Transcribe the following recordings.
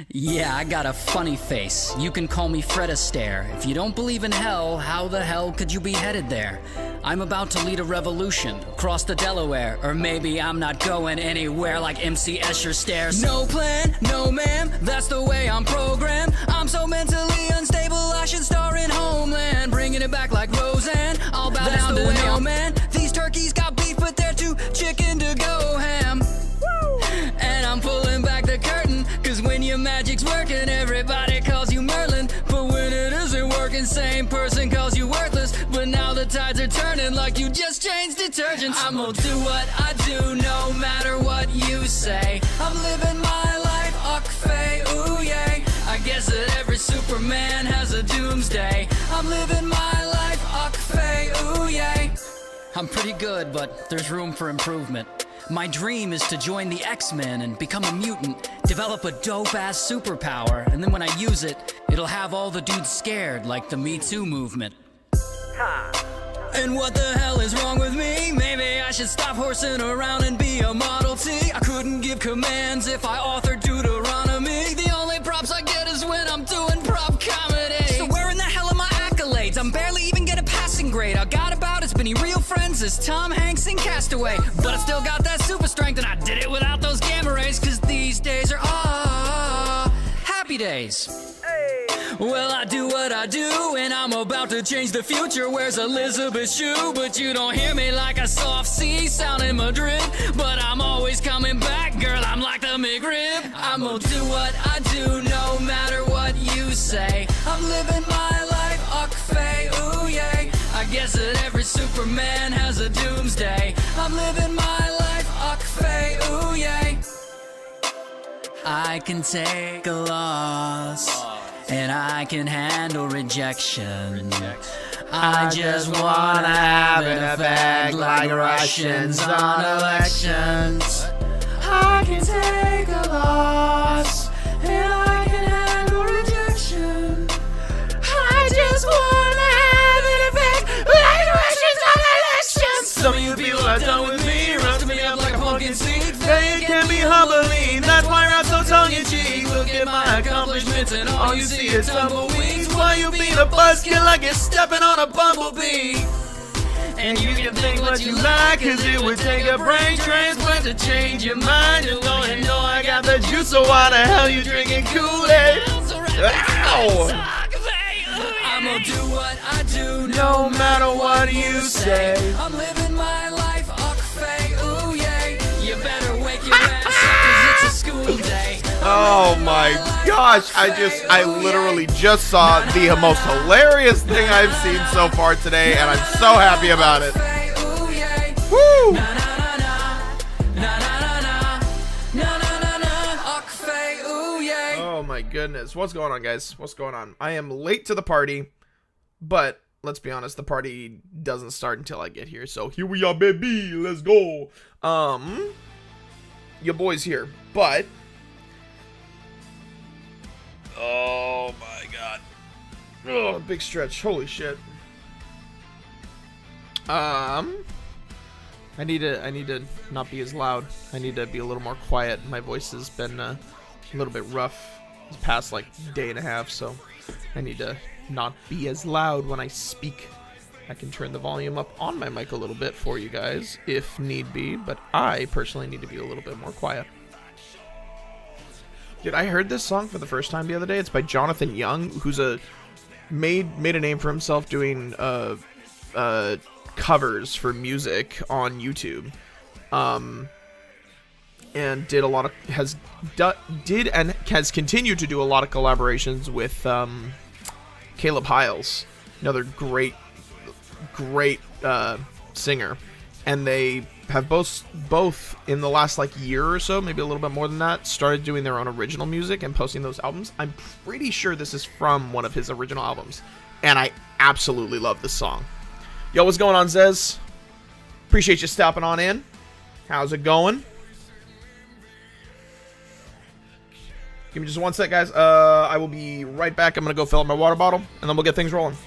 Yeah, I got a funny face. You can call me Fred Astaire. If you don't believe in hell, how the hell could you be headed there? I'm about to lead a revolution across the Delaware. Or maybe I'm not going anywhere like MC Escher stares. No plan, no ma'am, that's the way I'm programmed. I'm so mentally unstable, I should star in Homeland. Bringing it back like Roseanne, I'll bow down to no man. These turkeys got beef, but they're too chicken to go ham. And I'm pulling back the curtain, cause when your magic's working, everybody calls you Merlin. But when it isn't working, same person calls you worthless. But now the tides are turning like you just changed detergents. I'm gonna do what I do, no matter what you say. I'm living my life, Okfei, ooh yay. I guess that every Superman has a doomsday. I'm living my life, Okfei, ooh yay. I'm pretty good, but there's room for improvement. My dream is to join the X-Men and become a mutant, develop a dope-ass superpower, and then when I use it, it'll have all the dudes scared like the Me Too movement. And what the hell is wrong with me? Maybe I should stop horsing around and be a Model T. I couldn't give commands if I authored Deuteronomy. The only props I get is when I'm doing prop comedy. So where in the hell are my accolades? I'm barely even get a passing grade. I got about as many real friends as Tom Hanks in Castaway. But I still got that super strength, and I did it without those gamma rays. Cause these days are happy days. Well, I do what I do, and I'm about to change the future. Where's Elizabeth Shue? But you don't hear me like a soft C sound in Madrid. But I'm always coming back, girl, I'm like the McRib. I'm gonna do what I do, no matter what you say. I'm living my life, Okfei, ooh yay. I guess that every Superman has a doomsday. I'm living my life, Okfei, ooh yay. I can take a loss, and I can handle rejection. I just wanna have an effect like Russians on elections. I can take a loss, and I can handle rejection. I just wanna have an effect like Russians on elections. Some of you people are done with me, roasting me up like a pumpkin seed. They can be humbling, that's why I'm so tongue-in-cheek. Look at my accomplishments and all you see is tumbleweeds. Why you being a buzzkill like you're stepping on a bumblebee? And you can think what you like, cause it would take a brain transplant to change your mind. You go and know I got the juice, so why the hell you drinking Kool-Aid? Ow! I'm gonna do what I do, no matter what you say. I'm living my life, Okfei, ooh yay. You better wake your ass up, cause it's a school day. Oh my gosh, I literally just saw the most hilarious thing I've seen so far today, and I'm so happy about it. Woo! Oh my goodness. What's going on, guys? What's going on? I am late to the party, but let's be honest, the party doesn't start until I get here. So here we are, baby. Let's go. Your boy's here, but oh my god. Oh, big stretch. Holy shit. I need to not be as loud. I need to be a little more quiet. My voice has been a little bit rough this past like day and a half, so I need to not be as loud when I speak. I can turn the volume up on my mic a little bit for you guys if need be, but I personally need to be a little bit more quiet. Dude, I heard this song for the first time the other day. It's by Jonathan Young, who's made a name for himself doing covers for music on YouTube. And did a lot of has continued to do a lot of collaborations with Caleb Hyles, another great singer, and they have both in the last like year or so, maybe a little bit more than that, started doing their own original music and posting those albums. I'm pretty sure this is from one of his original albums, and I absolutely love this song. Yo, what's going on, Zez? Appreciate you stopping on in. How's it going? Give me just one sec, guys. I will be right back. I'm gonna go fill up my water bottle, and then we'll get things rolling.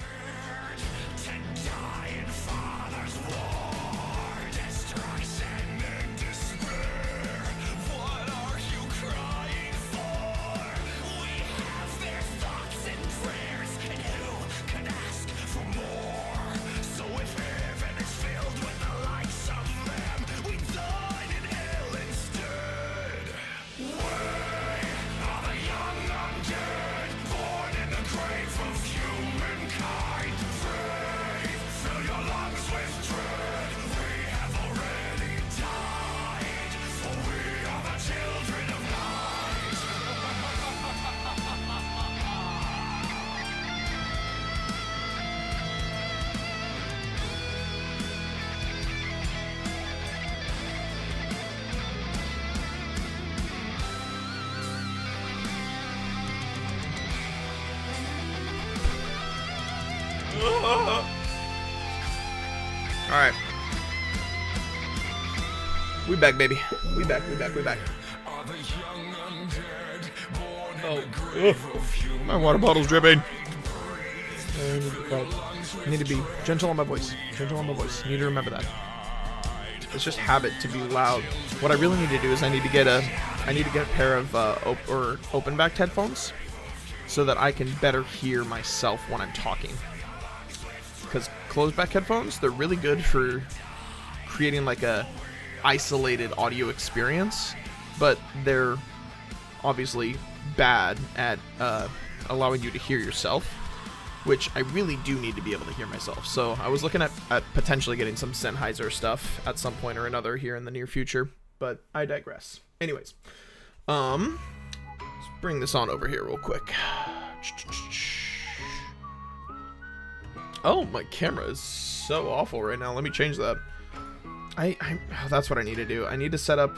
Alright. We back, baby. We back. Oh. Ugh. My water bottle's dripping. I need to be gentle on my voice. I need to remember that. It's just habit to be loud. What I really need to do is I need to get a pair of open-backed headphones so that I can better hear myself when I'm talking. Because closed-back headphones, they're really good for creating like a isolated audio experience, but they're obviously bad at allowing you to hear yourself, which I really do need to be able to hear myself. So I was looking at potentially getting some Sennheiser stuff at some point or another here in the near future, but I digress. Anyways, let's bring this on over here real quick. Oh, my camera is so awful right now. Let me change that. That's what I need to do. I need to set up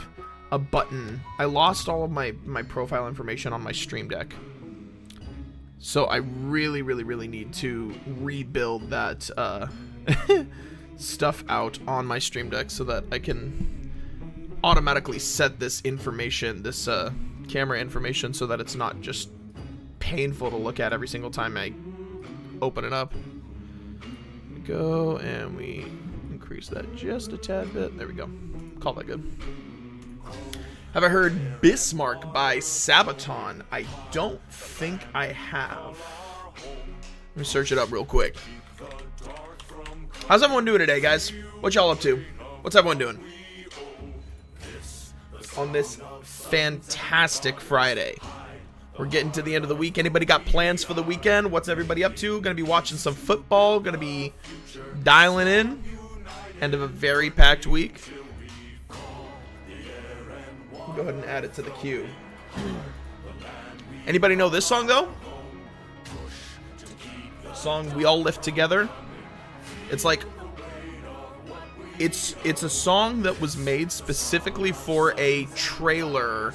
a button. I lost all of my profile information on my Stream Deck. So I really need to rebuild that stuff out on my Stream Deck so that I can automatically set this information, this camera information, so that it's not just painful to look at every single time I open it up. Go, and we increase that just a tad bit. There we go. Call that good. Have I heard Bismarck by Sabaton? I don't think I have. Let me search it up real quick. How's everyone doing today, guys? What y'all up to? What's everyone doing on this fantastic Friday? We're getting to the end of the week. Anybody got plans for the weekend? What's everybody up to? Gonna be watching some football. Gonna be dialing in. End of a very packed week. Go ahead and add it to the queue. Anybody know this song though? Song We All Lift Together. It's like it's a song that was made specifically for a trailer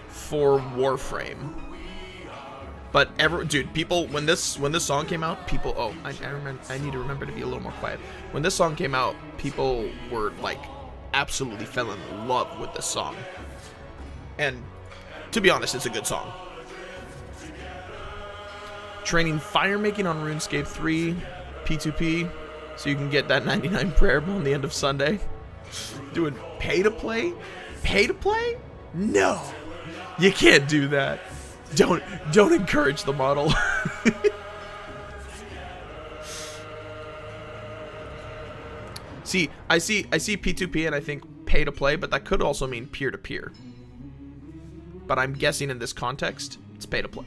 for Warframe. But dude, people, when this song came out, people, I need to remember to be a little more quiet. When this song came out, people were like absolutely fell in love with this song. And to be honest, it's a good song. Training fire making on RuneScape 3 P2P so you can get that 99 prayer on the end of Sunday. Doing pay to play? Pay to play? No. You can't do that. Don't encourage the model. See, I see P2P and I think pay to play, but that could also mean peer to peer. But I'm guessing in this context, it's pay to play.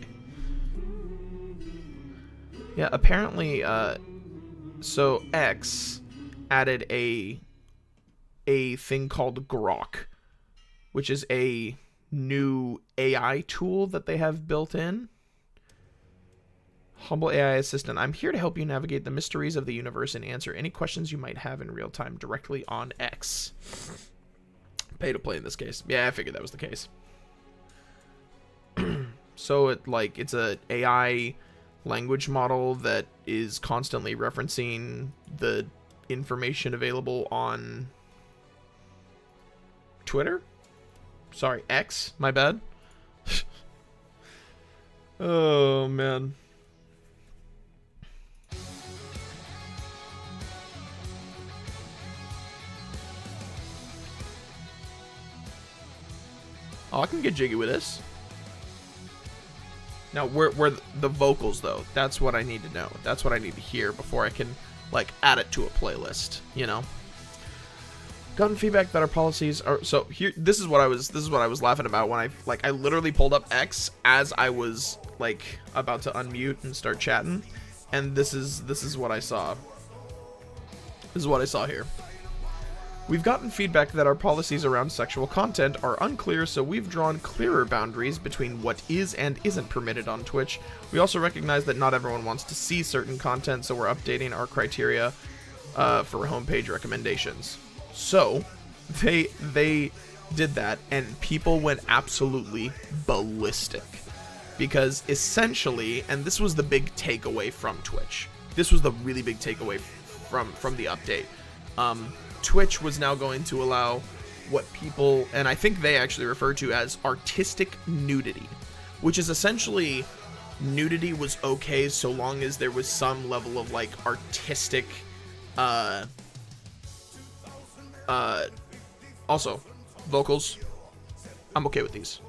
Yeah, apparently, so X added a thing called Grok, which is a new AI tool that they have built in. Humble AI assistant. I'm here to help you navigate the mysteries of the universe and answer any questions you might have in real time directly on X. Pay to play in this case. Yeah, I figured that was the case. So it's a AI language model that is constantly referencing the information available on Twitter. Sorry, X. My bad. Oh man. Oh, I can get jiggy with this. Now, where the vocals, though, that's what I need to know. That's what I need to hear before I can, like, add it to a playlist, you know? Gotten feedback that our policies are... So, here, this is what I was laughing about when I literally pulled up X as I was, like, about to unmute and start chatting. And this is what I saw. This is what I saw here. We've gotten feedback that our policies around sexual content are unclear, so we've drawn clearer boundaries between what is and isn't permitted on Twitch. We also recognize that not everyone wants to see certain content, so we're updating our criteria for homepage recommendations. So, they did that, and people went absolutely ballistic. Because essentially, and this was the big takeaway from Twitch. This was the really big takeaway from the update. Twitch was now going to allow what people, and I think they actually refer to as artistic nudity, which is essentially nudity was okay so long as there was some level of like artistic, also vocals. I'm okay with these.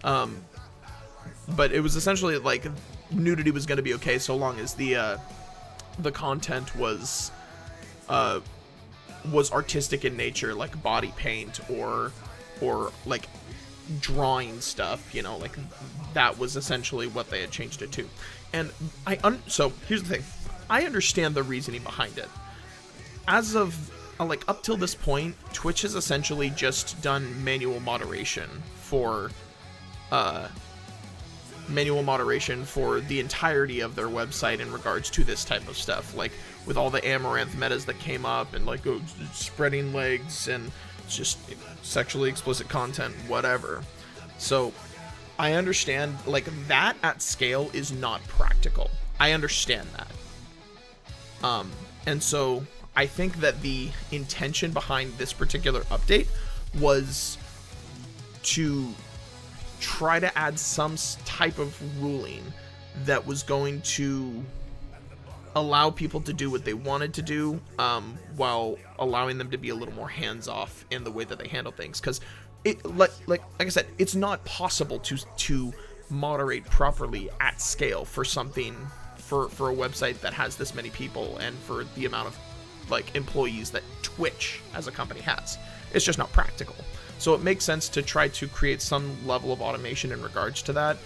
But it was essentially like nudity was going to be okay so long as the content was artistic in nature, like body paint or like drawing stuff, you know, like that was essentially what they had changed it to. And so here's the thing, I understand the reasoning behind it. As of like up till this point, Twitch has essentially just done manual moderation for the entirety of their website in regards to this type of stuff, like with all the Amaranth metas that came up and like spreading legs and just sexually explicit content, whatever. So I understand like that at scale is not practical. I understand that. And so I think that the intention behind this particular update was to try to add some type of ruling that was going to allow people to do what they wanted to do, while allowing them to be a little more hands-off in the way that they handle things. Because it, like I said, it's not possible to moderate properly at scale for something for a website that has this many people and for the amount of like employees that Twitch as a company has. It's just not practical. So it makes sense to try to create some level of automation in regards to that,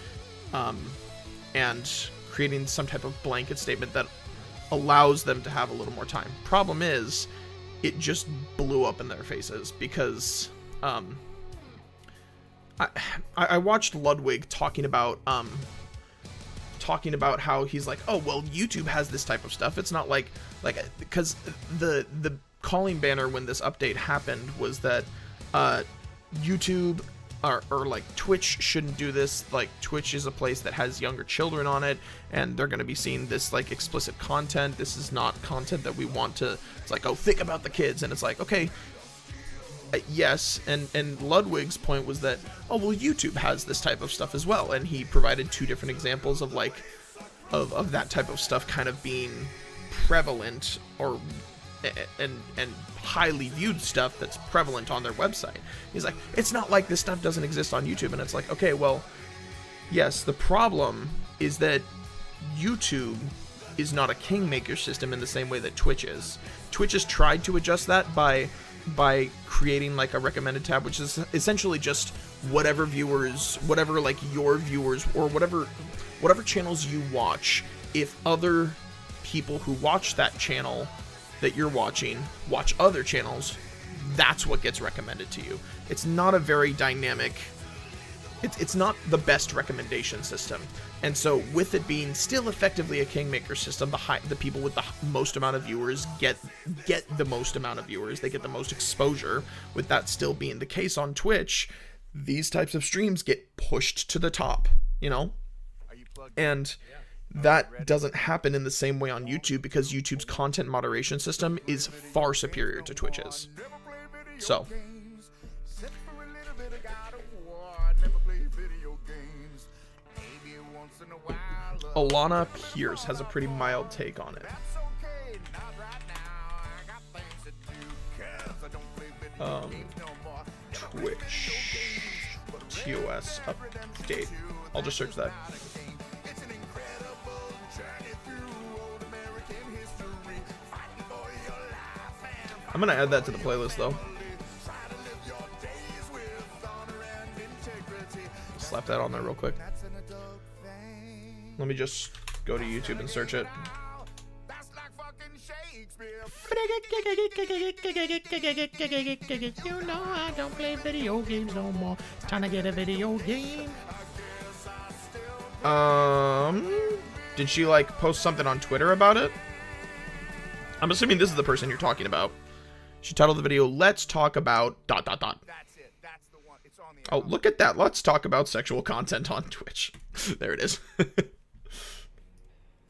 and creating some type of blanket statement that allows them to have a little more time. Problem is, it just blew up in their faces because I watched Ludwig talking about how he's like, oh well, YouTube has this type of stuff. It's not like because the calling banner when this update happened was that YouTube or like Twitch shouldn't do this. Like Twitch is a place that has younger children on it, and they're going to be seeing this like explicit content. This is not content that we want to. It's like, oh, think about the kids, and it's like, okay, yes. And Ludwig's point was that, oh well, YouTube has this type of stuff as well, and he provided two different examples of like of that type of stuff kind of being prevalent or and highly viewed stuff that's prevalent on their website. He's like, it's not like this stuff doesn't exist on YouTube. And it's like, okay, well, yes, the problem is that YouTube is not a kingmaker system in the same way that Twitch is. Twitch has tried to adjust that by creating like a recommended tab, which is essentially just whatever like your viewers or whatever channels you watch, if other people who watch that channel that you're watching watch other channels, that's what gets recommended to you. It's not a very dynamic, it's not the best recommendation system. And so with it being still effectively a kingmaker system, the people with the most amount of viewers get the most amount of viewers, they get the most exposure. With that still being the case on Twitch, these types of streams get pushed to the top, you know? And that doesn't happen in the same way on YouTube because YouTube's content moderation system is far superior to Twitch's. So Alana Pierce has a pretty mild take on it. Twitch TOS update. I'll just search that. I'm gonna add that to the playlist though. Slap that on there real quick. Let me just go to YouTube and search it. You know I don't play video games no more. Trying to get a video game. Did she like post something on Twitter about it? I'm assuming this is the person you're talking about. She titled the video, "Let's talk about ... That's it. That's the one. It's on the Oh, look at that. Let's talk about sexual content on Twitch." There it is.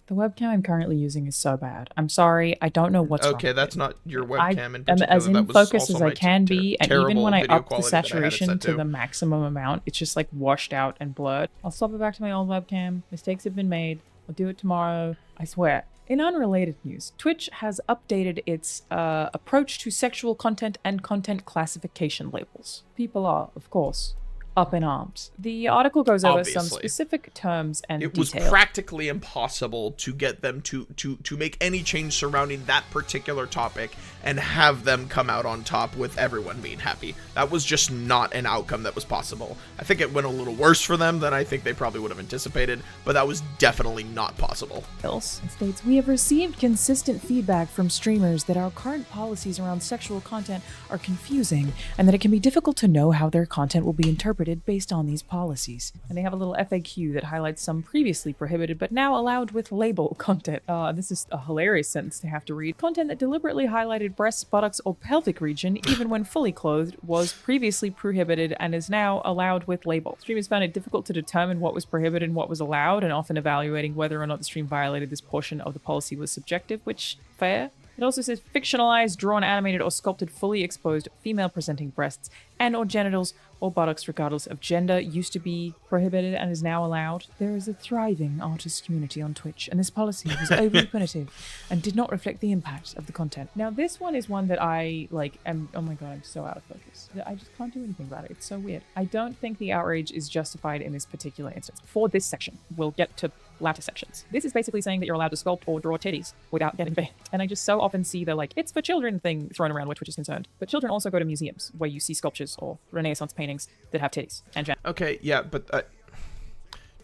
The webcam I'm currently using is so bad. I'm sorry. I don't know what's wrong. Okay, that's not your I webcam in am particular. as in that was focus also as I my can be, and even terrible when I video up the quality that I had it saturation set to the maximum amount, it's just like washed out and blurred. I'll swap it back to my old webcam. Mistakes have been made. I'll do it tomorrow. I swear. In unrelated news, Twitch has updated its approach to sexual content and content classification labels. People are, of course, up in arms. The article goes over some Obviously. specific terms and It was detail. practically impossible to get them to make any change surrounding that particular topic and have them come out on top with everyone being happy. That was just not an outcome that was possible. I think it went a little worse for them than I think they probably would have anticipated, but that was definitely not possible. It states, we have received consistent feedback from streamers that our current policies around sexual content are confusing and that it can be difficult to know how their content will be interpreted based on these policies. And they have a little FAQ that highlights some previously prohibited but now allowed with label content. This is a hilarious sentence to have to read. Content that deliberately highlighted breasts, buttocks, or pelvic region, even when fully clothed, was previously prohibited and is now allowed with label. Streamers found it difficult to determine what was prohibited and what was allowed, and often evaluating whether or not the stream violated this portion of the policy was subjective, which, fair. It also says fictionalized, drawn, animated, or sculpted fully exposed female-presenting breasts and or genitals or buttocks regardless of gender used to be prohibited and is now allowed. There is a thriving artist community on Twitch, and this policy was overly punitive and did not reflect the impact of the content. Now, this one is one that I, am, oh my god, I'm so out of focus. I just can't do anything about it. It's so weird. I don't think the outrage is justified in this particular instance. For this section, we'll get to latter sections. This is basically saying that you're allowed to sculpt or draw titties without getting banned. And I just so often see the it's for children thing thrown around where Twitch is concerned. But children also go to museums where you see sculptures or Renaissance paintings that have titties and Okay, yeah, but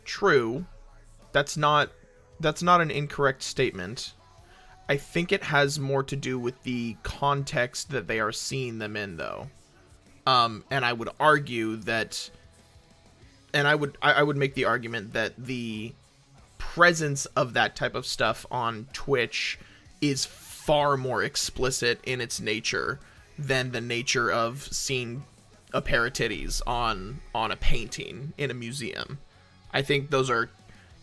true. That's not an incorrect statement. I think it has more to do with the context that they are seeing them in, though. And I would argue that, and I would make the argument that the presence of that type of stuff on Twitch is far more explicit in its nature than the nature of seeing a pair of titties on a painting in a museum. I think those are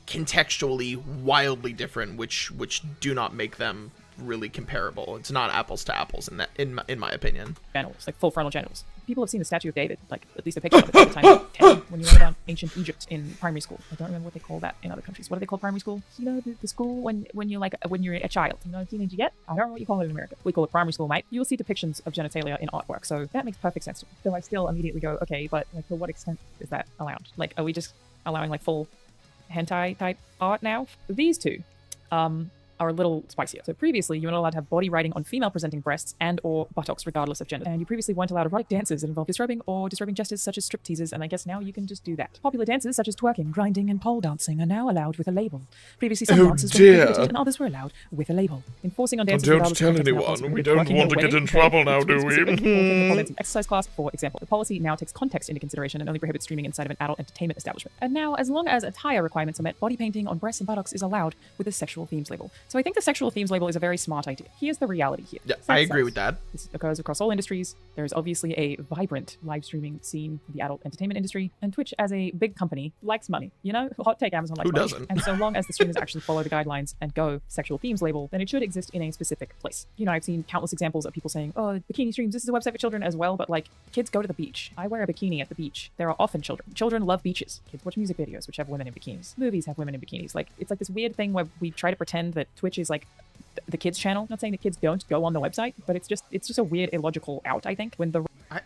contextually wildly different, which do not make them really comparable. It's not apples to apples in my opinion. genitals, like full frontal genitals. People have seen the statue of David, like at least a picture of it at the time of 10 when you learn about ancient Egypt in primary school. I don't remember what they call that in other countries. What do they call primary school? You know, the school when you're a child. You know, teenage you get? I don't know what you call it in America. We call it primary school, mate. You will see depictions of genitalia in artwork, so that makes perfect sense to me. So I still immediately go, okay, but like to what extent is that allowed? Like, are we just allowing like full hentai type art now? These two, are a little spicier. So previously, you weren't allowed to have body writing on female-presenting breasts and or buttocks, regardless of gender. And you previously weren't allowed erotic dances that involve disrobing or disrobing gestures such as strip teasers, and I guess now you can just do that. Popular dances such as twerking, grinding, and pole dancing are now allowed with a label. Previously, some dances were prohibited and others were allowed with a label. Enforcing on dances Don't tell anyone. We don't want to get in trouble now, do we? Exercise class, for example. The policy now takes context into consideration and only prohibits streaming inside of an adult entertainment establishment. And now, as long as attire requirements are met, body painting on breasts and buttocks is allowed with a sexual themes label. So I think the sexual themes label is a very smart idea. Here's the reality here. Yeah, I agree with that. This occurs across all industries. There is obviously a vibrant live streaming scene in the adult entertainment industry, and Twitch, as a big company, likes money. You know, hot take, Amazon likes Who money. doesn't? And so long as the streamers actually follow the guidelines and go sexual themes label, then it should exist in a specific place. You know, I've seen countless examples of people saying, oh, bikini streams, this is a website for children as well, but like, kids go to the beach. I wear a bikini at the beach. There are often children. Children love beaches. Kids watch music videos, which have women in bikinis. Movies have women in bikinis. Like, it's like this weird thing where we try to pretend that Twitch is like the kids channel. Not saying that kids don't go on the website, but it's just a weird illogical out, I think, when the I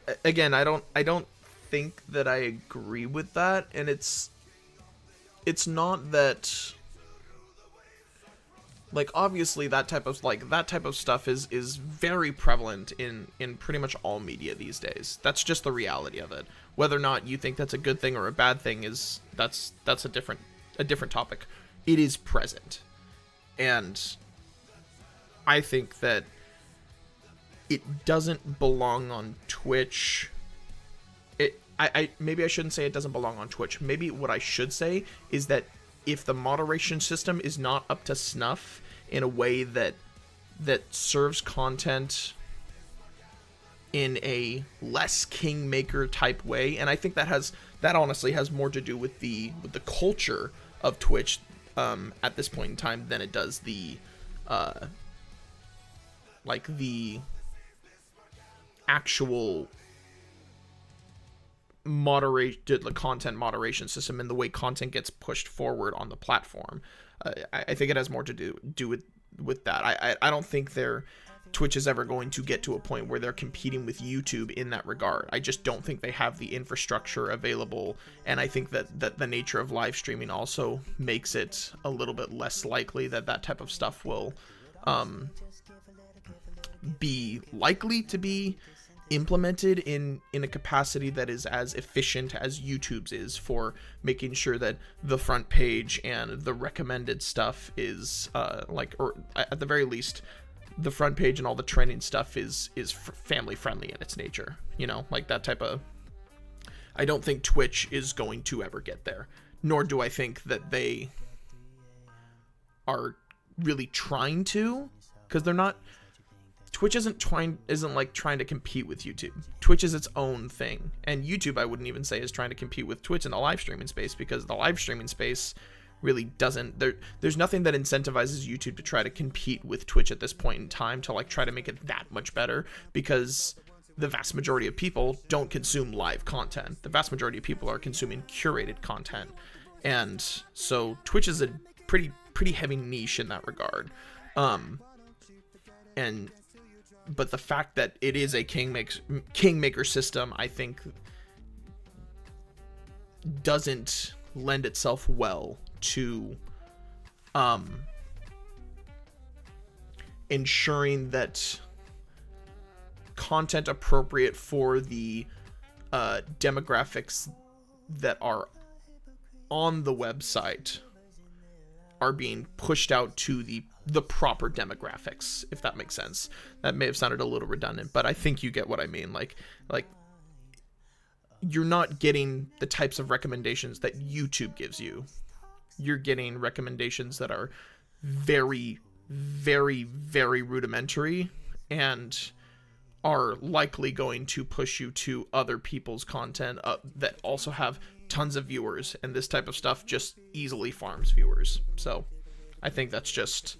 don't think that I agree with that, and it's not that, like, obviously that type of stuff is very prevalent in pretty much all media these days. That's just the reality of it. Whether or not you think that's a good thing or a bad thing is that's a different topic. It is present. And I think that it doesn't belong on Twitch. Maybe I shouldn't say it doesn't belong on Twitch. Maybe what I should say is that if the moderation system is not up to snuff in a way that serves content in a less kingmaker type way, and I think that honestly has more to do with the culture of Twitch at this point in time than it does the the actual the content moderation system and the way content gets pushed forward on the platform. I think it has more to do with that. I don't think Twitch is ever going to get to a point where they're competing with YouTube in that regard. I just don't think they have the infrastructure available, and I think that the nature of live streaming also makes it a little bit less likely that type of stuff will be likely to be implemented in a capacity that is as efficient as YouTube's is for making sure that the front page and the recommended stuff is or at the very least the front page and all the trending stuff is family friendly in its nature, like that type of. I don't think Twitch is going to ever get there, nor do I think that they are really trying to, because they're not. Twitch isn't trying to compete with YouTube. Twitch is its own thing, and YouTube, I wouldn't even say, is trying to compete with Twitch in the live streaming space, because the live streaming space really doesn't. There's nothing that incentivizes YouTube to try to compete with Twitch at this point in time to try to make it that much better, because the vast majority of people don't consume live content. The vast majority of people are consuming curated content, and so Twitch is a pretty heavy niche in that regard. But the fact that it is a kingmaker system, I think, doesn't lend itself well to ensuring that content appropriate for the demographics that are on the website are being pushed out to the proper demographics, if that makes sense. That may have sounded a little redundant, but I think you get what I mean. Like you're not getting the types of recommendations that YouTube gives you. You're getting recommendations that are very, very, very rudimentary and are likely going to push you to other people's content that also have tons of viewers, and this type of stuff just easily farms viewers. So I think that's just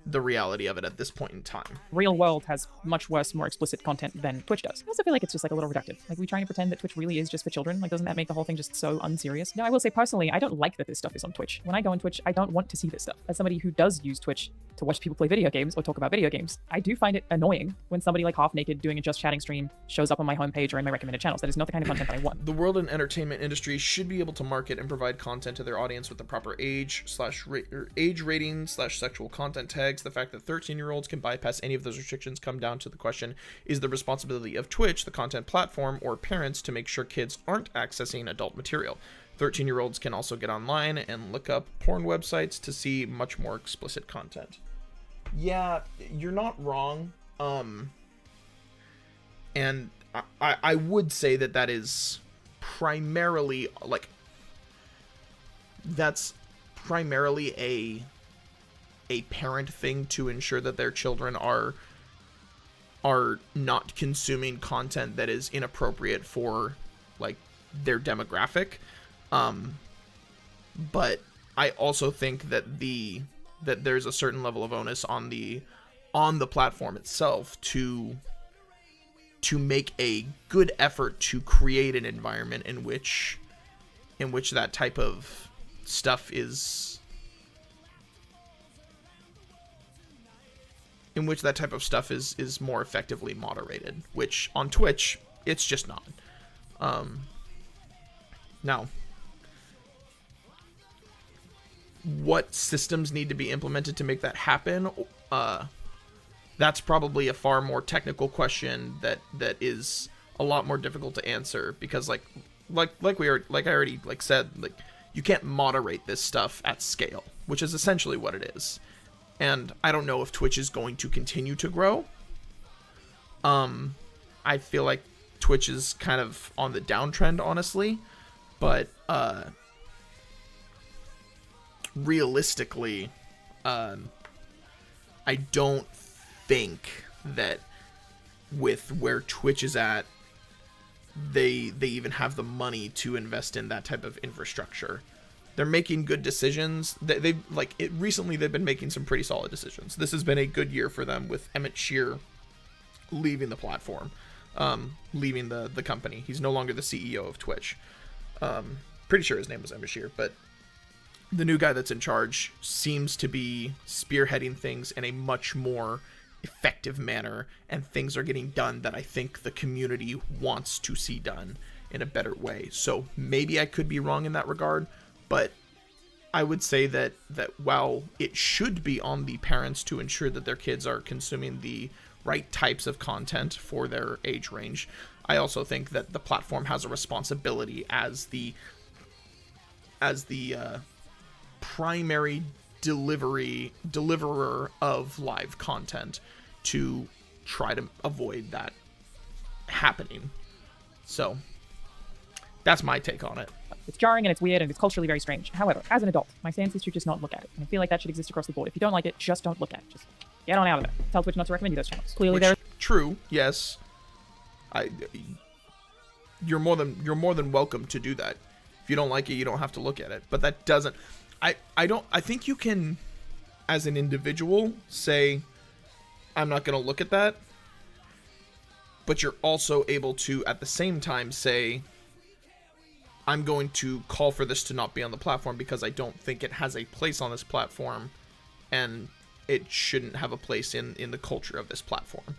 the reality of it at this point in time. Real world has much worse, more explicit content than Twitch does. I also feel like it's just a little reductive. We trying to pretend that Twitch really is just for children. Doesn't that make the whole thing just so unserious? No, I will say personally, I don't like that this stuff is on Twitch. When I go on Twitch, I don't want to see this stuff. As somebody who does use Twitch to watch people play video games or talk about video games, I do find it annoying when somebody half naked doing a just chatting stream shows up on my homepage or in my recommended channels. That is not the kind of content that I want. The world and entertainment industry should be able to market and provide content to their audience with the proper age rating / sexual content tags. The fact that 13-year-olds can bypass any of those restrictions come down to the question: is the responsibility of Twitch, the content platform, or parents to make sure kids aren't accessing adult material? 13-year-olds can also get online and look up porn websites to see much more explicit content. Yeah, you're not wrong. And I would say that is primarily that's primarily a parent thing to ensure that their children are not consuming content that is inappropriate for their demographic. But I also think that that there's a certain level of onus on the platform itself to make a good effort to create an environment in which that type of stuff is more effectively moderated, which on Twitch it's just not. Now, what systems need to be implemented to make that happen? That's probably a far more technical question that is a lot more difficult to answer, because I already said, you can't moderate this stuff at scale, which is essentially what it is. And I don't know if Twitch is going to continue to grow. I feel like Twitch is kind of on the downtrend, honestly, but realistically, I don't think that with where Twitch is at, they even have the money to invest in that type of infrastructure. they're making good decisions. They've recently they've been making some pretty solid decisions. This has been a good year for them with Emmett Shear leaving the platform, leaving the company. He's no longer the CEO of Twitch. Pretty sure his name was Emmett Shear, but the new guy that's in charge seems to be spearheading things in a much more effective manner, and things are getting done that I think the community wants to see done in a better way. So maybe I could be wrong in that regard, but I would say that while it should be on the parents to ensure that their kids are consuming the right types of content for their age range, I also think that the platform has a responsibility as the primary deliverer of live content to try to avoid that happening. So that's my take on it. It's jarring and it's weird and it's culturally very strange. However, as an adult, my stance is to just not look at it. And I feel like that should exist across the board. If you don't like it, just don't look at it. Just get on out of it. Tell Twitch not to recommend you those channels. Clearly, there. True. Yes. You're more than welcome to do that. If you don't like it, you don't have to look at it. But that doesn't. I think you can, as an individual, say, I'm not going to look at that. But you're also able to, at the same time, say, I'm going to call for this to not be on the platform because I don't think it has a place on this platform, and it shouldn't have a place in the culture of this platform.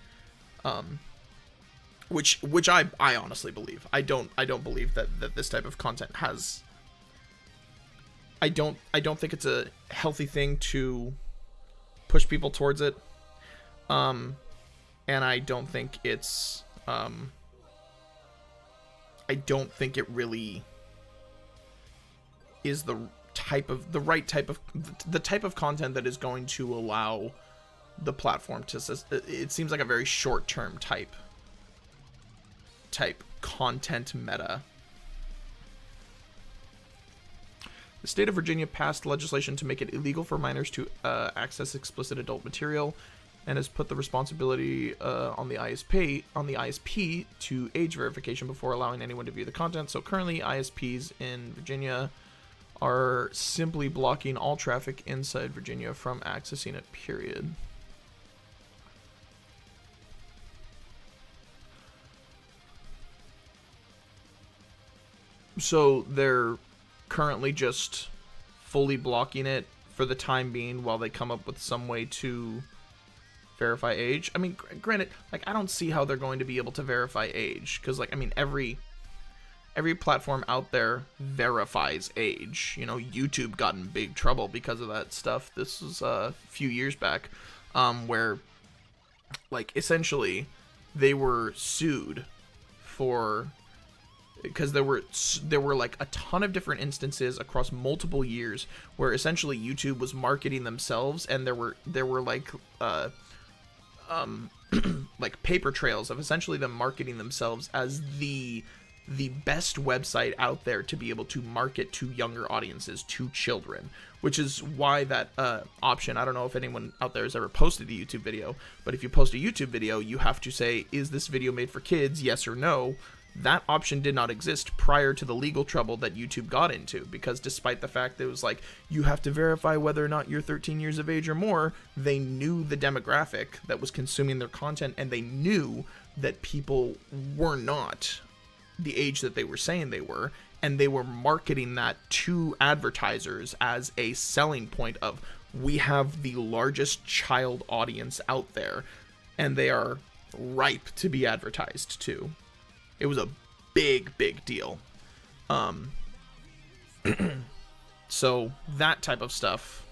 Which I honestly believe. I don't believe that this type of content has. I don't think it's a healthy thing to push people towards it. And I don't think it's. I don't think it really is the type of content that is going to allow the platform to. It seems like a very short-term type content meta. The state of Virginia passed legislation to make it illegal for minors to access explicit adult material, and has put the responsibility on the ISP to age verification before allowing anyone to view the content. So currently, ISPs in Virginia are simply blocking all traffic inside Virginia from accessing it, period. So they're currently just fully blocking it for the time being while they come up with some way to verify age. I mean, granted, like, I don't see how they're going to be able to verify age, because, like, I mean, every platform out there verifies age. You know, YouTube got in big trouble because of that stuff. This was a few years back, where, like, essentially they were sued for, because there were like a ton of different instances across multiple years where essentially YouTube was marketing themselves, and there were like like paper trails of essentially them marketing themselves as the best website out there to be able to market to younger audiences, to children, which is why that option, I don't know if anyone out there has ever posted a YouTube video, but if you post a YouTube video, you have to say, is this video made for kids, yes or no? That option did not exist prior to the legal trouble that YouTube got into, because despite the fact that it was like, you have to verify whether or not you're 13 years of age or more, they knew the demographic that was consuming their content, and they knew that people were not the age that they were saying they were, and they were marketing that to advertisers as a selling point of, we have the largest child audience out there, and they are ripe to be advertised to. It was a big deal. So that type of stuff,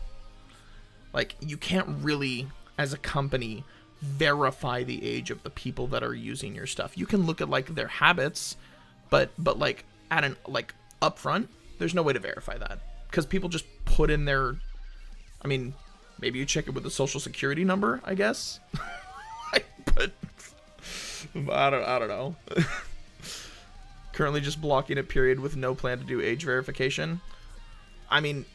like, you can't really, as a company, verify the age of the people that are using your stuff. You can look at, like, their habits, but like at an, like, upfront, there's no way to verify that, because people just put in their, I mean, maybe you check it with the social security number, I guess. but I don't know. Currently just blocking it, period, with no plan to do age verification. I mean,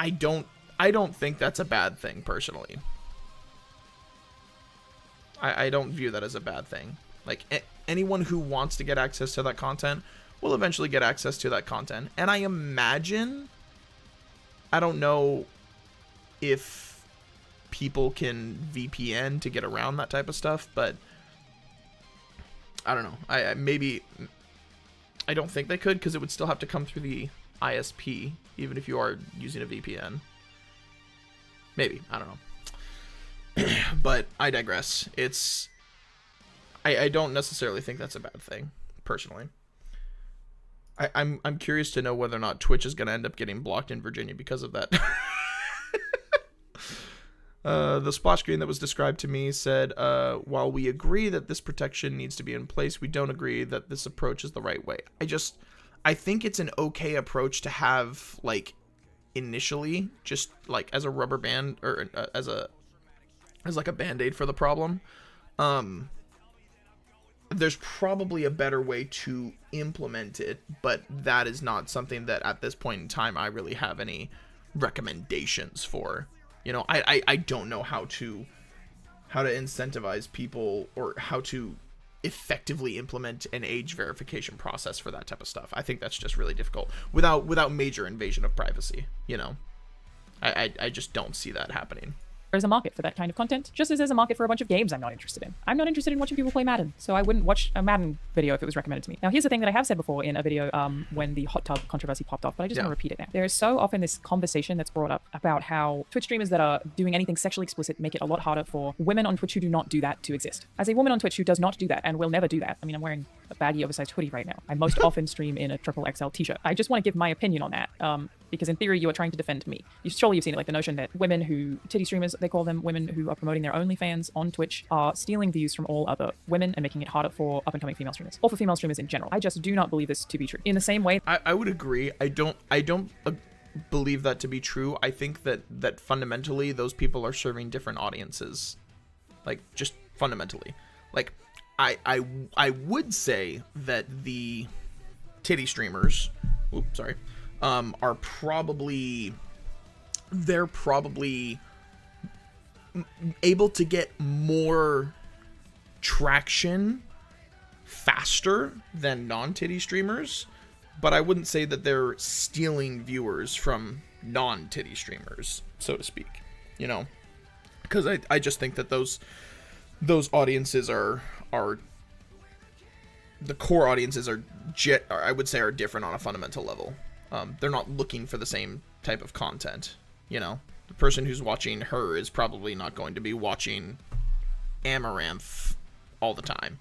I don't think that's a bad thing, personally. I don't view that as a bad thing. Like, anyone who wants to get access to that content will eventually get access to that content. And I imagine, I don't know if people can VPN to get around that type of stuff, but I don't know. I don't think they could, because it would still have to come through the ISP, even if you are using a VPN. Maybe, I don't know. But I digress. I don't necessarily think that's a bad thing, personally. I'm curious to know whether or not Twitch is going to end up getting blocked in Virginia because of that. The splash screen that was described to me said, while we agree that this protection needs to be in place, we don't agree that this approach is the right way. I think it's an okay approach to have, like, initially, just like as a rubber band, or as like a band-aid for the problem. There's probably a better way to implement it, but that is not something that at this point in time I really have any recommendations for. You know, I don't know how to incentivize people, or how to effectively implement an age verification process for that type of stuff. I think that's just really difficult without major invasion of privacy. You know, I just don't see that happening. There's a market for that kind of content, just as there's a market for a bunch of games I'm not interested in. I'm not interested in watching people play Madden, so I wouldn't watch a Madden video if it was recommended to me. Now, here's the thing that I have said before in a video when the hot tub controversy popped off, but I just want to repeat it now. There is so often this conversation that's brought up about how Twitch streamers that are doing anything sexually explicit make it a lot harder for women on Twitch who do not do that to exist. As a woman on Twitch who does not do that and will never do that, I mean, I'm wearing a baggy oversized hoodie right now. I most often stream in a XXL t-shirt. I just want to give my opinion on that. Because in theory, you are trying to defend me. Surely you've seen it, like the notion that women who, titty streamers, they call them, women who are promoting their OnlyFans on Twitch, are stealing views from all other women and making it harder for up-and-coming female streamers, or for female streamers in general. I just do not believe this to be true. In the same way, I would agree. I don't believe that to be true. I think that fundamentally those people are serving different audiences, like, just fundamentally. Like, I would say that the titty streamers, are probably able to get more traction faster than non-titty streamers, but I wouldn't say that they're stealing viewers from non-titty streamers, so to speak, you know, because I just think that those audiences are the core audiences I would say are different on a fundamental level. They're not looking for the same type of content, you know. The person who's watching her is probably not going to be watching Amaranth all the time.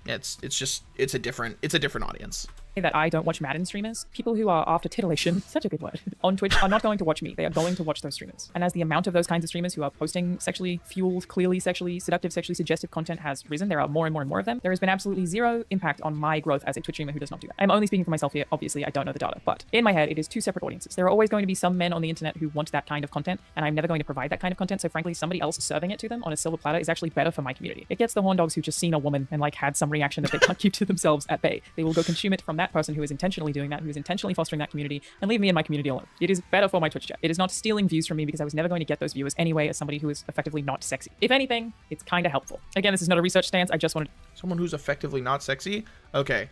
It's a different audience. That I don't watch Madden streamers. People who are after titillation, such a good word, on Twitch are not going to watch me. They are going to watch those streamers. And as the amount of those kinds of streamers who are posting sexually fueled, clearly sexually seductive, sexually suggestive content has risen, there are more and more and more of them. There has been absolutely zero impact on my growth as a Twitch streamer who does not do that. I'm only speaking for myself here. Obviously, I don't know the data, but in my head, it is two separate audiences. There are always going to be some men on the internet who want that kind of content, and I'm never going to provide that kind of content. So frankly, somebody else serving it to them on a silver platter is actually better for my community. It gets the horn dogs who just seen a woman and like had some reaction that they can't keep to themselves at bay. They will go consume it from that person who is intentionally doing that, who is intentionally fostering that community, and leave me and my community alone. It is better for my Twitch chat. It is not stealing views from me because I was never going to get those viewers anyway as somebody who is effectively not sexy. If anything, it's kind of helpful. Again, this is not a research stance. I just wanted someone who's effectively not sexy. Okay.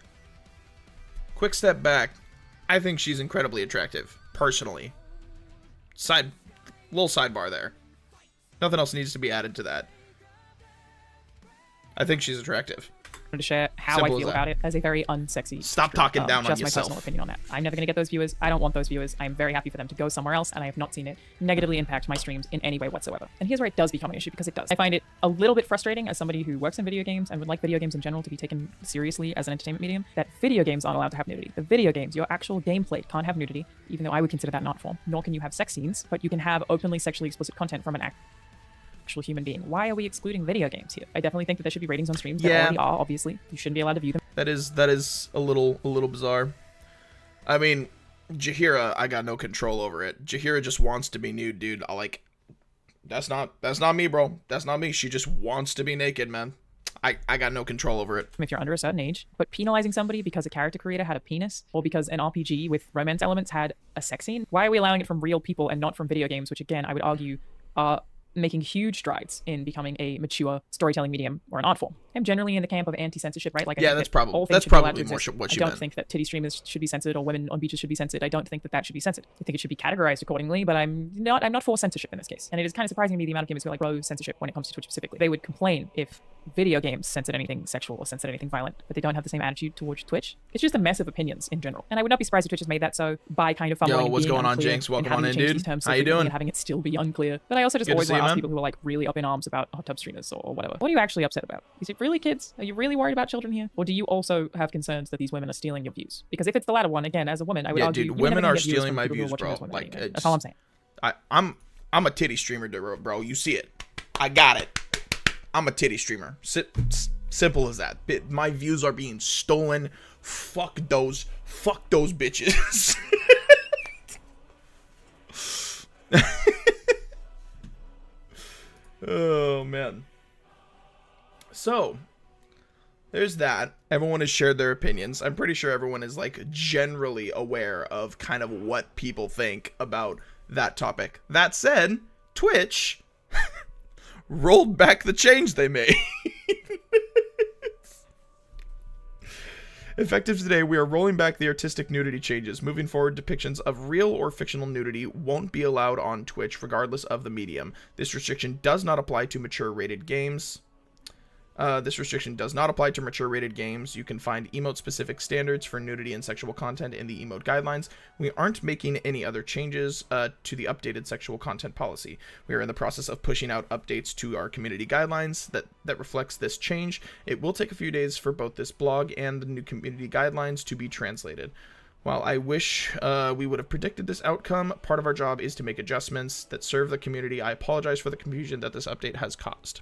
Quick step back. I think she's incredibly attractive, personally. Little sidebar there. Nothing else needs to be added to that. I think she's attractive. to share how I feel about it as a very unsexy. Stop talking down on just yourself. my personal opinion on that. I'm never going to get those viewers. I don't want those viewers. I'm very happy for them to go somewhere else, and I have not seen it negatively impact my streams in any way whatsoever. And here's where it does become an issue, because it does. I find it a little bit frustrating as somebody who works in video games and would like video games in general to be taken seriously as an entertainment medium, that video games aren't allowed to have nudity. The video games, your actual gameplay can't have nudity, even though I would consider that an art form. Nor can you have sex scenes, but you can have openly sexually explicit content from an actual human being. Why are we excluding video games here? I definitely think that there should be ratings on streams. There already are, obviously. You shouldn't be allowed to view them. That is a little bizarre. I mean, Jaheira, I got no control over it. Jaheira just wants to be nude, dude. That's not me, bro. That's not me. She just wants to be naked, man. I got no control over it. If you're under a certain age, but penalizing somebody because a character creator had a penis, or because an RPG with romance elements had a sex scene, why are we allowing it from real people and not from video games, which again, I would argue are making huge strides in becoming a mature storytelling medium or an art form? I'm generally in the camp of anti-censorship, right? Like, I Yeah, think that's that probably- all things that's should be allowed probably to more exist. what I you don't meant. think that titty streamers should be censored or women on beaches should be censored. I don't think that should be censored. I think it should be categorized accordingly, but I'm not for censorship in this case. And it is kind of surprising to me the amount of gamers who are like pro censorship when it comes to Twitch specifically. They would complain if video games censored anything sexual or censored anything violent, but they don't have the same attitude towards Twitch. It's just a mess of opinions in general. And I would not be surprised if Twitch has made that so by kind of fumbling and what's being going on, unclear Jinx? Welcome and having on to in, change dude. these terms so How you frequently doing? and having it still be unclear. But I also just Good to always see want you, to ask man. people who are like really up in arms about hot tub streamers or whatever. What are you actually upset about? Is it really kids? Are you really worried about children here? Or do you also have concerns that these women are stealing your views? Because if it's the latter one, again, as a woman, I would Yeah, argue dude, you would women never are get views stealing from my people who are views, watching bro. those women Like, anyway. it's- That's all I'm saying. I'm a titty streamer, bro. You see it. I got it. I'm a titty streamer. Simple as that. My views are being stolen. Fuck those bitches. Oh man. So there's that. Everyone has shared their opinions. I'm pretty sure everyone is like generally aware of kind of what people think about that topic. That said, Twitch rolled back the change they made. Effective today, we are rolling back the artistic nudity changes. Moving forward, depictions of real or fictional nudity won't be allowed on Twitch, regardless of the medium. This restriction does not apply to mature-rated games. You can find emote-specific standards for nudity and sexual content in the emote guidelines. We aren't making any other changes to the updated sexual content policy. We are in the process of pushing out updates to our community guidelines that reflects this change. It will take a few days for both this blog and the new community guidelines to be translated. While I wish we would have predicted this outcome, part of our job is to make adjustments that serve the community. I apologize for the confusion that this update has caused.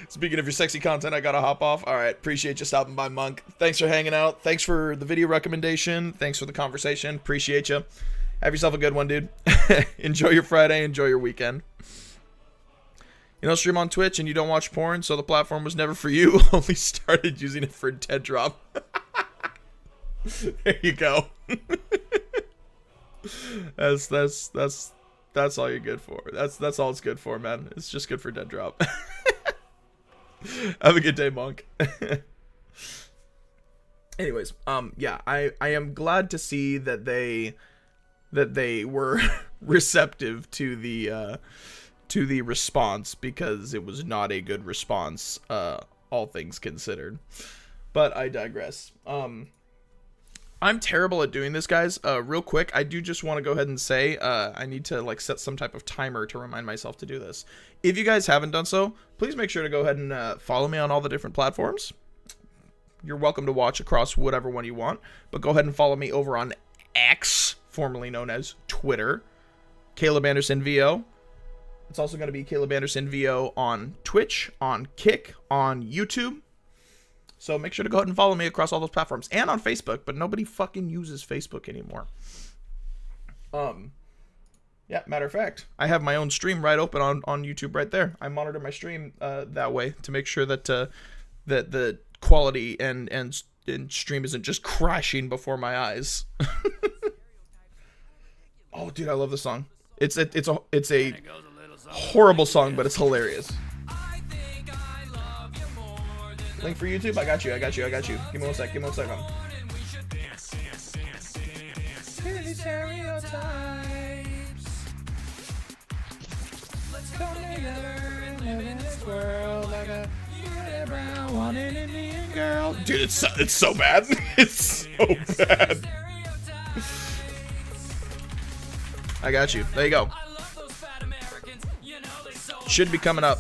Speaking of your sexy content, I gotta hop off. All right, appreciate you stopping by, Monk. Thanks for hanging out. Thanks for the video recommendation. Thanks for the conversation. Appreciate you. Have yourself a good one, dude. Enjoy your Friday. Enjoy your weekend. You don't stream on Twitch and you don't watch porn, so the platform was never for you. Only started using it for Dead Drop. There you go. That's all you're good for. That's all it's good for, man. It's just good for Dead Drop. Have a good day, Monk. Anyways, yeah, I am glad to see that they were receptive to the response, because it was not a good response, all things considered. But I digress. I'm terrible at doing this, guys. Real quick, I do just want to go ahead and say I need to like set some type of timer to remind myself to do this. If you guys haven't done so, please make sure to go ahead and follow me on all the different platforms. You're welcome to watch across whatever one you want, but go ahead and follow me over on X, formerly known as Twitter, Caleb Anderson VO. It's also going to be Caleb Anderson VO on Twitch, on Kick, on YouTube. So make sure to go ahead and follow me across all those platforms, and on Facebook, but nobody fucking uses Facebook anymore. Yeah, matter of fact, I have my own stream right open on YouTube right there. I monitor my stream that way to make sure that that the quality and stream isn't just crashing before my eyes. Oh, dude, I love this song. It's a horrible song, but it's hilarious. Link for YouTube? I got you. Give me one sec. Dude, it's so bad. It's so bad. I got you. There you go. Should be coming up.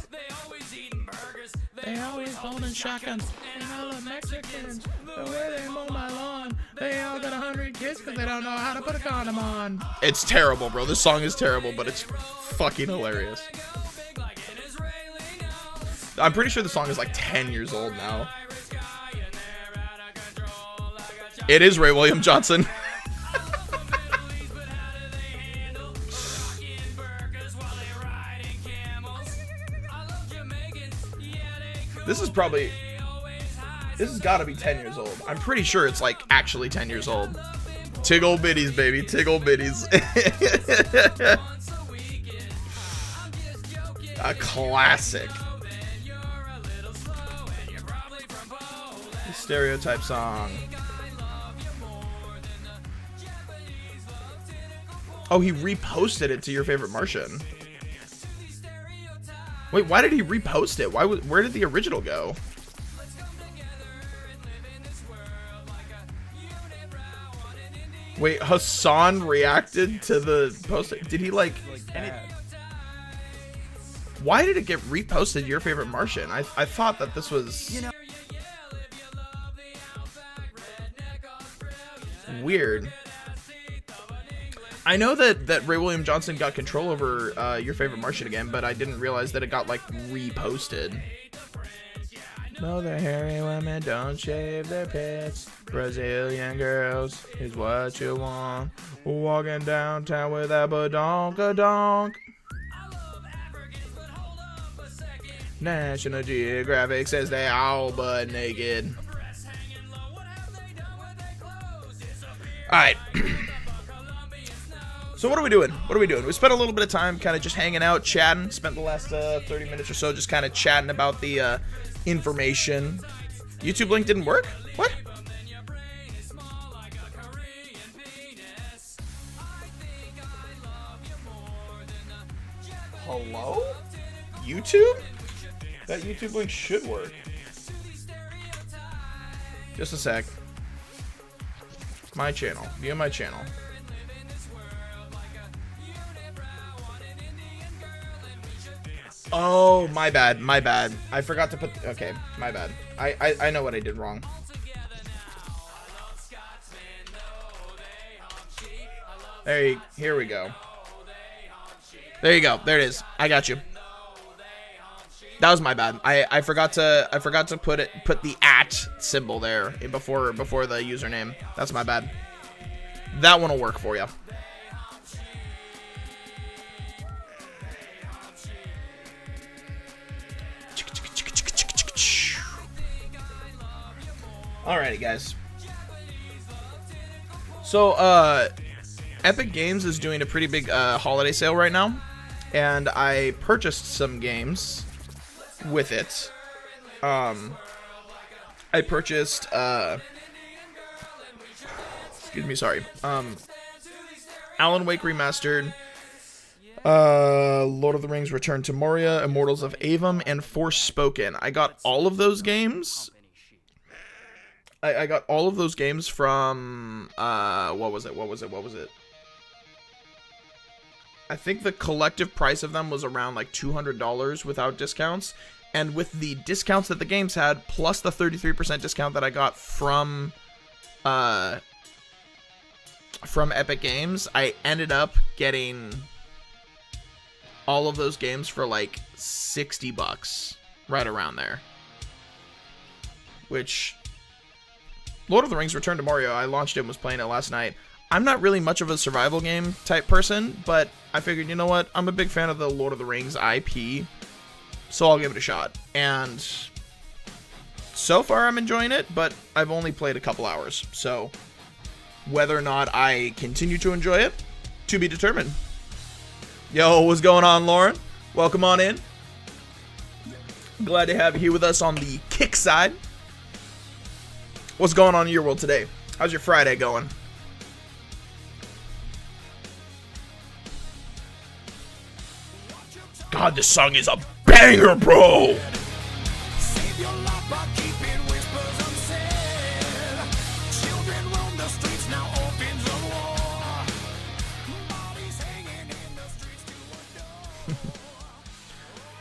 They always holding shotguns. And all the Mexicans, the way they mow my lawn. They all got 100 kids because they don't know how to put a condom on. It's terrible, bro. This song is terrible, but it's fucking hilarious. I'm pretty sure the song is like 10 years old now. It is Ray William Johnson. This has got to be 10 years old. I'm pretty sure it's like actually 10 years old. Tiggle bitties, baby. Tiggle bitties. A classic. The Stereotype song. Oh, he reposted it to Your Favorite Martian. Wait, why did he repost it? Where did the original go? Wait, Hassan reacted to the post. Did he like? Why did it get reposted? Your Favorite Martian. I thought that this was weird. I know that Ray William Johnson got control over Your Favorite Martian again, but I didn't realize that it got like reposted. No, the hairy women don't shave their pits. Brazilian girls is what you want. Walking downtown with a badonka-donk. National Geographic says they all butt naked. Alright. So what are we doing? We spent a little bit of time kind of just hanging out, chatting. Spent the last 30 minutes or so just kind of chatting about the information. YouTube link didn't work? What? Hello? YouTube? That YouTube link should work. Just a sec. My channel. View my channel. Oh, my bad. I forgot to put... Okay, my bad. I know what I did wrong. Here we go. There you go. There it is. I got you. That was my bad. I forgot to put the @ symbol there before the username. That's my bad. That one will work for you. Alrighty, guys. So, Epic Games is doing a pretty big holiday sale right now, and I purchased some games with it. I purchased, excuse me, sorry. Alan Wake Remastered, Lord of the Rings Return to Moria, Immortals of Avum, and Forspoken. I got all of those games. I got all of those games from, what was it? I think the collective price of them was around like $200 without discounts. And with the discounts that the games had, plus the 33% discount that I got from Epic Games, I ended up getting all of those games for like $60, right around there. Which, Lord of the Rings Return to Moria, I launched it and was playing it last night. I'm not really much of a survival game type person, but I figured, you know what, I'm a big fan of the Lord of the Rings IP, so I'll give it a shot. And so far I'm enjoying it, but I've only played a couple hours, so whether or not I continue to enjoy it, to be determined. Yo, what's going on, Lauren? Welcome on in. Glad to have you here with us on the kick side. What's going on in your world today? How's your Friday going? God, this song is a banger, bro!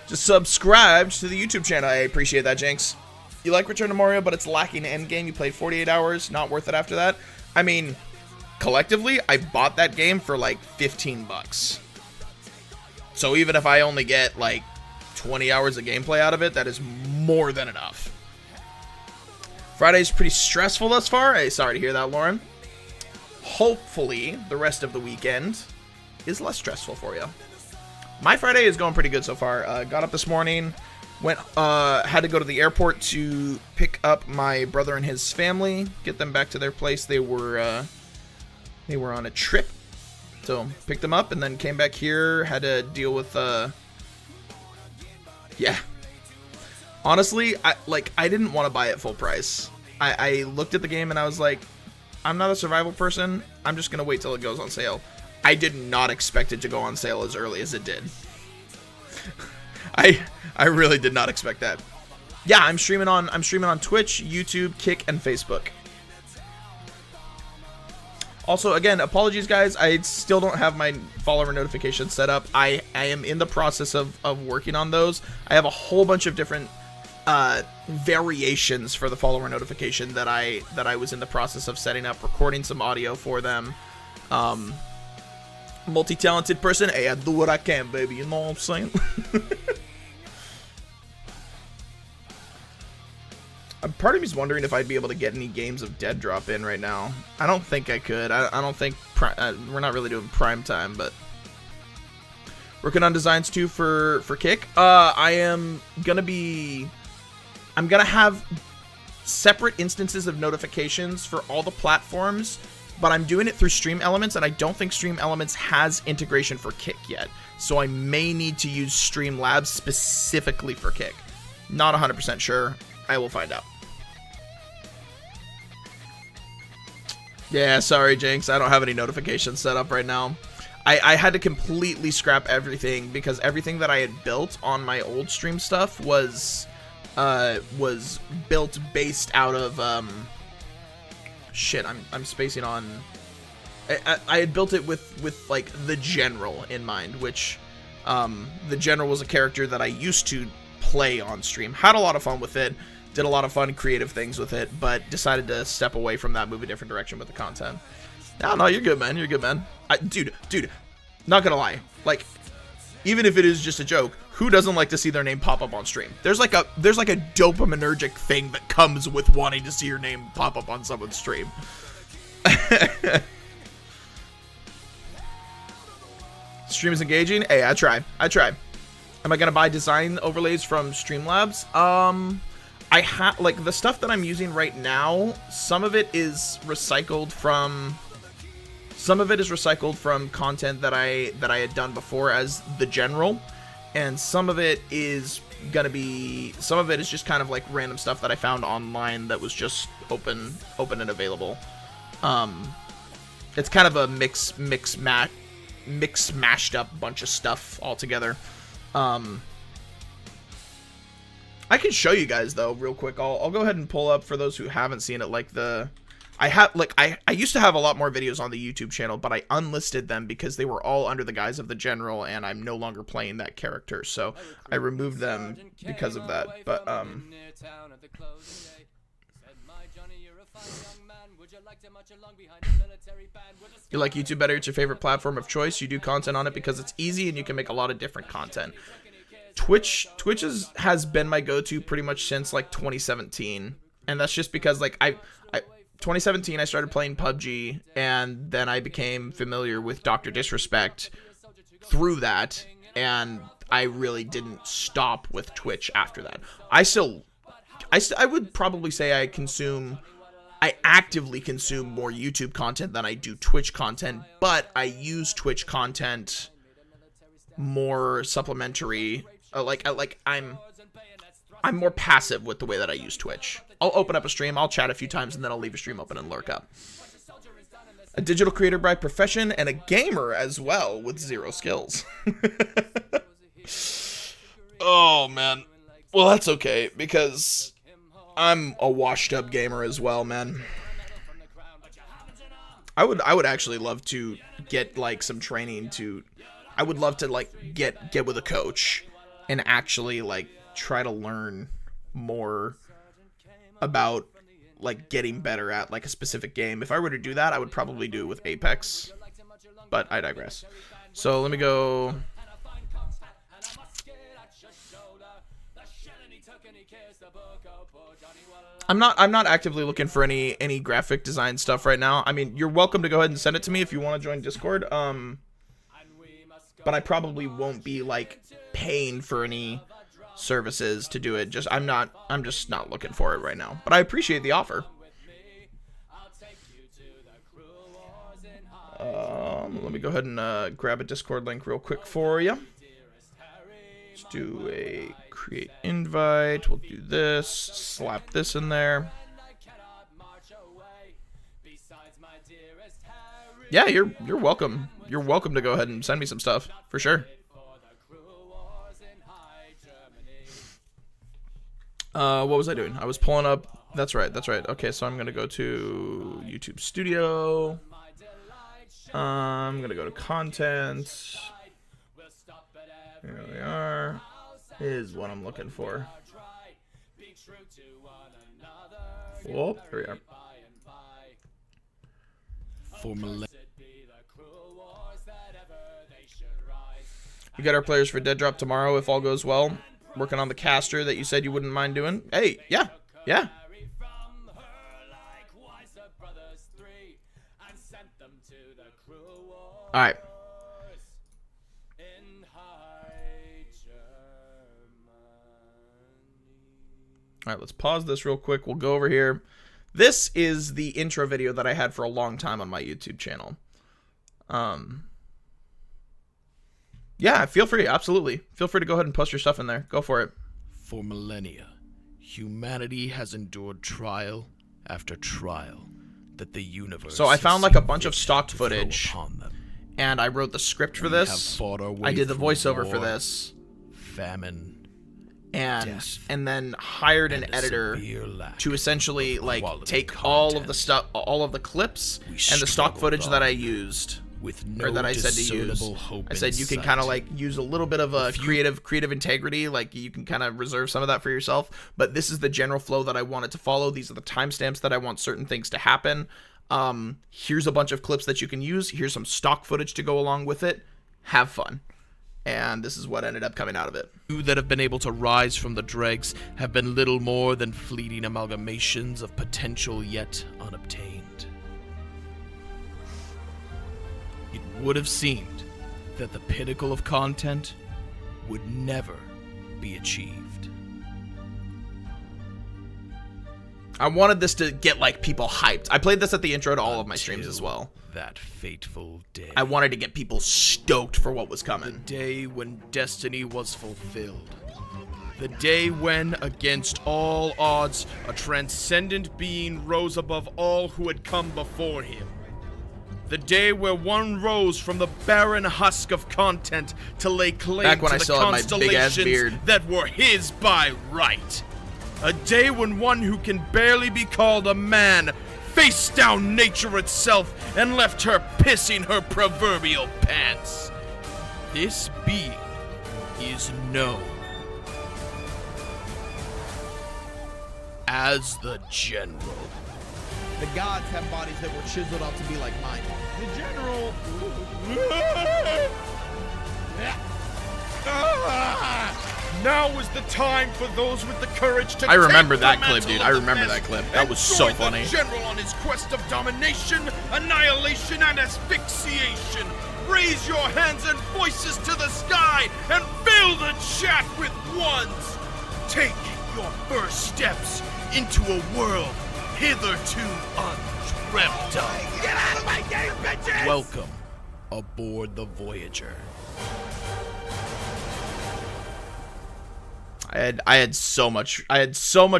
Just subscribe to the YouTube channel. I appreciate that, Jinx. You like Return to Moria, but it's lacking endgame. You played 48 hours, not worth it after that. I mean, collectively, I bought that game for like $15. So even if I only get like 20 hours of gameplay out of it, that is more than enough. Friday's pretty stressful thus far. Hey, sorry to hear that, Lauren. Hopefully, the rest of the weekend is less stressful for you. My Friday is going pretty good so far. Got up this morning, had to go to the airport to pick up my brother and his family, get them back to their place. They were on a trip, so picked them up and then came back here. Had to deal with Yeah. Honestly, I didn't want to buy it full price. I looked at the game and I was like, I'm not a survival person. I'm just gonna wait till it goes on sale. I did not expect it to go on sale as early as it did. I really did not expect that. Yeah, I'm streaming on Twitch, YouTube, Kick, and Facebook. Also, again, apologies guys, I still don't have my follower notifications set up. I am in the process of working on those. I have a whole bunch of different variations for the follower notification that I was in the process of setting up, recording some audio for them. Multi-talented person, hey, I do what I can, baby, you know what I'm saying? Part of me's wondering if I'd be able to get any games of Dead Drop in right now. I don't think I could. I don't think we're not really doing prime time, but working on designs too for Kick. I'm gonna have separate instances of notifications for all the platforms, but I'm doing it through Stream Elements, and I don't think Stream Elements has integration for Kick yet. So I may need to use Streamlabs specifically for Kick. Not 100% sure. I will find out. Yeah, sorry, Jinx. I don't have any notifications set up right now. I had to completely scrap everything because everything that I had built on my old stream stuff was built based out of shit. I'm spacing on. I had built it with like the General in mind, which the General was a character that I used to play on stream. Had a lot of fun with it. Did a lot of fun creative things with it, but decided to step away from that, move a different direction with the content. No, you're good, man. You're good, man. Dude, not gonna lie. Like, even if it is just a joke, who doesn't like to see their name pop up on stream? There's like a dopaminergic thing that comes with wanting to see your name pop up on someone's stream. Stream is engaging? Hey, I try. Am I gonna buy design overlays from Streamlabs? I have, like, the stuff that I'm using right now, some of it is recycled from content that I had done before as the General, and some of it is just kind of like random stuff that I found online that was just open and available. It's kind of a mix mashed up bunch of stuff all together. I can show you guys though real quick. I'll go ahead and pull up for those who haven't seen it. Like I used to have a lot more videos on the YouTube channel, but I unlisted them because they were all under the guise of the General, and I'm no longer playing that character, so I removed them because of that. But you like YouTube better? It's your favorite platform of choice. You do content on it because it's easy and you can make a lot of different content. Twitch has been my go-to pretty much since like 2017, and that's just because like 2017 I started playing PUBG, and then I became familiar with Dr. Disrespect through that, and I really didn't stop with Twitch after that. I would probably say I actively consume more YouTube content than I do Twitch content, but I use Twitch content more supplementary. I'm more passive with the way that I use Twitch. I'll open up a stream, I'll chat a few times, and then I'll leave a stream open and lurk up. A digital creator by profession and a gamer as well with 0 skills. Oh man. Well, that's okay because I'm a washed up gamer as well, man. I would actually love to get like some training I would love to like get with a coach and actually like try to learn more about like getting better at like a specific game. If I were to do that, I would probably do it with Apex, but I digress. So let me go. I'm not actively looking for any graphic design stuff right now. I mean, you're welcome to go ahead and send it to me if you want to join Discord. But I probably won't be like paying for any services to do it. I'm just not looking for it right now. But I appreciate the offer. Let me go ahead and grab a Discord link real quick for you. Let's do a create invite. We'll do this. Slap this in there. Yeah, you're welcome. You're welcome to go ahead and send me some stuff for sure. What was I doing? I was pulling up. That's right. That's right. Okay, so I'm gonna go to YouTube Studio. I'm gonna go to content. Here we are. Is what I'm looking for. Oh, here we are. We got our players for Dead Drop tomorrow if all goes well. Working on the caster that you said you wouldn't mind doing. Hey, yeah, yeah. All right. All right, let's pause this real quick. We'll go over here. This is the intro video that I had for a long time on my YouTube channel. Yeah, feel free. Absolutely. Feel free to go ahead and post your stuff in there. Go for it. For millennia, humanity has endured trial after trial that the universe. So I found like a bunch of stock footage, them. and I wrote the script for this. I did the voiceover for this, famine, and then hired an editor to essentially like take all of the stuff, all of the clips and the stock footage that I used. With no or that I said to use. I said you can kind of like use a little bit of a creative integrity, like you can kind of reserve some of that for yourself. But this is the general flow that I wanted to follow. These are the timestamps that I want certain things to happen. Here's a bunch of clips that you can use. Here's some stock footage to go along with it. Have fun. And this is what ended up coming out of it. You that have been able to rise from the dregs have been little more than fleeting amalgamations of potential yet unobtained. It would have seemed that the pinnacle of content would never be achieved. I wanted this to get like people hyped. I played this at the intro to all of my streams as well. That fateful day. I wanted to get people stoked for what was coming. The day when destiny was fulfilled. The day when, against all odds, a transcendent being rose above all who had come before him. The day where one rose from the barren husk of content to lay claim Back when to I the still had my big-ass beard. constellations that were his by right. A day when one who can barely be called a man faced down nature itself and left her pissing her proverbial pants. This being is known as the General. The gods have bodies that were chiseled out to be like mine. The general. Now is the time for those with the courage to I remember take that the clip, mantle dude. of I the remember best that clip. That was and so join funny. The general on his quest of domination, annihilation, and asphyxiation. Raise your hands and voices to the sky and fill the chat with ones. Take your first steps into a world hitherto undreamt of. Get out of my game, bitches! Welcome aboard the Voyager. I had so much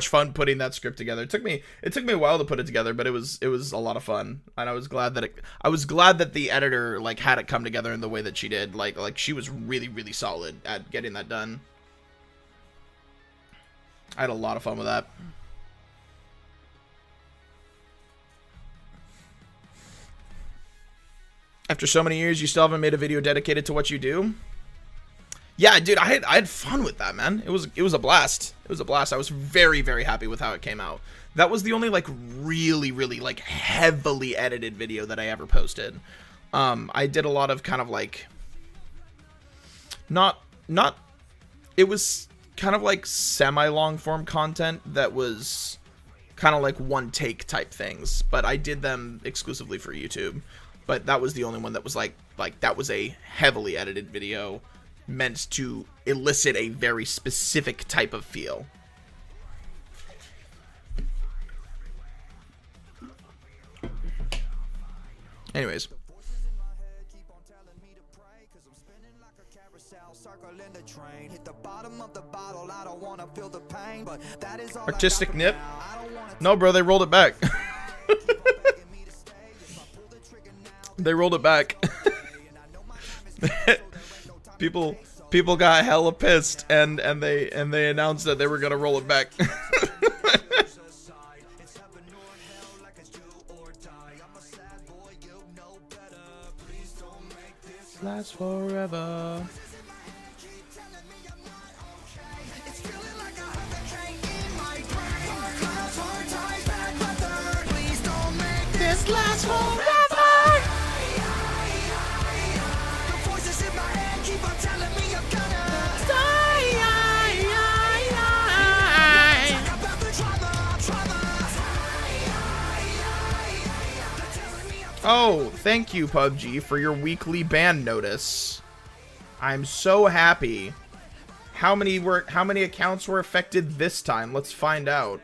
fun putting that script together. It took me a while to put it together, but it was a lot of fun. And I was glad that the editor like had it come together in the way that she did. Like she was really, really solid at getting that done. I had a lot of fun with that. After so many years, you still haven't made a video dedicated to what you do? Yeah, dude, I had fun with that, man. It was a blast. It was a blast. I was very, very happy with how it came out. That was the only like really, really like heavily edited video that I ever posted. I did a lot of kind of like not it was kind of like semi-long form content that was kind of like one take type things, but I did them exclusively for YouTube. But that was the only one that was like that was a heavily edited video meant to elicit a very specific type of feel. Anyways. Artistic nip? No, bro, they rolled it back. They rolled it back. People got hella pissed and they announced that they were gonna roll it back. Last forever. This lasts forever. Oh, thank you, PUBG, for your weekly ban notice. I'm so happy. How many accounts were affected this time? Let's find out.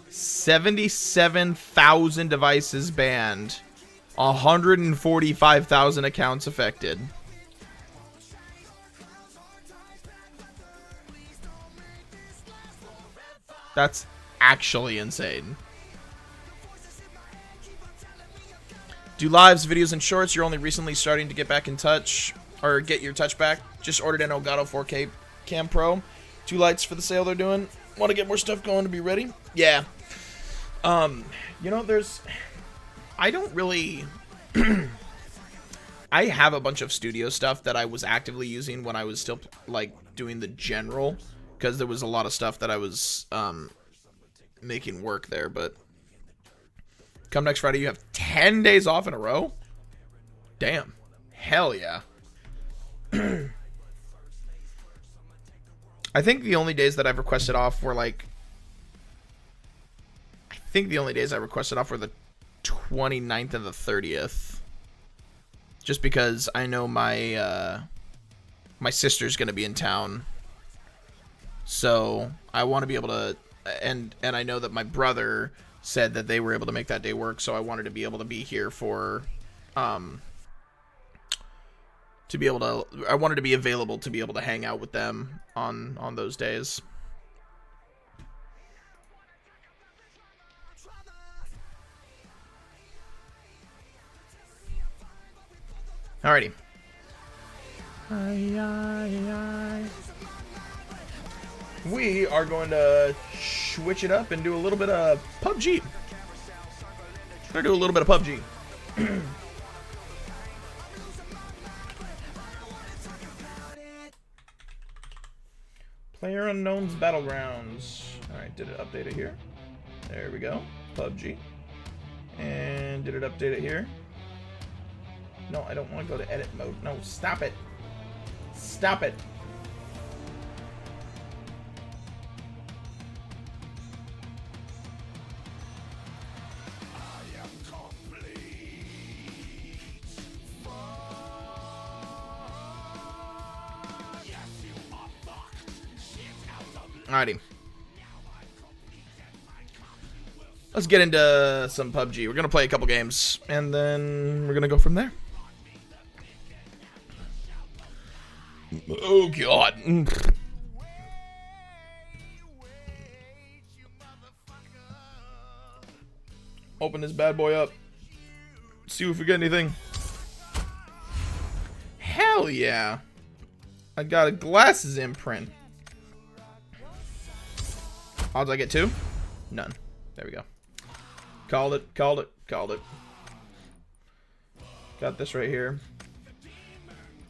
77,000 devices banned. 145,000 accounts affected. That's actually insane. Do lives, videos, and shorts. You're only recently starting to get back in touch, or get your touch back. Just ordered an Elgato 4K Cam Pro. 2 lights for the sale they're doing. Want to get more stuff going to be ready? Yeah. You know, I don't really... I have a bunch of studio stuff that I was actively using when I was still, like, doing the general, because there was a lot of stuff that I was, making work there, but come next Friday, you have 10 days off in a row? Damn. Hell yeah. I think the only days that I've requested off were, like, I think the only days I requested off were the 29th and the 30th. Just because I know my sister's gonna be in town, so I want to be able to, and I know that my brother said that they were able to make that day work, so I wanted to be able to be here for, I wanted to be available to be able to hang out with them on those days. Alrighty. We are going to switch it up and do a little bit of PUBG. We're going to do a little bit of PUBG. PlayerUnknown's Battlegrounds. Alright, did it update it here? There we go. PUBG. And did it update it here? No, I don't want to go to edit mode. No, stop it. Stop it. Alrighty. Let's get into some PUBG. We're going to play a couple games, and then we're going to go from there. Oh, God. Open this bad boy up. See if we get anything. Hell yeah. I got a glasses imprint. Odds I get 2? None. There we go. Called it, called it, called it. Got this right here.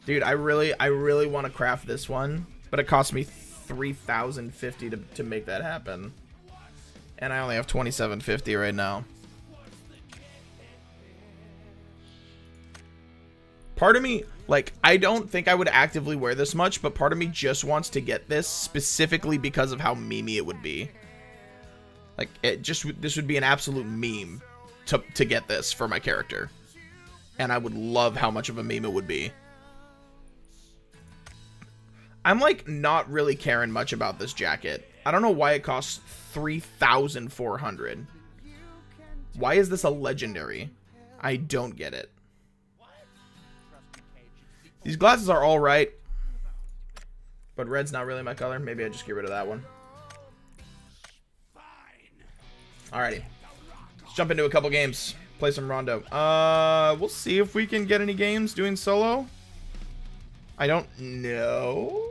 Dude, I really want to craft this one, but it cost me $3,050 to make that happen. And I only have $2,750 right now. Part of me, like, I don't think I would actively wear this much, but part of me just wants to get this specifically because of how memey it would be. Like, this would be an absolute meme to get this for my character. And I would love how much of a meme it would be. I'm, like, not really caring much about this jacket. I don't know why it costs $3,400. Why is this a legendary? I don't get it. These glasses are all right, but red's not really my color. Maybe I just get rid of that one. Alrighty. Let's jump into a couple games. Play some Rondo. We'll see if we can get any games doing solo. I don't know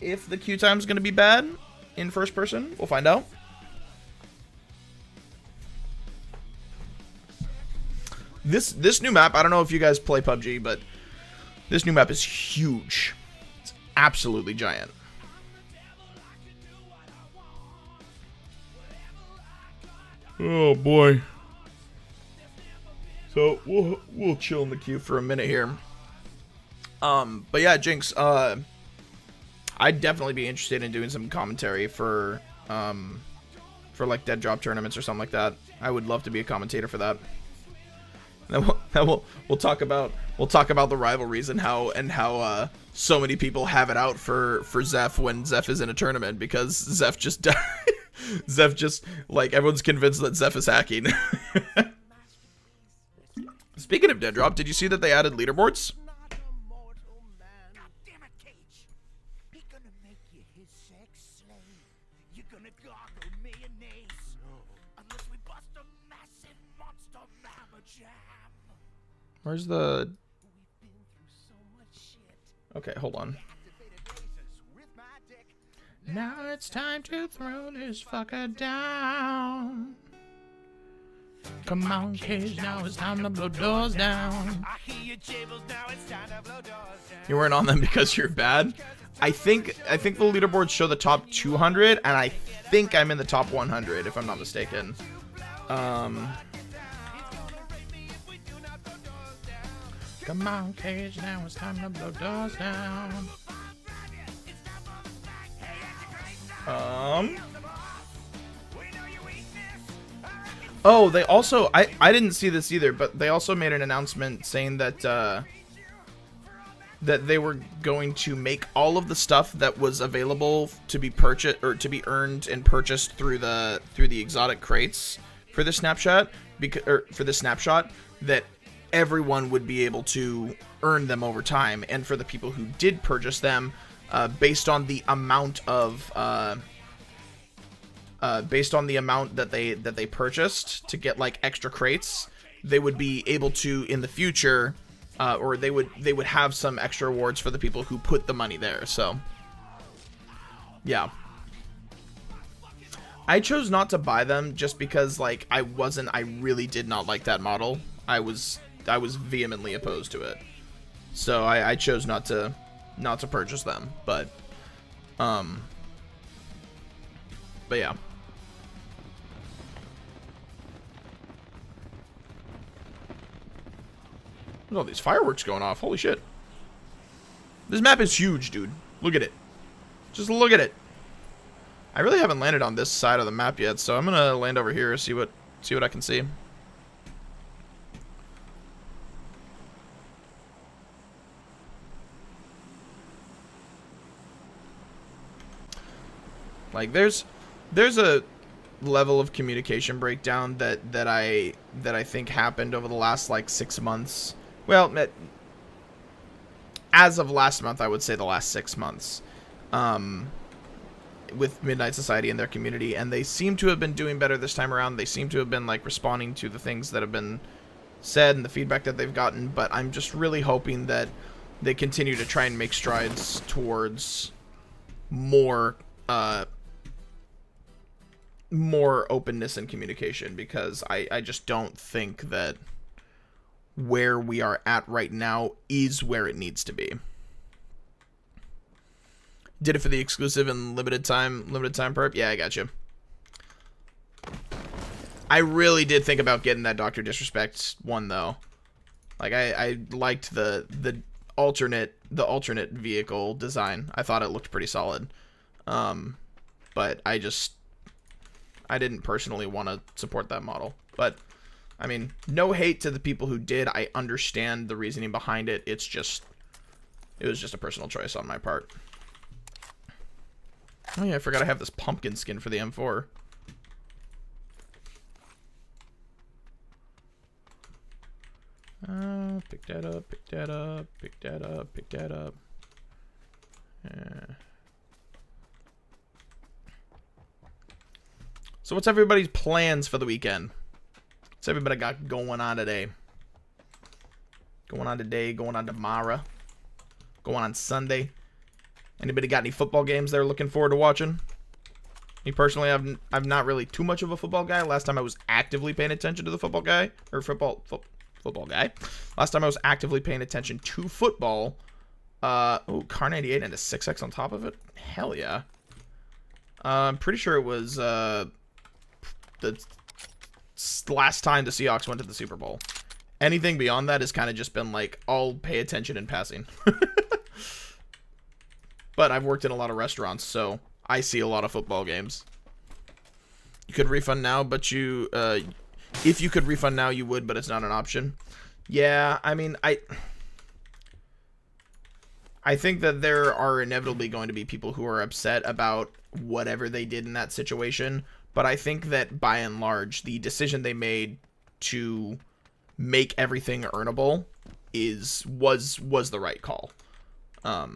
if the queue time is going to be bad in first person. We'll find out. This new map, I don't know if you guys play PUBG, but this new map is huge. It's absolutely giant. Oh boy. So we'll chill in the queue for a minute here. But yeah, Jinx, I'd definitely be interested in doing some commentary for like dead drop tournaments or something like that. I would love to be a commentator for that. Then we'll talk about the rivalries and how so many people have it out for Zeph when Zeph is in a tournament because Zeph just died. Zeph just, like, everyone's convinced that Zeph is hacking. Speaking of dead drop, did you see that they added leaderboards? Where's the... Okay, hold on. Now it's time to throw this fucker down. Come on, kids, now it's time to blow doors down. You weren't on them because you're bad? I think the leaderboards show the top 200, and I think I'm in the top 100, if I'm not mistaken. Come on, Cage, now it's time to blow doors down. Oh, they also, I didn't see this either, but they also made an announcement saying that, that they were going to make all of the stuff that was available to be purchased, or to be earned and purchased through the exotic crates for the snapshot, that everyone would be able to earn them over time, and for the people who did purchase them, based on the amount of that they purchased to get like extra crates, they would be able to in the future, or they would have some extra rewards for the people who put the money there. So yeah, I chose not to buy them just because like I really did not like that model. I was vehemently opposed to it, so I chose not to purchase them. But yeah. Look at all these fireworks going off. Holy shit. This map is huge, dude. Look at it. Just look at it. I really haven't landed on this side of the map yet, so I'm gonna land over here, see what I can see. Like there's a level of communication breakdown that I think happened over the last like 6 months. Well, as of last month, I would say the last 6 months, with Midnight Society and their community, and they seem to have been doing better this time around. They seem to have been like responding to the things that have been said and the feedback that they've gotten, but I'm just really hoping that they continue to try and make strides towards more openness and communication, because I just don't think that where we are at right now is where it needs to be. Did it for the exclusive and limited time perp? Yeah, I got you. I really did think about getting that Dr. Disrespect one though. Like I liked the alternate vehicle design. I thought it looked pretty solid. But I didn't personally want to support that model. But I mean, no hate to the people who did. I understand the reasoning behind it. It was just a personal choice on my part. Oh yeah, I forgot I have this pumpkin skin for the M4. Pick that up, pick that up, pick that up, pick that up. So what's everybody's plans for the weekend? What's everybody got going on today? Going on today, going on tomorrow, going on Sunday. Anybody got any football games they're looking forward to watching? Me personally, I'm not really too much of a football guy. Last time I was actively paying attention to the football guy, or football guy. Last time I was actively paying attention to football. Car 98 and a 6X on top of it. Hell yeah. I'm pretty sure it was the last time the Seahawks went to the Super Bowl. Anything beyond that has kind of just been like, I'll pay attention in passing. But I've worked in a lot of restaurants, so I see a lot of football games. You could refund now, but if you could refund now, you would, but it's not an option. Yeah, I mean, I think that there are inevitably going to be people who are upset about whatever they did in that situation, but I think that by and large, the decision they made to make everything earnable was the right call. A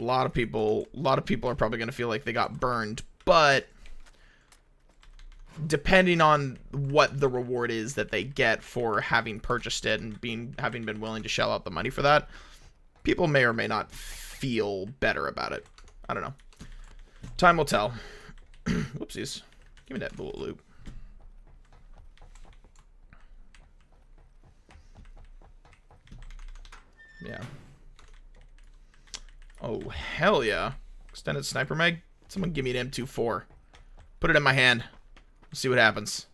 lot of people are probably going to feel like they got burned, but depending on what the reward is that they get for having purchased it and having been willing to shell out the money for that, people may or may not feel better about it. I don't know. Time will tell. Whoopsies. Give me that bullet loop. Yeah. Oh, hell yeah. Extended sniper mag? Someone give me an M24. Put it in my hand. Let's see what happens.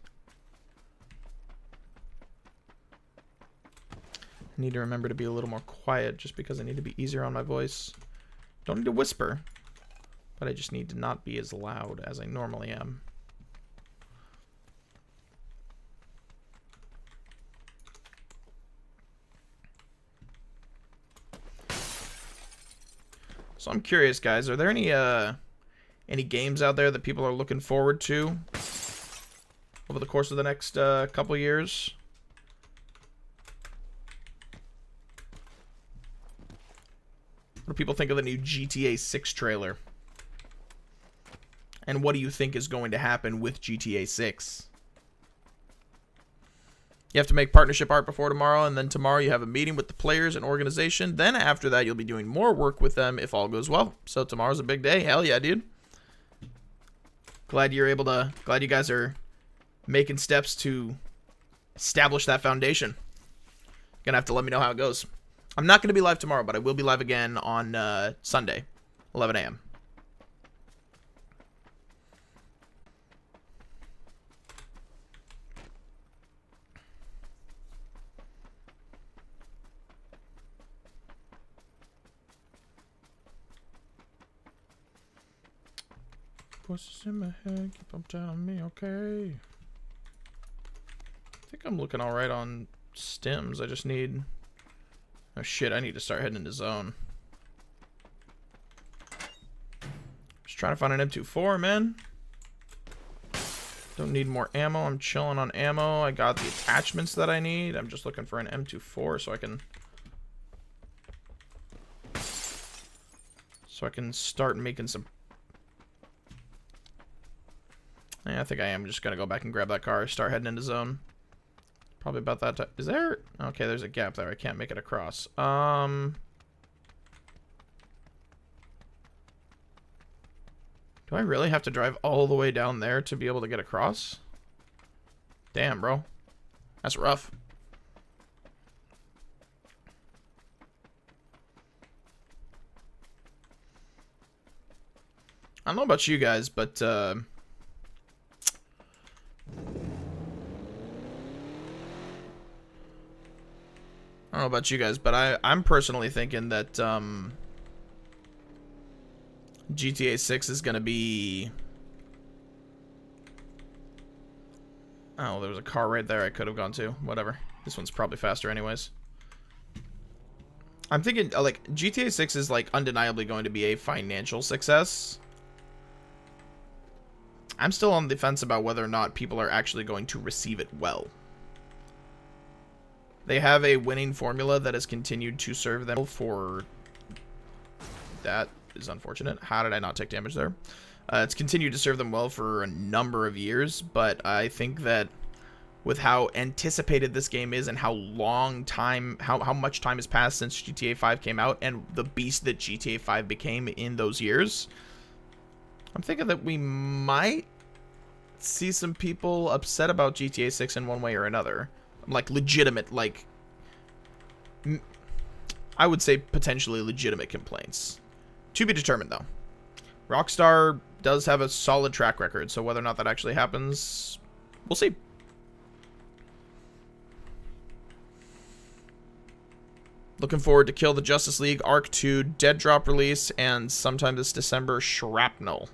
I need to remember to be a little more quiet just because I need to be easier on my voice. Don't need to whisper, but I just need to not be as loud as I normally am. So I'm curious, guys, are there any games out there that people are looking forward to over the course of the next couple years? What do people think of the new GTA 6 trailer? And what do you think is going to happen with GTA 6? You have to make partnership art before tomorrow, and then tomorrow you have a meeting with the players and organization. Then after that, you'll be doing more work with them if all goes well. So tomorrow's a big day. Hell yeah, dude. Glad you guys are making steps to establish that foundation. Gonna have to let me know how it goes. I'm not gonna be live tomorrow, but I will be live again on Sunday, 11 a.m. Voices in my head keep on telling me, okay. I think I'm looking alright on stems. I just need... Oh shit, I need to start heading into zone. Just trying to find an M24, man. Don't need more ammo. I'm chilling on ammo. I got the attachments that I need. I'm just looking for an M24 so I can start making some... Yeah, I think I am just gonna go back and grab that car, start heading into zone. Probably about that time. Is there? Okay, there's a gap there. I can't make it across. Do I really have to drive all the way down there to be able to get across? Damn, bro. That's rough. I don't know about you guys, but I don't know about you guys, but I'm personally thinking that GTA 6 is going to be... Oh, there was a car right there I could have gone to. Whatever. This one's probably faster anyways. I'm thinking, like, GTA 6 is, like, undeniably going to be a financial success. I'm still on the fence about whether or not people are actually going to receive it well. They have a winning formula that has continued to serve them for... That is unfortunate. How did I not take damage there? It's continued to serve them well for a number of years, but I think that with how anticipated this game is and how much time has passed since GTA 5 came out and the beast that GTA 5 became in those years, I'm thinking that we might see some people upset about GTA 6 in one way or another. Like, legitimate, like... I would say potentially legitimate complaints. To be determined, though. Rockstar does have a solid track record, so whether or not that actually happens, we'll see. Looking forward to Kill the Justice League Arc 2 Dead Drop release, and sometime this December, Shrapnel.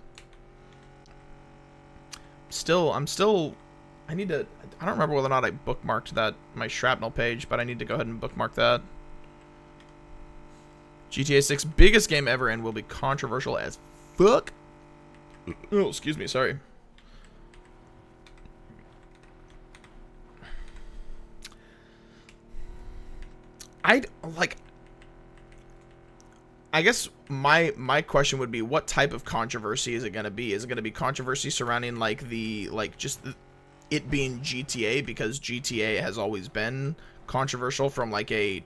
I need to, I don't remember whether or not I bookmarked my Shrapnel page, but I need to go ahead and bookmark that. GTA 6 biggest game ever and will be controversial as fuck. Oh, excuse me, sorry. I guess my question would be, what type of controversy is it going to be? Is it going to be controversy surrounding like it being GTA, because GTA has always been controversial from like a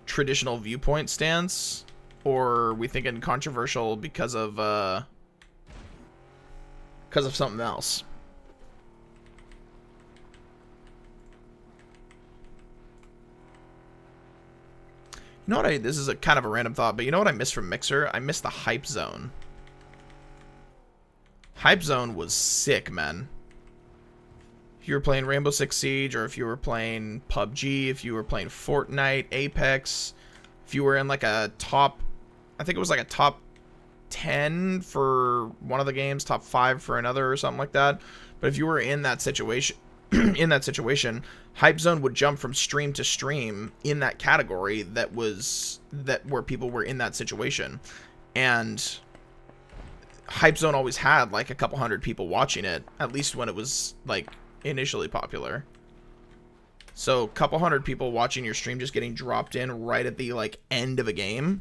traditional viewpoint stance, or are we thinking controversial because of something else? You know what this is a kind of a random thought, but you know what I miss from Mixer? I miss the Hype Zone. Hype Zone was sick, man. If you were playing Rainbow Six Siege, or if you were playing PUBG, if you were playing Fortnite, Apex, if you were in like a top, I think it was like a top 10 for one of the games, top 5 for another, or something like that. But if you were in that situation, Hype Zone would jump from stream to stream in that category where people were in that situation. And Hype Zone always had like a couple hundred people watching it, at least when it was like initially popular. So a couple hundred people watching your stream just getting dropped in right at the like end of a game.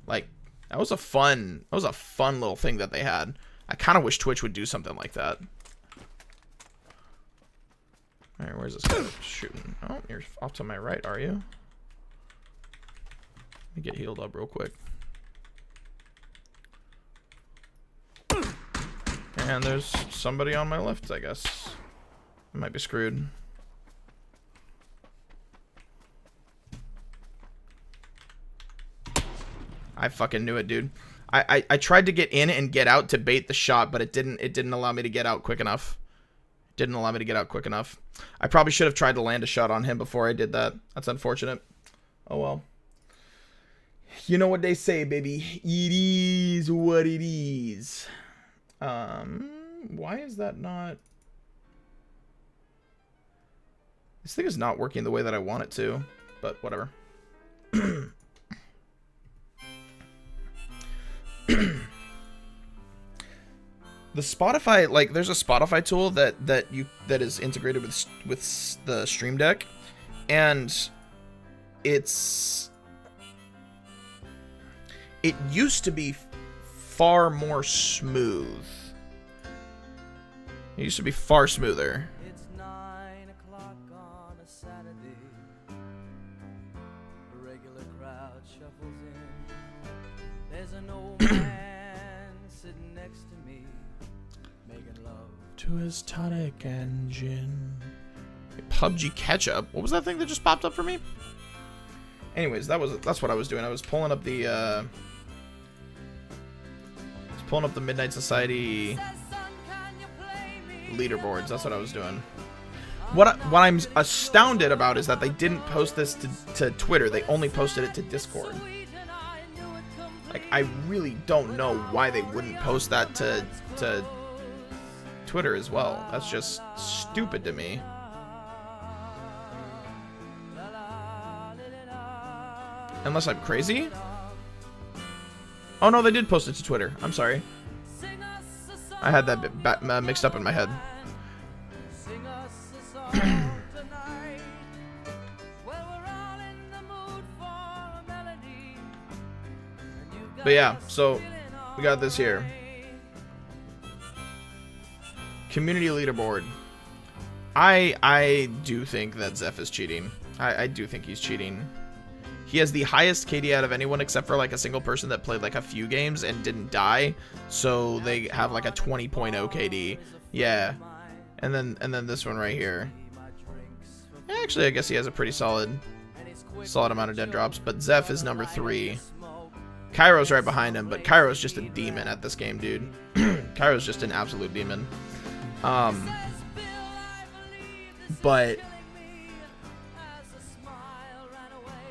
Like that was a fun little thing that they had. I kind of wish Twitch would do something like that. Alright, where's this guy shooting? Oh, you're off to my right, are you? Let me get healed up real quick. And there's somebody on my left, I guess. I might be screwed. I fucking knew it, dude. I tried to get in and get out to bait the shot, but it didn't allow me to get out quick enough. Didn't allow me to get out quick enough. I probably should have tried to land a shot on him before I did that. That's unfortunate. Oh well. You know what they say, baby. It is what it is. Why is that not... This thing is not working the way that I want it to, but whatever. The Spotify, like, there's a Spotify tool that is integrated with the Stream Deck, and it used to be far more smooth. It used to be far smoother. It's 9 o'clock on a Saturday. A regular crowd shuffles in. There's an old man sitting next to me, making love to his tonic engine. PUBG Ketchup. What was that thing that just popped up for me? Anyways, that's what I was doing. I was pulling up the Midnight Society leaderboards. That's what I was doing. What I'm astounded about is that they didn't post this to Twitter. They only posted it to Discord. Like, I really don't know why they wouldn't post that to Twitter as well. That's just stupid to me. Unless I'm crazy? Oh no, they did post it to Twitter. I'm sorry. I had that bit mixed up in my head. But yeah, so we got this here. Community leaderboard. I do think that Zeph is cheating. I do think he's cheating. He has the highest KD out of anyone except for like a single person that played like a few games and didn't die. So they have like a 20.0 KD. Yeah. And then this one right here. Actually, I guess he has a pretty solid amount of dead drops, but Zeph is number 3. Cairo's right behind him, but Cairo's just a demon at this game, dude. Cairo's just an absolute demon. But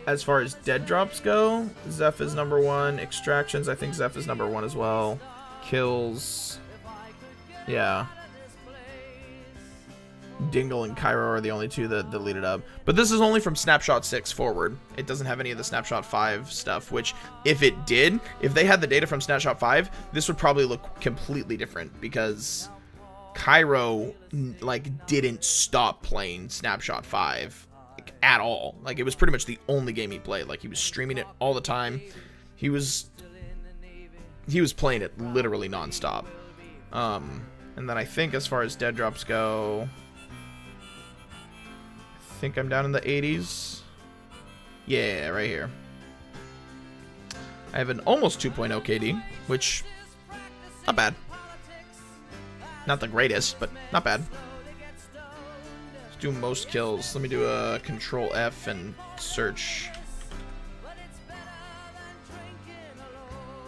as far as dead drops go, Zeph is number 1. Extractions, I think Zeph is number 1 as well. Kills, yeah. Dingle and Cairo are the only two that lead it up. But this is only from Snapshot 6 forward. It doesn't have any of the Snapshot 5 stuff, which if it did, if they had the data from Snapshot 5, this would probably look completely different because Cairo like didn't stop playing Snapshot 5 like, at all. Like it was pretty much the only game he played. Like he was streaming it all the time. He was playing it literally nonstop. And then I think as far as dead drops go, I think I'm down in the 80s. Yeah, right here. I have an almost 2.0 KD, which, not bad. Not the greatest, but not bad. Let's do most kills. Let me do a Control F and search.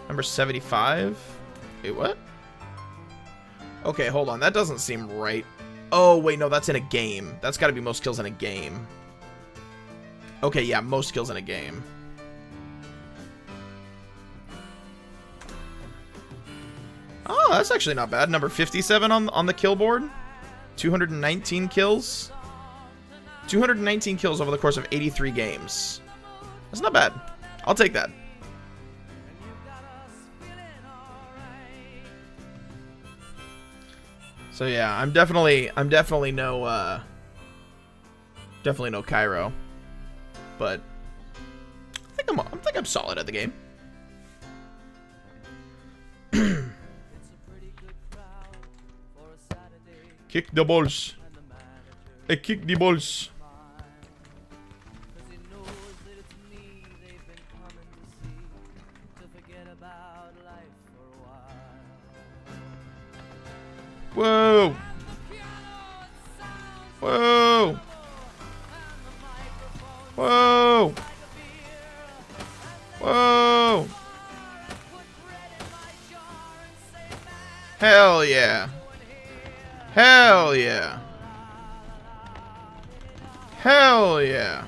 Number 75? Wait, what? Okay, hold on. That doesn't seem right. Oh, wait, no, that's in a game. That's got to be most kills in a game. Okay, yeah, most kills in a game. Oh, that's actually not bad. Number 57 on the kill board. 219 kills. 219 kills over the course of 83 games. That's not bad. I'll take that. So yeah, I'm definitely no Cairo, but I think I'm solid at the game. Kick the balls. Hey, kick the balls. Whoa! Whoa! Whoa! Whoa! Hell yeah! Hell yeah! Hell yeah!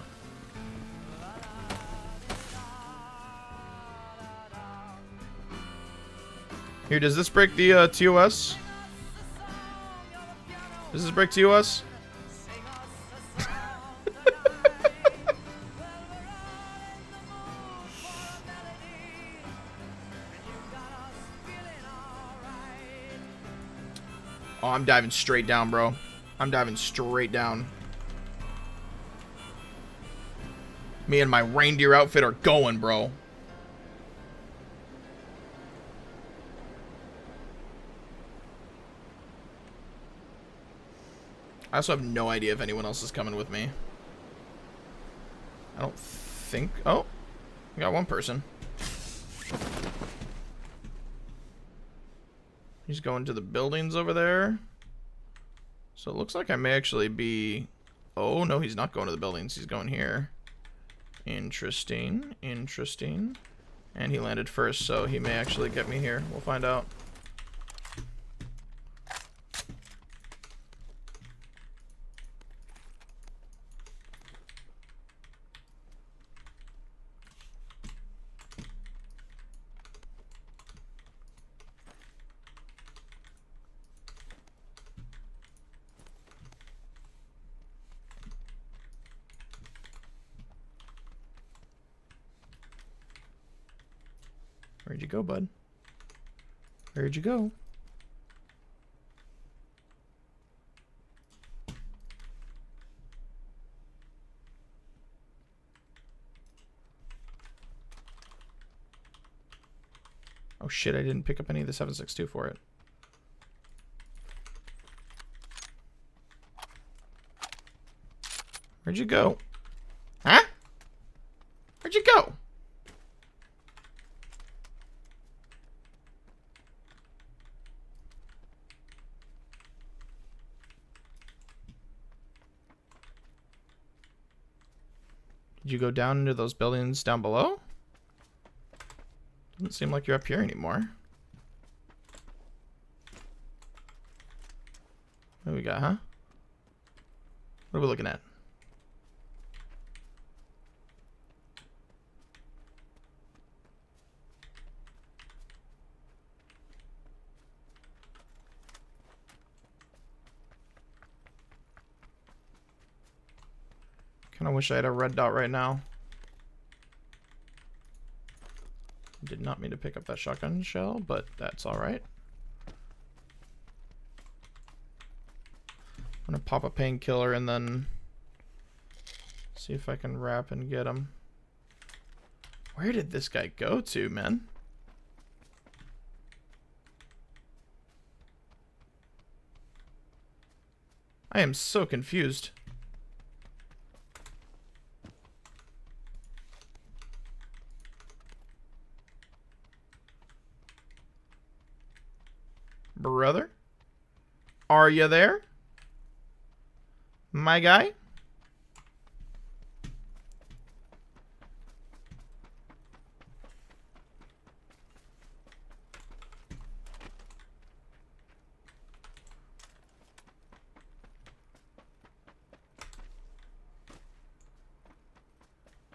Here, does this break the TOS? Does this break TOS? Oh, I'm diving straight down, bro. I'm diving straight down. Me and my reindeer outfit are going, bro. I also have no idea if anyone else is coming with me. I don't think... Oh, we got one person. He's going to the buildings over there. So it looks like I may actually be... Oh, no, he's not going to the buildings. He's going here. Interesting. Interesting. And he landed first, so he may actually get me here. We'll find out. Where'd you go, bud? Where'd you go? Oh shit, I didn't pick up any of the 7.62 for it. Where'd you go? Huh? Where'd you go? Did you go down into those buildings down below? Doesn't seem like you're up here anymore. What do we got, huh? What are we looking at? Kinda wish I had a red dot right now. Did not mean to pick up that shotgun shell, but that's alright. I'm gonna pop a painkiller and then see if I can wrap and get him. Where did this guy go to, man? I am so confused. Brother? Are you there? My guy?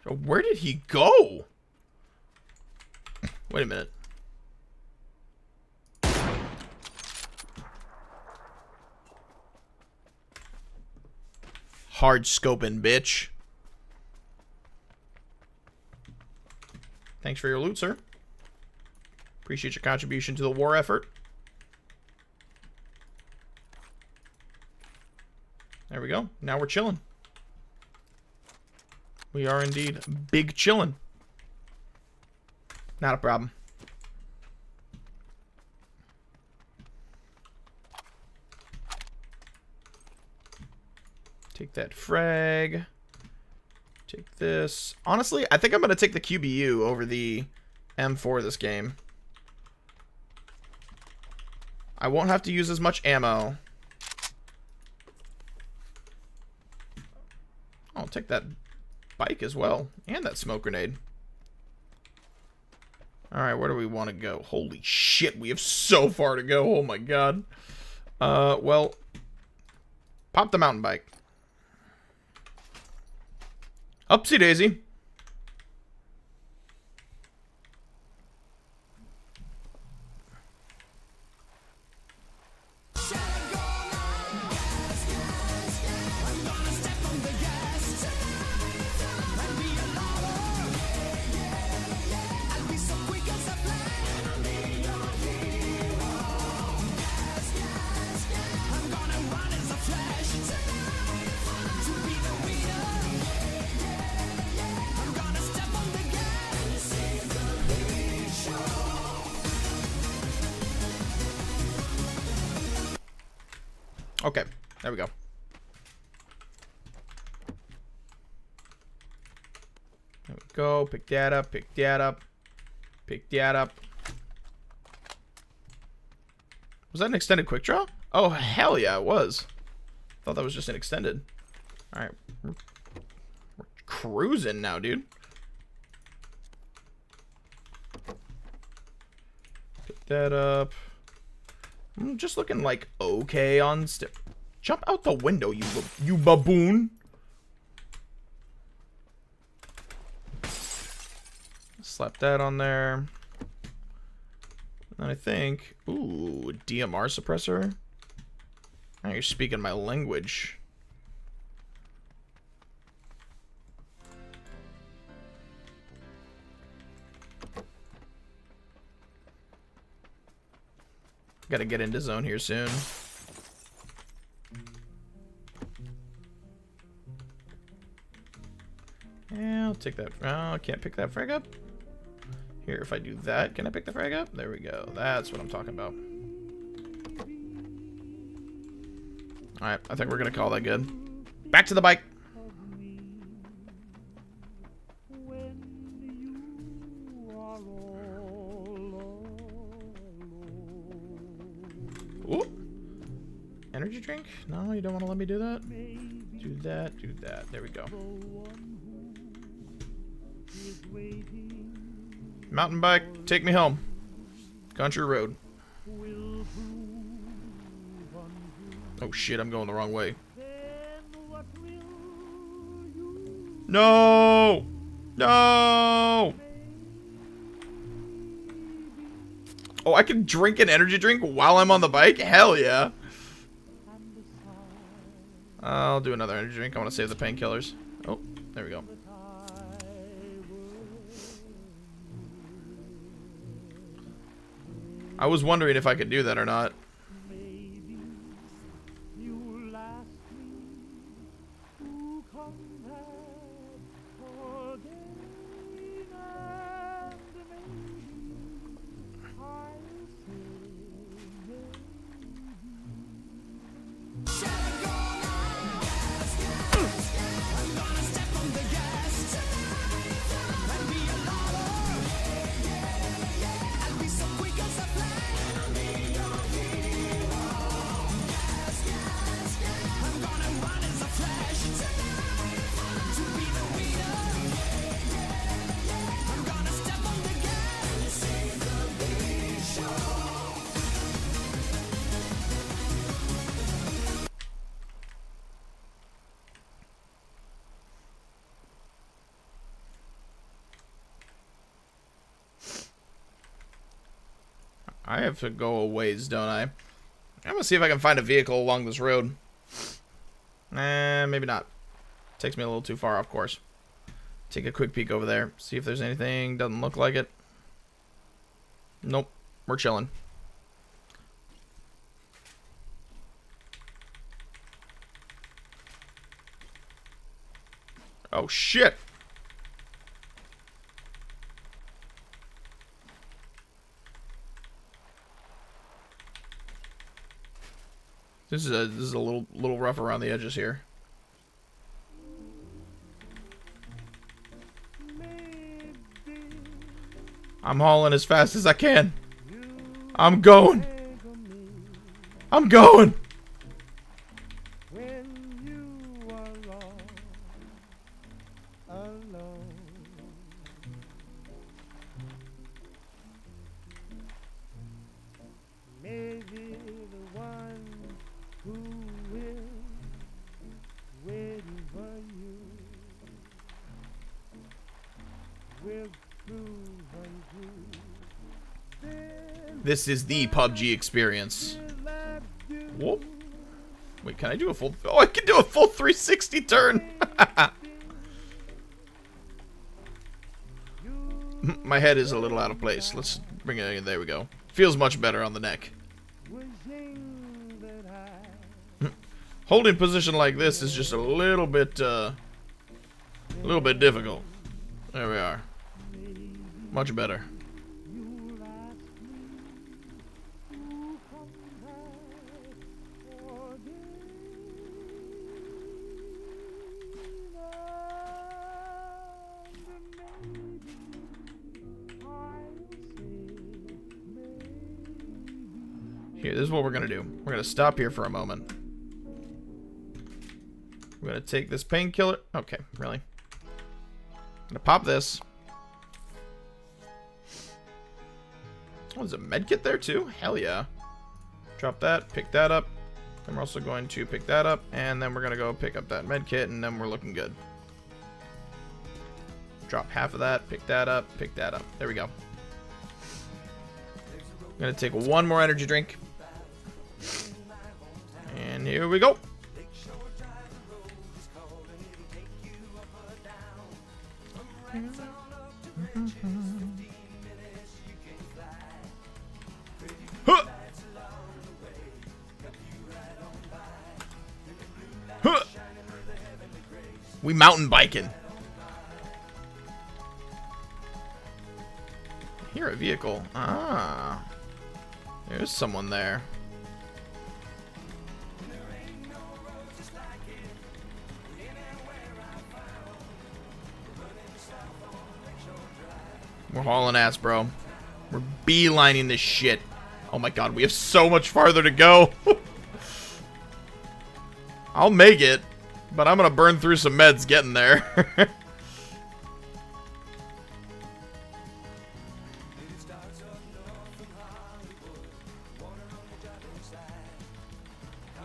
Where did he go? Wait a minute. Hard scoping, bitch. Thanks for your loot, sir. Appreciate your contribution to the war effort. There we go. Now we're chilling. We are indeed big chillin'. Not a problem. Take that frag. Take this. Honestly, I think I'm going to take the QBU over the M4 this game. I won't have to use as much ammo. I'll take that bike as well. And that smoke grenade. Alright, where do we want to go? Holy shit, we have so far to go. Oh my god. Well, pop the mountain bike. Upsy daisy. Okay, there we go. There we go. Pick that up, pick that up, pick that up. Was that an extended quick draw? Oh, hell yeah, it was. Thought that was just an extended. Alright. We're cruising now, dude. Pick that up. I'm just looking like okay on jump out the window, you baboon. Slap that on there. And I think, ooh, DMR suppressor. Now you're speaking my language. Gotta get into zone here soon. Yeah, I'll take that. Oh, I can't pick that frag up. Here, if I do that, can I pick the frag up? There we go. That's what I'm talking about. Alright, I think we're gonna call that good. Back to the bike! Ooh. Energy drink? No, you don't want to let me do that? Do that, do that. There we go. Mountain bike, take me home. Country road. Oh shit, I'm going the wrong way. No! No! Oh, I can drink an energy drink while I'm on the bike? Hell yeah. I'll do another energy drink. I want to save the painkillers. Oh, there we go. I was wondering if I could do that or not. I have to go a ways, don't I? I'm gonna see if I can find a vehicle along this road. Maybe not. Takes me a little too far off course. Take a quick peek over there. See if there's anything. Doesn't look like it. Nope. We're chilling. Oh, shit. This is a little rough around the edges here. I'm hauling as fast as I can. I'm going. I'm going. This is the PUBG experience. Whoop. Wait, can I do a full... Oh, I can do a full 360 turn! My head is a little out of place. Let's bring it in. There we go. Feels much better on the neck. Holding position like this is just a little bit difficult. There we are. Much better. Here, this is what we're gonna do. We're gonna stop here for a moment. We're gonna take this painkiller. Okay, really? I'm gonna pop this. Oh, there's a medkit there too? Hell yeah. Drop that, pick that up. And we're also going to pick that up, and then we're gonna go pick up that medkit, and then we're looking good. Drop half of that, pick that up, pick that up. There we go. I'm gonna take one more energy drink. And here we go. Huh. Huh. We mountain biking. hear a vehicle. Ah. There's someone there. We're hauling ass, bro. We're beelining this shit. Oh my god, we have so much farther to go. I'll make it, but I'm gonna burn through some meds getting there.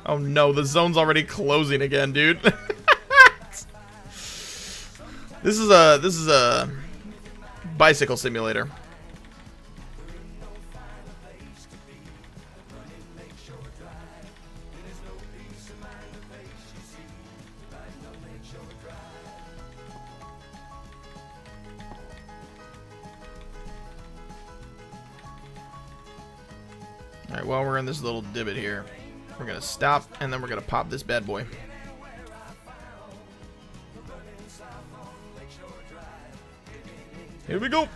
Oh no, the zone's already closing again, dude. This is a bicycle simulator. Alright, while we're in this little divot here, we're gonna stop and then we're gonna pop this bad boy. Here we go.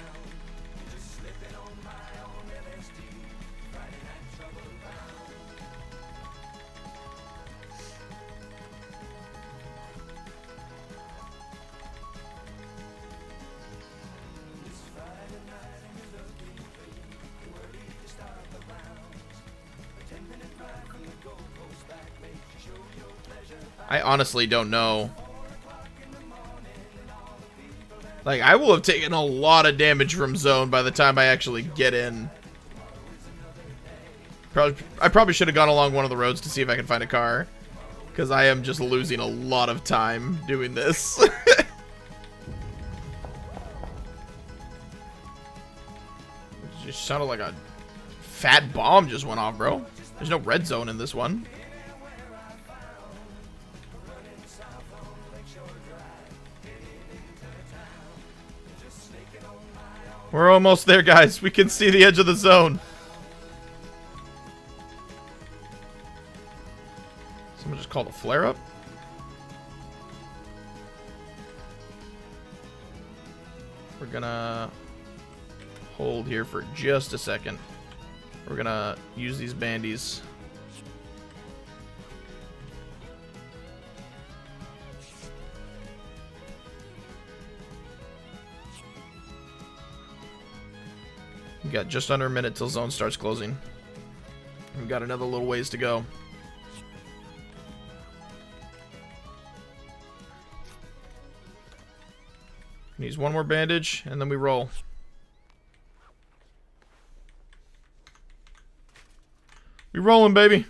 I honestly don't know. Like, I will have taken a lot of damage from zone by the time I actually get in. I probably should have gone along one of the roads to see if I can find a car. Because I am just losing a lot of time doing this. It just sounded like a fat bomb just went off, bro. There's no red zone in this one. We're almost there, guys. We can see the edge of the zone. Someone just called a flare-up? We're gonna hold here for just a second. We're gonna use these bandies. We got just under a minute till zone starts closing. We've got another little ways to go. Needs one more bandage, and then we roll. We rolling, baby.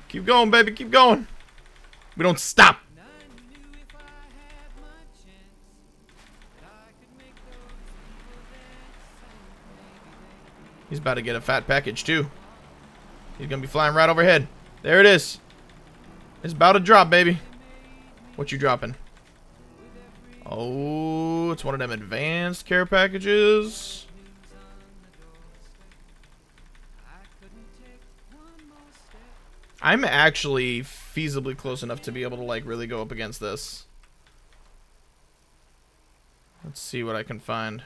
Keep going, baby. Keep going. We don't stop. He's about to get a fat package, too. He's going to be flying right overhead. There it is. It's about to drop, baby. What you dropping? Oh, it's one of them advanced care packages. I'm actually feasibly close enough to be able to, like, really go up against this. Let's see what I can find.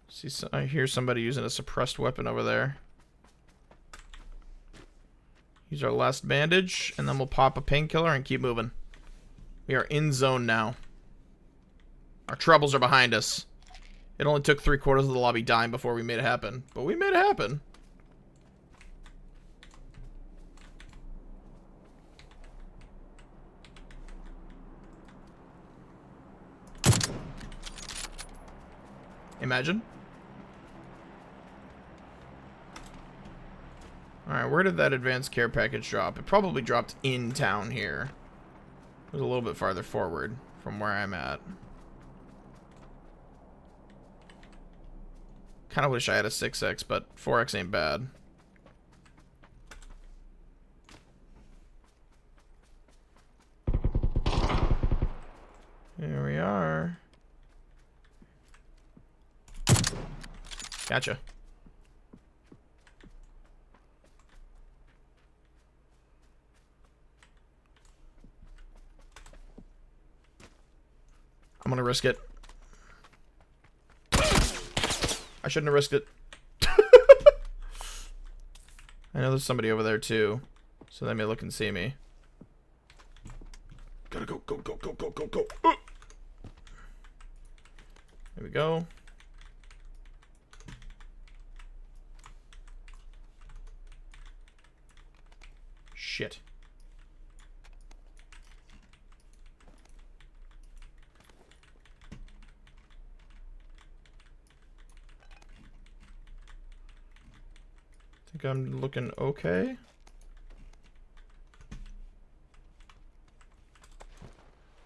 See, I hear somebody using a suppressed weapon over there. Use our last bandage, and then we'll pop a painkiller and keep moving. We are in zone now. Our troubles are behind us. It only took 3/4 of the lobby dying before we made it happen. But we made it happen. Imagine. Alright, where did that advanced care package drop? It probably dropped in town here. It was a little bit farther forward from where I'm at. Kind of wish I had a 6x, but 4x ain't bad. Here we are. Gotcha. I'm gonna risk it. I shouldn't have risked it. I know there's somebody over there too, so they may look and see me. Gotta go, go, go, go, go, go, go. There we go. Shit. Think I'm looking okay.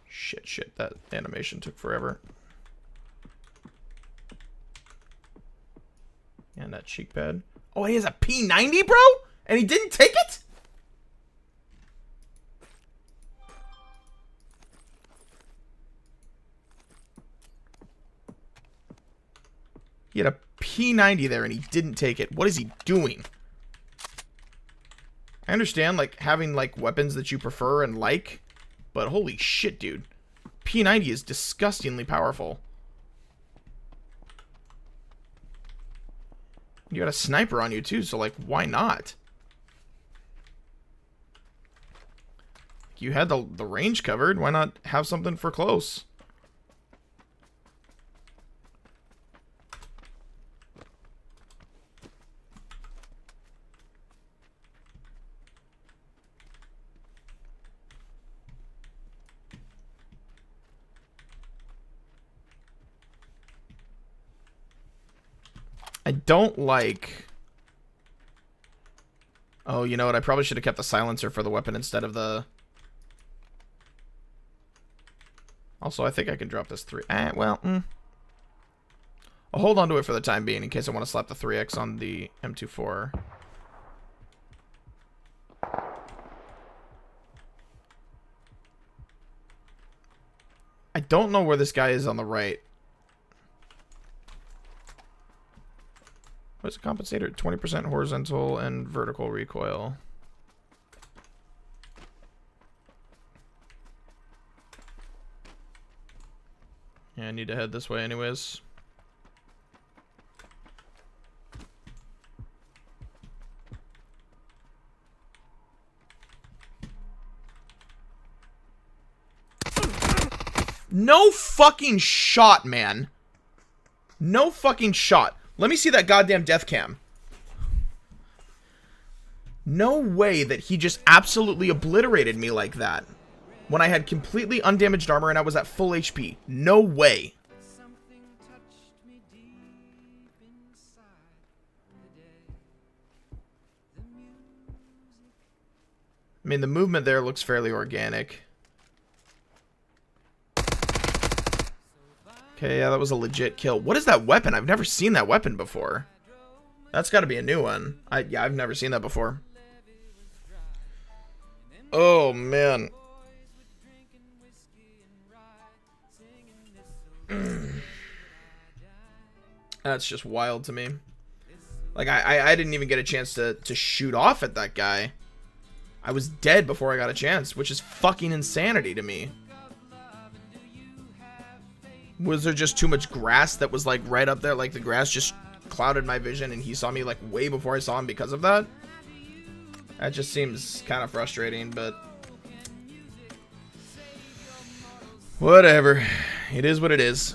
Shit, that animation took forever. And that cheek pad. Oh, he has a P90, bro? And he didn't take it? He had a P90 there and he didn't take it. What is he doing? I understand, like, having, like, weapons that you prefer and like, but holy shit, dude. P90 is disgustingly powerful. You got a sniper on you, too, so, like, why not? You had the range covered. Why not have something for close? I don't like... Oh, you know what? I probably should have kept the silencer for the weapon instead of the... Also, I think I can drop this 3... I'll hold on to it for the time being in case I want to slap the 3x on the M24. I don't know where this guy is on the right. What's the compensator? 20% horizontal and vertical recoil. Yeah, I need to head this way anyways. No fucking shot, man. No fucking shot. Let me see that goddamn death cam. No way that he just absolutely obliterated me like that. When I had completely undamaged armor and I was at full HP. No way. I mean, the movement there looks fairly organic. Okay, yeah, that was a legit kill. What is that weapon? I've never seen that weapon before. That's got to be a new one. Yeah, I've never seen that before. Oh, man. That's just wild to me. Like, I didn't even get a chance to shoot off at that guy. I was dead before I got a chance, which is fucking insanity to me. Was there just too much grass that was, like, right up there? Like, the grass just clouded my vision and he saw me, like, way before I saw him because of that? That just seems kind of frustrating, but... whatever. It is what it is.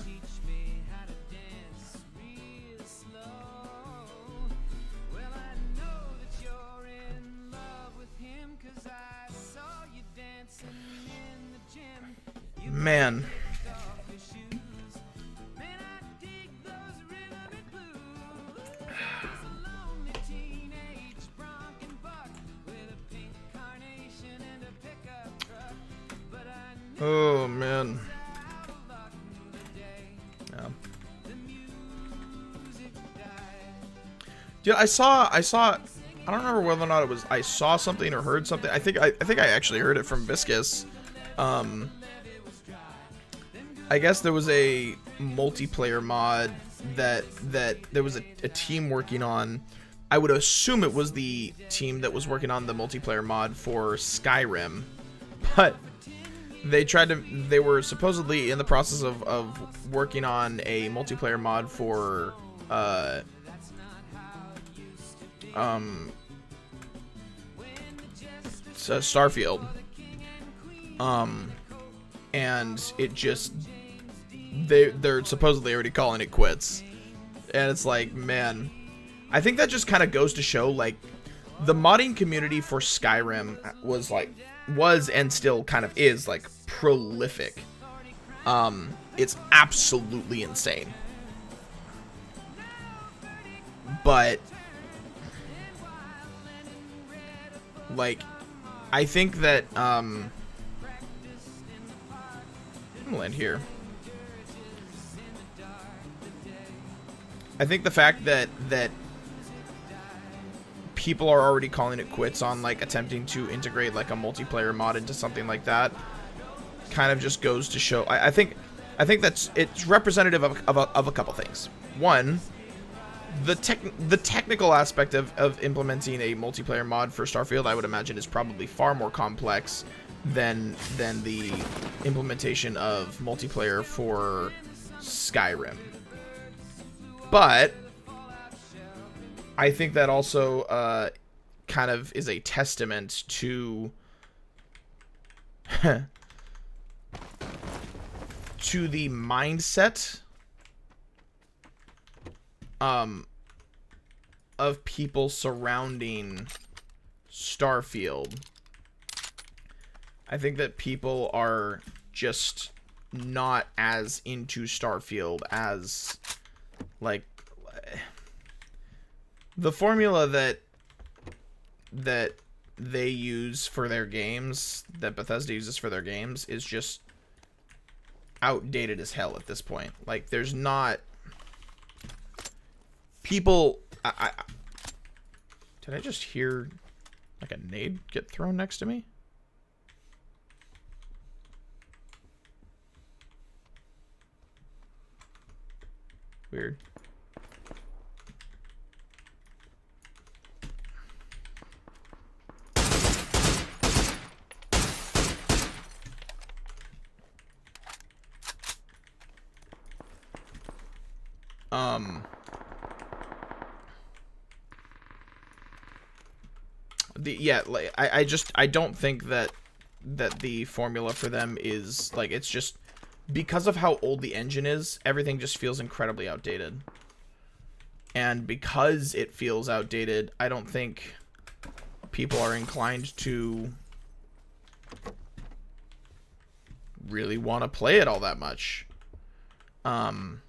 Man. Oh, man. Yeah. Dude, I saw. I don't remember whether or not it was. I saw something or heard something. I think I actually heard it from Viscus. I guess there was a multiplayer mod that there was a team working on. I would assume it was the team that was working on the multiplayer mod for Skyrim, but they were supposedly in the process of working on a multiplayer mod for Starfield, and it just they're supposedly already calling it quits, and it's like, man, I think that just kind of goes to show, like, the modding community for Skyrim was and still kind of is, like, prolific. It's absolutely insane, but like, I think that I'm gonna land here. I think the fact that people are already calling it quits on, like, attempting to integrate, like, a multiplayer mod into something like that kind of just goes to show. I think that's it's representative of a couple things. One, the technical aspect of implementing a multiplayer mod for Starfield, I would imagine, is probably far more complex than the implementation of multiplayer for Skyrim. But I think that also kind of is a testament to to the mindset of people surrounding Starfield. I think that people are just not as into Starfield as, like, the formula that they use for their games, that Bethesda uses for their games, is just outdated as hell at this point. Like, there's not people. Did I just hear, like, a nade get thrown next to me? Weird. Like, I don't think that the formula for them is, like, it's just because of how old the engine is, everything just feels incredibly outdated. And because it feels outdated, I don't think people are inclined to really want to play it all that much. You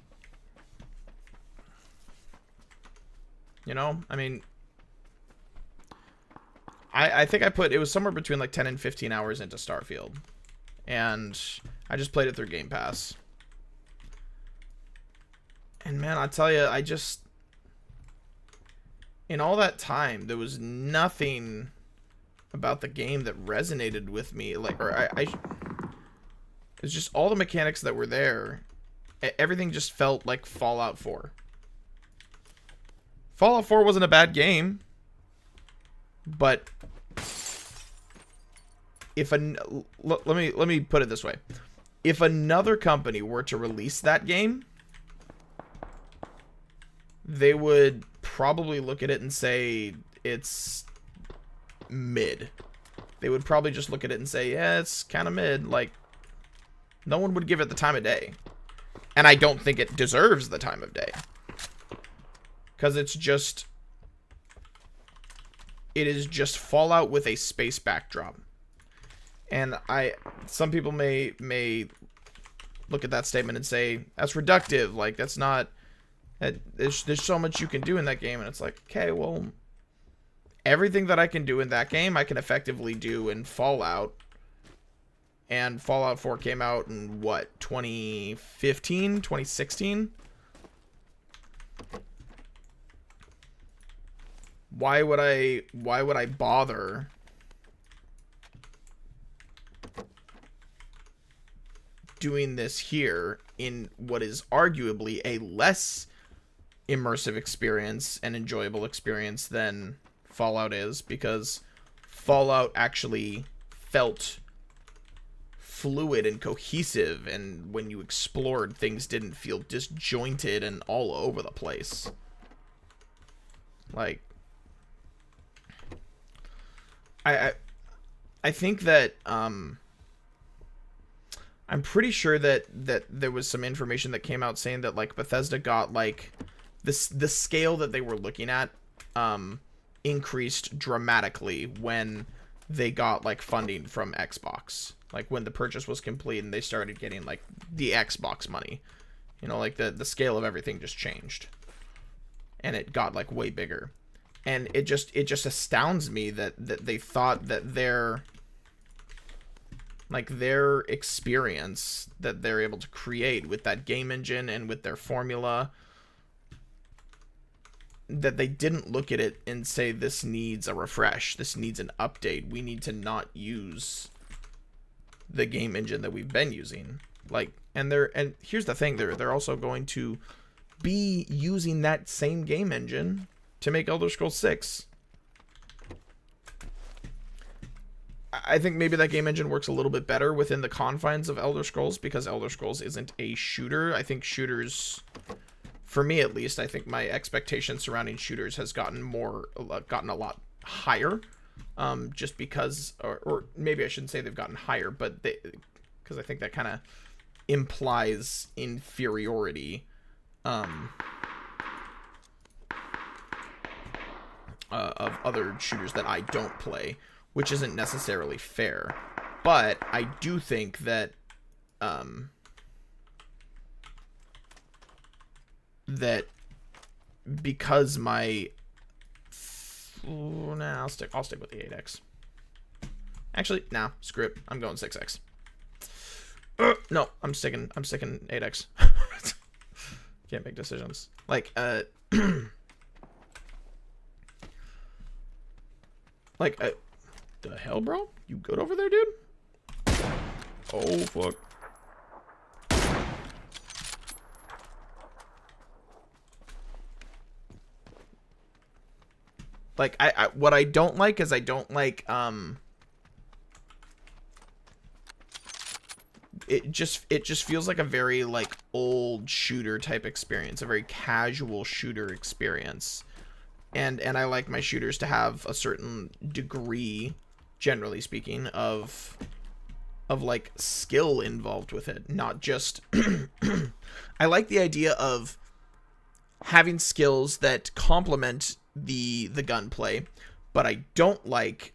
know, I mean, I think it was somewhere between, like, 10 and 15 hours into Starfield. And I just played it through Game Pass. And, man, I tell you, in all that time, there was nothing about the game that resonated with me. Like, it's just all the mechanics that were there. Everything just felt like Fallout 4. Fallout 4 wasn't a bad game, but let me put it this way. If another company were to release that game, they would probably look at it and say it's mid. They would probably just look at it and say, yeah, it's kind of mid. Like, no one would give it the time of day. And I don't think it deserves the time of day. Because it is just Fallout with a space backdrop. And some people may look at that statement and say, that's reductive. Like, that's not, there's so much you can do in that game. And it's like, okay, well, everything that I can do in that game, I can effectively do in Fallout. And Fallout 4 came out in, what, 2015, 2016? why would I bother doing this here in what is arguably a less immersive experience and enjoyable experience than Fallout is, because Fallout actually felt fluid and cohesive, and when you explored, things didn't feel disjointed and all over the place. Like, I think that I'm pretty sure that there was some information that came out saying that like Bethesda got like the scale that they were looking at increased dramatically when they got like funding from Xbox. Like when the purchase was complete and they started getting like the Xbox money, you know, like the scale of everything just changed, and it got like way bigger. And it just astounds me that they thought that their experience that they're able to create with that game engine and with their formula, that they didn't look at it and say, this needs a refresh, this needs an update, we need to not use the game engine that we've been using. Like, and here's the thing, they're also going to be using that same game engine to make Elder Scrolls 6. I think maybe that game engine works a little bit better within the confines of Elder Scrolls, because Elder Scrolls isn't a shooter. I think shooters, for me at least, I think my expectations surrounding shooters has gotten a lot higher, just because, or maybe I shouldn't say they've gotten higher, but because I think that kind of implies inferiority of other shooters that I don't play, which isn't necessarily fair. But I do think that that because my I'll stick with the 8x. Actually, nah, screw it. I'm going 6x. No, I'm sticking 8x. Can't make decisions. Like the hell, bro? You good over there, dude? Oh, fuck. Like, what I don't like is I don't like, it just feels like a very, like, old shooter type experience, a very casual shooter experience. And I like my shooters to have a certain degree, generally speaking, of like skill involved with it, not just I like the idea of having skills that complement the gunplay, but I don't like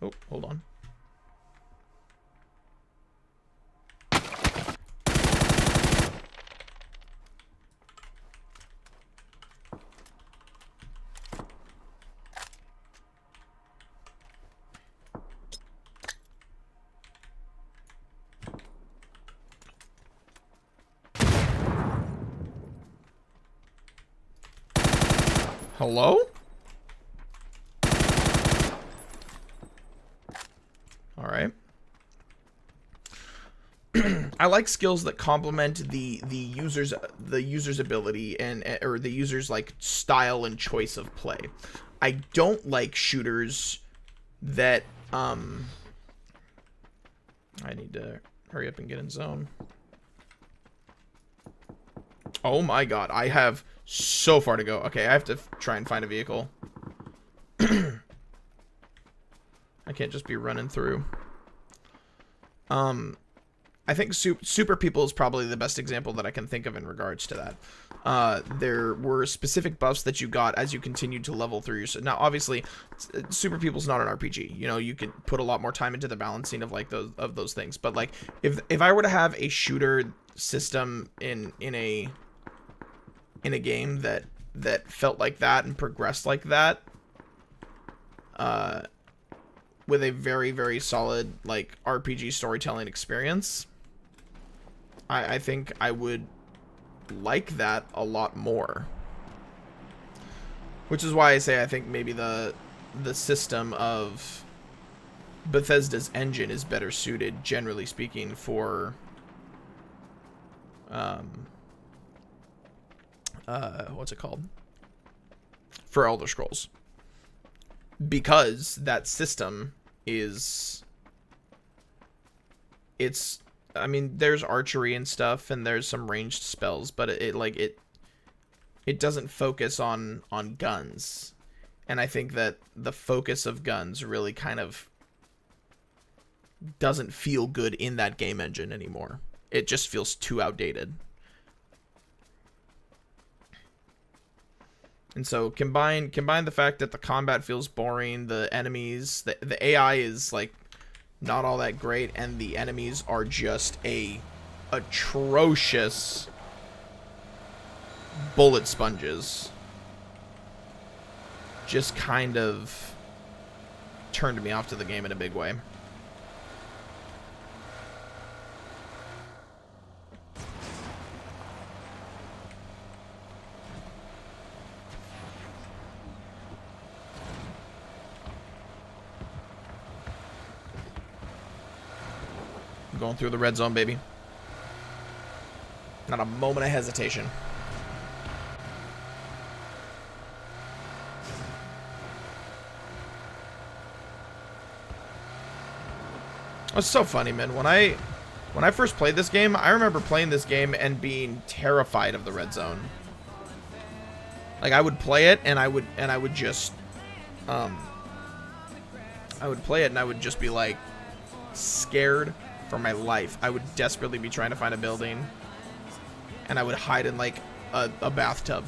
oh, hold on. Hello? All right. I like skills that complement the user's ability or the user's like style and choice of play. I don't like shooters that I need to hurry up and get in zone. Oh my god, I have so far to go. Okay, I have to try and find a vehicle. I can't just be running through. I think Super People is probably the best example that I can think of in regards to that. There were specific buffs that you got as you continued to level through your... Now, obviously, Super People's not an RPG. You know, you could put a lot more time into the balancing of like those things. But like, if I were to have a shooter system in a game that felt like that and progressed like that, with a very, very solid like RPG storytelling experience, I think I would like that a lot more. Which is why I say I think maybe the system of Bethesda's engine is better suited, generally speaking, for what's it called? For Elder Scrolls. Because that system is, it's, I mean, there's archery and stuff, and there's some ranged spells, but it doesn't focus on guns. And I think that the focus of guns really kind of doesn't feel good in that game engine anymore. It just feels too outdated. And so combine the fact that the combat feels boring, the enemies, the AI is like not all that great, and the enemies are just atrocious bullet sponges. Just kind of turned me off to the game in a big way. Going through the red zone, baby. Not a moment of hesitation. It's so funny, man. When I first played this game, I remember playing this game and being terrified of the red zone. Like, I would play it and I would just I would play it and I would just be like scared for my life. I would desperately be trying to find a building, and I would hide in like a bathtub.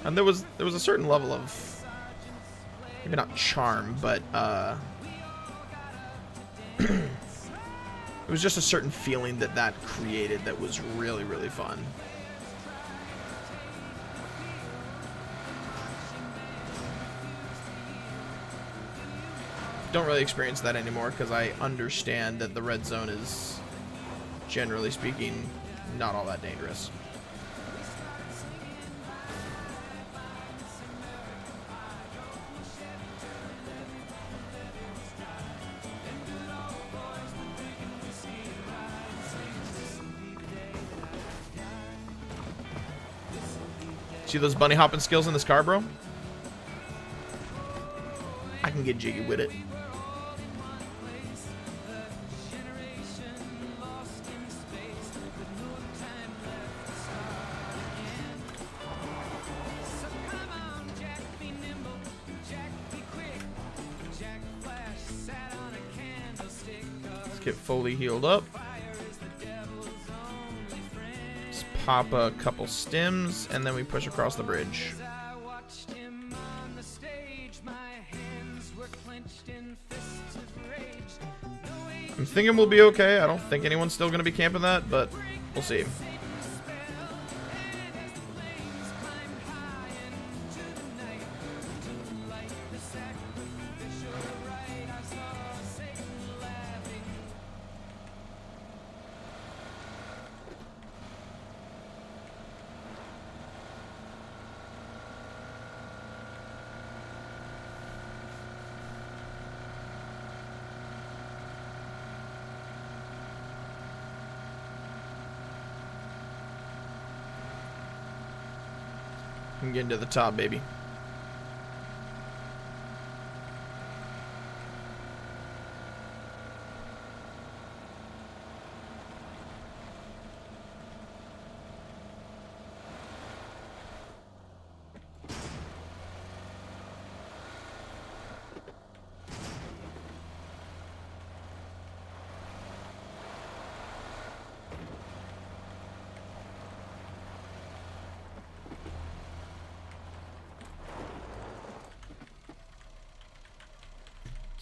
And there was a certain level of, maybe not charm, but it was just a certain feeling that created that was really, really fun. Don't really experience that anymore because I understand that the red zone is, generally speaking, not all that dangerous. See those bunny hopping skills in this car, bro? I can get jiggy with it. Let's get fully healed up. Let's pop a couple stims, and then we push across the bridge. I'm thinking we'll be okay. I don't think anyone's still going to be camping that, but we'll see. I'm getting to the top, baby.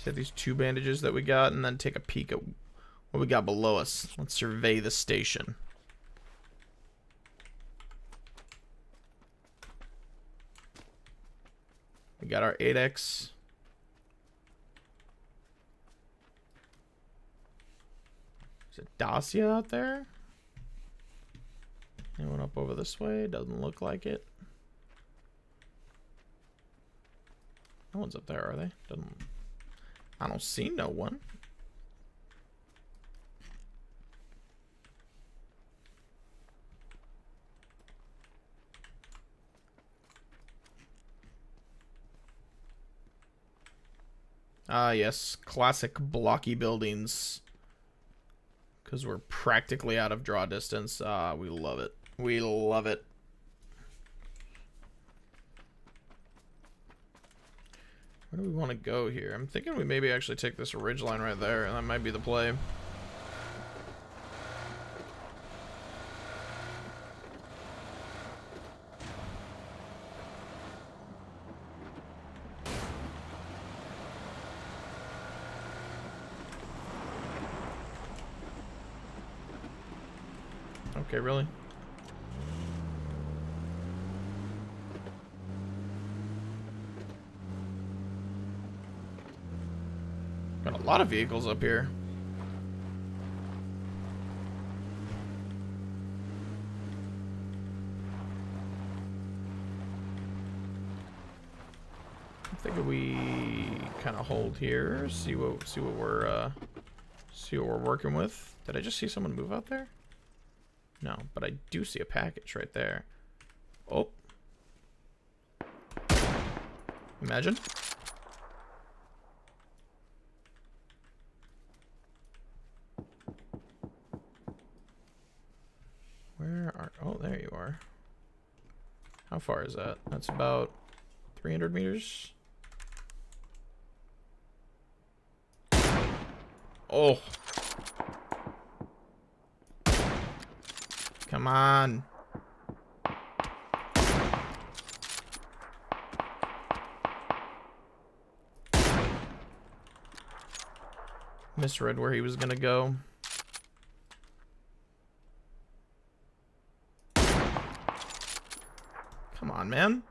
Set these 2 bandages that we got, and then take a peek at what we got below us. Let's survey the station. We got our 8X. Is it Dacia out there? Anyone up over this way? Doesn't look like it. No one's up there, are they? I don't see no one. Ah, yes. Classic blocky buildings. Because we're practically out of draw distance. Ah, we love it. We love it. Where do we want to go here? I'm thinking we maybe actually take this ridge line right there, and that might be the play. Okay, really? Got a lot of vehicles up here. I think we kind of hold here, see what we're working with. Did I just see someone move out there? No, but I do see a package right there. Oh. Imagine. Where are... Oh, there you are. How far is that? That's about 300 meters. Oh. Come on. Misread where he was gonna go. Come on, man.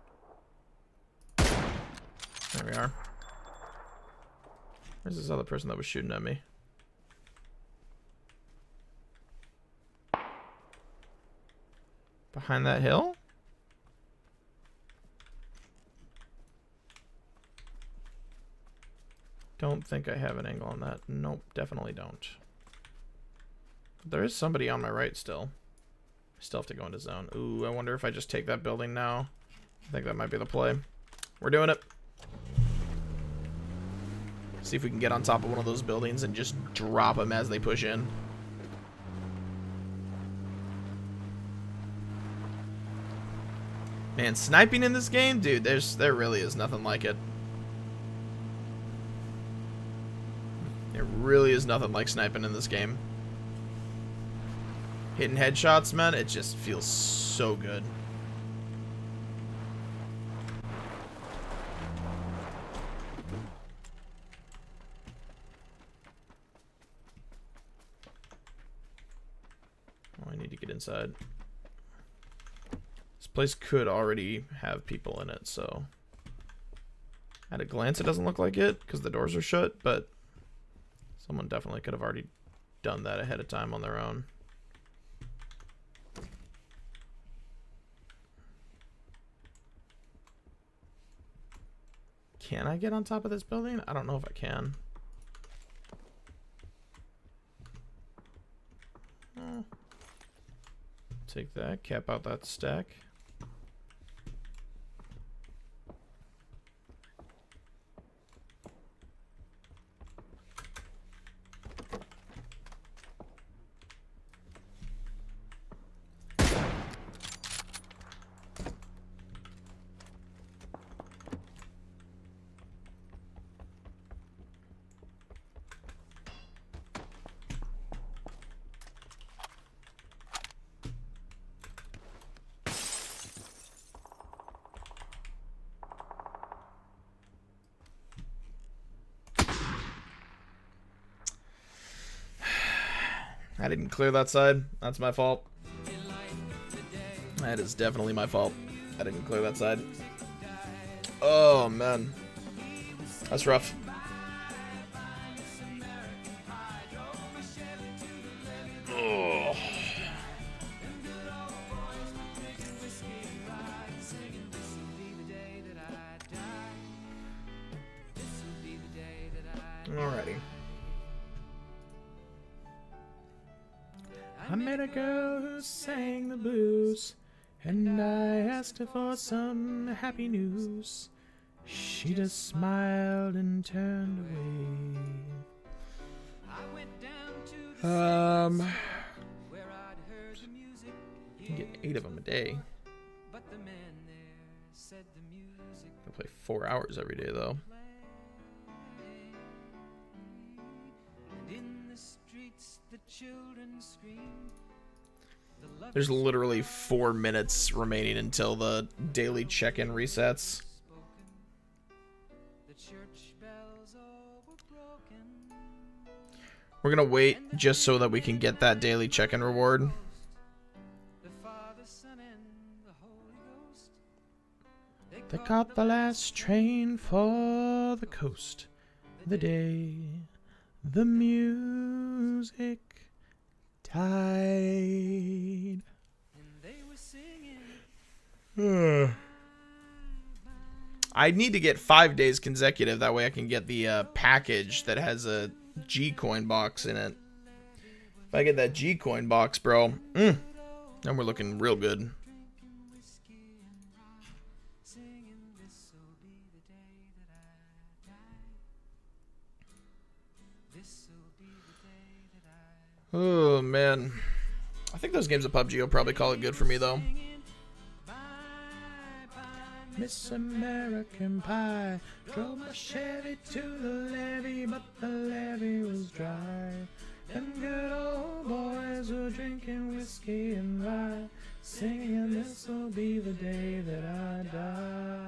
There we are. Where's this other person that was shooting at me? Behind that hill? Don't think I have an angle on that. Nope, definitely don't. There is somebody on my right still. I still have to go into zone. Ooh, I wonder if I just take that building now. I think that might be the play. We're doing it. See if we can get on top of one of those buildings and just drop them as they push in. Man, sniping in this game, dude, there really is nothing like it. There really is nothing like sniping in this game. Hitting headshots, man, it just feels so good. Oh, I need to get inside. This place could already have people in it, so at a glance it doesn't look like it because the doors are shut, but someone definitely could have already done that ahead of time on their own. Can I get on top of this building? I don't know if I can. Take that, cap out that stack. I didn't clear that side. That's my fault. That is definitely my fault. I didn't clear that side. Oh, man. That's rough. Oh. Alrighty. I met a girl who sang the blues, and I asked her for some happy news. She just smiled and turned away. You can get 8 of them a day. I play 4 hours every day though. There's literally 4 minutes remaining until the daily check-in resets. We're gonna wait just so that we can get that daily check-in reward. They caught the last train for the coast. The day the music died. I need to get 5 days consecutive. That way I can get the package that has a G-Coin box in it. If I get that G-Coin box, bro, then we're looking real good. Oh, man. I think those games of PUBG will probably call it good for me, though. Miss American Pie drove my Chevy to the levee, but the levee was dry. Them good old boys were drinking whiskey and rye, singing, this'll be the day that I die.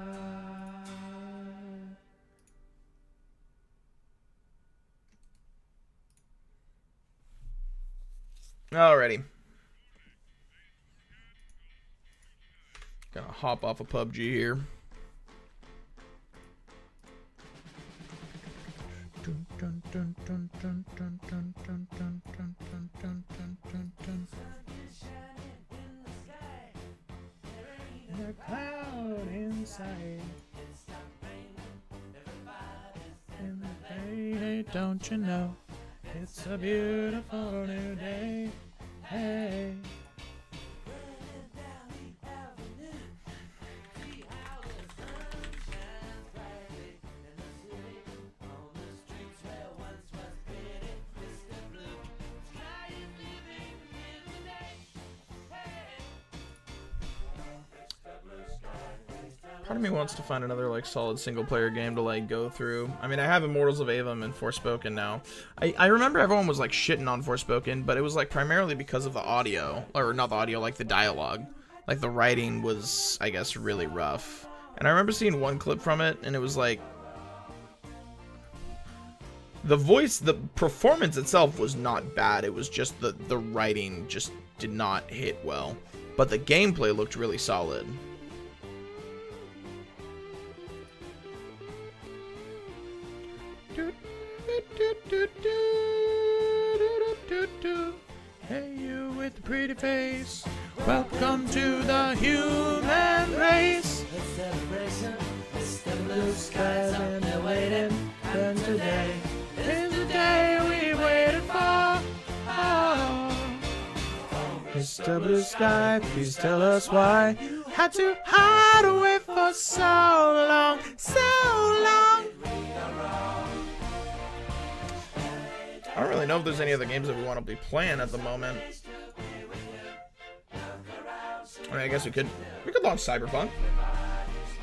Alrighty. Gonna hop off of PUBG here. The cloud inside. In the day, don't you know? It's a beautiful new day. Hey. Part of me wants to find another like solid single player game to like go through. I mean, I have Immortals of Avum and Forspoken now. I remember everyone was like shitting on Forspoken, but it was like primarily because of the audio, or not the audio, like the dialogue. Like the writing was, I guess, really rough. And I remember seeing one clip from it, and it was like the voice, the performance itself was not bad. It was just the writing just did not hit well, but the gameplay looked really solid. Hey, you with the pretty face, welcome to the human race. A celebration, it's the blue skies and they're waiting. And today is the day we waited for. Oh. Mr. Blue Sky, please tell us why you had to hide away for so long, so long. I don't really know if there's any other games that we want to be playing at the moment. I mean, I guess we could launch Cyberpunk.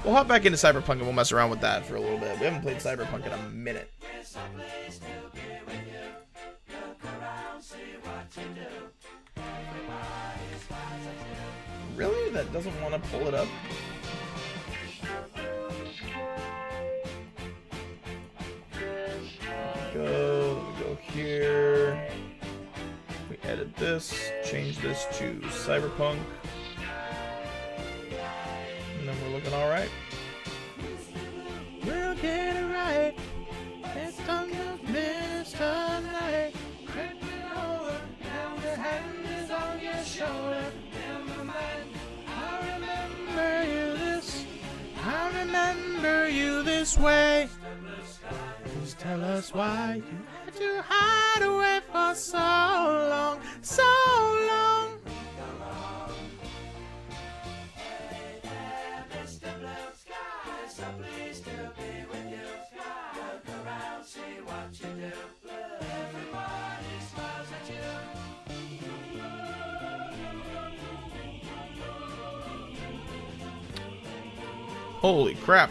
We'll hop back into Cyberpunk and we'll mess around with that for a little bit. We haven't played Cyberpunk in a minute. Really? That doesn't want to pull it up? Go here. We edit this, change this to Cyberpunk. And then we're looking alright. We'll get it right. It's on the Mr. Night. Turn it over, and your hand is on your shoulder. Never mind, I remember you this way. Just tell us why you had to hide away for so long, so long. Holy crap.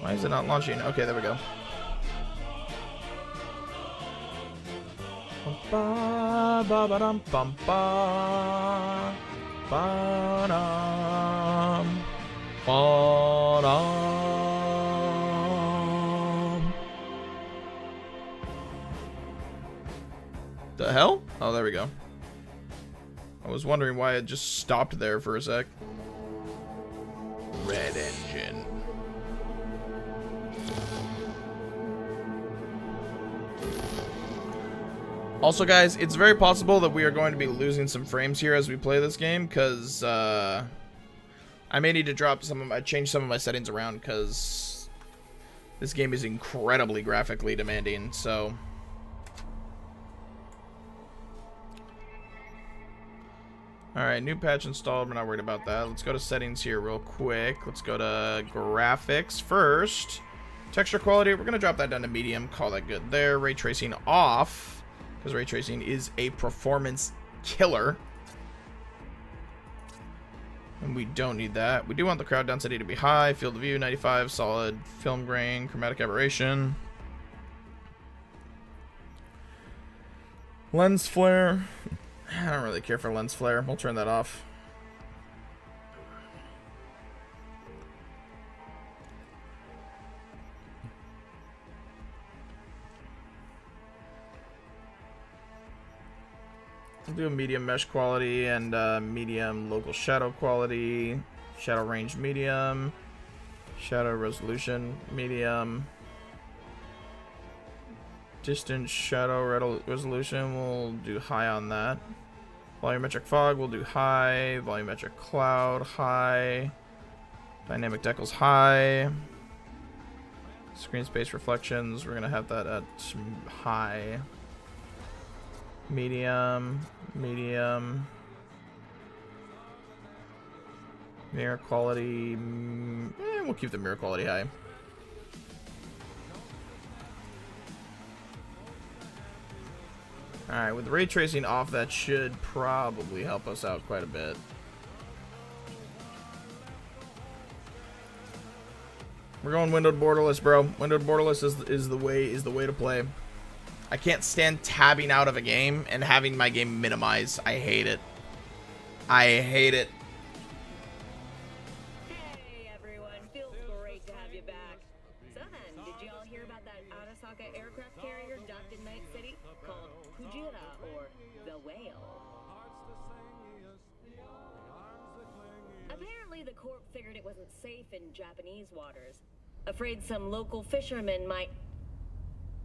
Why is it not launching? Okay, there we go. Ba ba ba dum bum ba ba dum ba dum. The hell? Oh, there we go. I was wondering why it just stopped there for a sec. Red engine. Also, guys, it's very possible that we are going to be losing some frames here as we play this game, because I may need to change some of my settings around, because this game is incredibly graphically demanding, so... Alright, new patch installed. We're not worried about that. Let's go to settings here real quick. Let's go to graphics first. Texture quality, we're going to drop that down to medium. Call that good there. Ray tracing off, because ray tracing is a performance killer. And we don't need that. We do want the crowd density to be high. Field of view, 95. Solid. Film grain. Chromatic aberration. Lens flare. I don't really care for lens flare. We'll turn that off. We'll do a medium mesh quality and medium local shadow quality. Shadow range medium. Shadow resolution medium. Distance shadow resolution, we'll do high on that. Volumetric fog, we'll do high. Volumetric cloud, high. Dynamic decals, high. Screen space reflections, we're going to have that at high. Medium, medium. Mirror quality, we'll keep the mirror quality high. Alright, with ray tracing off, that should probably help us out quite a bit. We're going windowed borderless, bro. Windowed borderless is the way to play. I can't stand tabbing out of a game and having my game minimize. I hate it. I hate it. Hey everyone, feels great to have you back. So then, did you all hear about that Arasaka aircraft carrier docked in Night City called Kujira, or the Whale? Apparently the Corp figured it wasn't safe in Japanese waters. Afraid some local fishermen might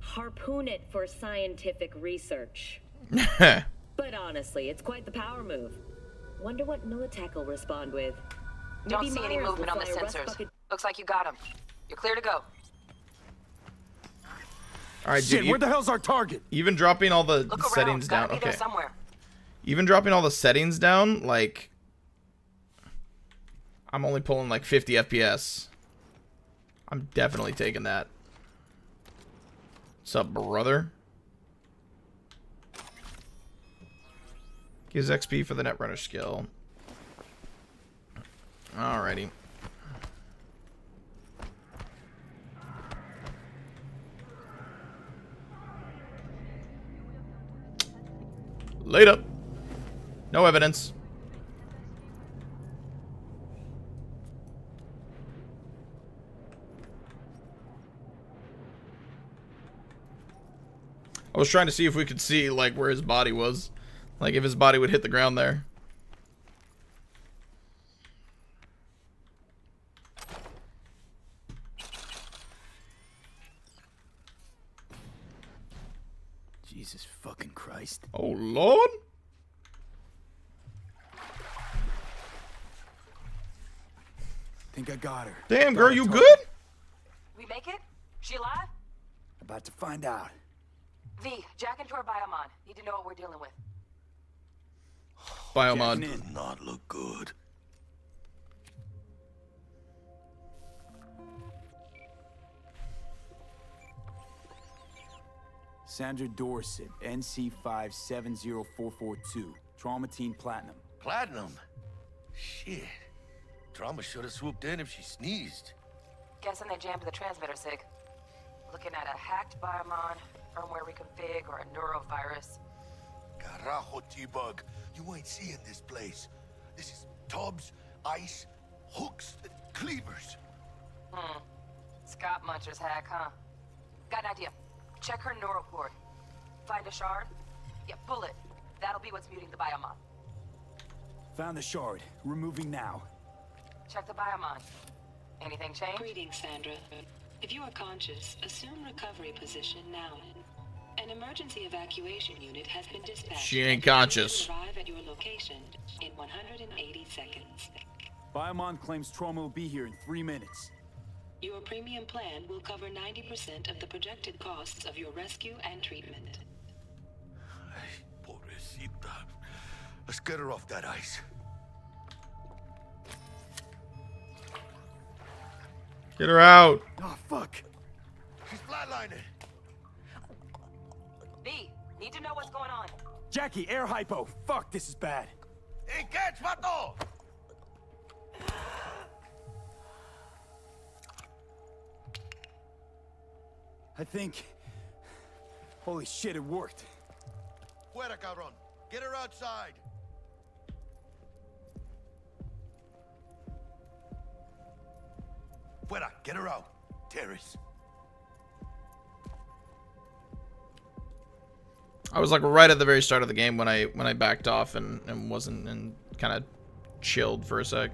harpoon it for scientific research. But honestly, it's quite the power move. Wonder what Militech will respond with. Don't Maybe see any Myers movement on will the fly a rust sensors. bucket- Looks like you got him. You're clear to go. Alright, Shit, dude. where the hell's our target? Even dropping all the Look settings around. down. Gotta be there Okay. somewhere. Even dropping all the settings down, like, I'm only pulling like 50 FPS. I'm definitely taking that. What's up, brother? Gives XP for the Netrunner skill. Alrighty. Later. No evidence. I was trying to see if we could see, like, where his body was. Like, if his body would hit the ground there. Jesus fucking Christ. Oh, Lord. Think I got her. Damn, girl, you good? About to find out. V, jack into our biomon. Need to know what we're dealing with. Biomod. Jacking in. Does not look good. Sandra Dorset, NC570442. Traumatine Platinum. Platinum? Shit. Trauma should have swooped in if she sneezed. Guessing they jammed the transmitter, Sig. Looking at a hacked biomon, firmware reconfig, or a neurovirus. Carajo, T-Bug. You ain't seeing this place. This is tubs, ice, hooks, and cleavers. Scott Muncher's hack, huh? Got an idea. Check her neural cord. Find a shard? Yeah, pull it. That'll be what's muting the biomon. Found the shard. Removing now. Check the biomon. Anything change? Greetings, Sandra. If you are conscious, assume recovery position now. An emergency evacuation unit has been dispatched. She ain't conscious. Arrive at your location in 180 seconds. Biomon claims trauma will be here in 3 minutes. Your premium plan will cover 90% of the projected costs of your rescue and treatment. Ay, pobrecita. Let's get her off that ice. Get her out. Oh, fuck. She's flatlining. V, need to know what's going on. Jackie, air hypo. Fuck, this is bad. Hey, catch, vato! I think... Holy shit, it worked. Fuera, cabrón. Get her outside. Fuera, get her out. Terrace. I was like right at the very start of the game when I backed off and wasn't and kind of chilled for a sec.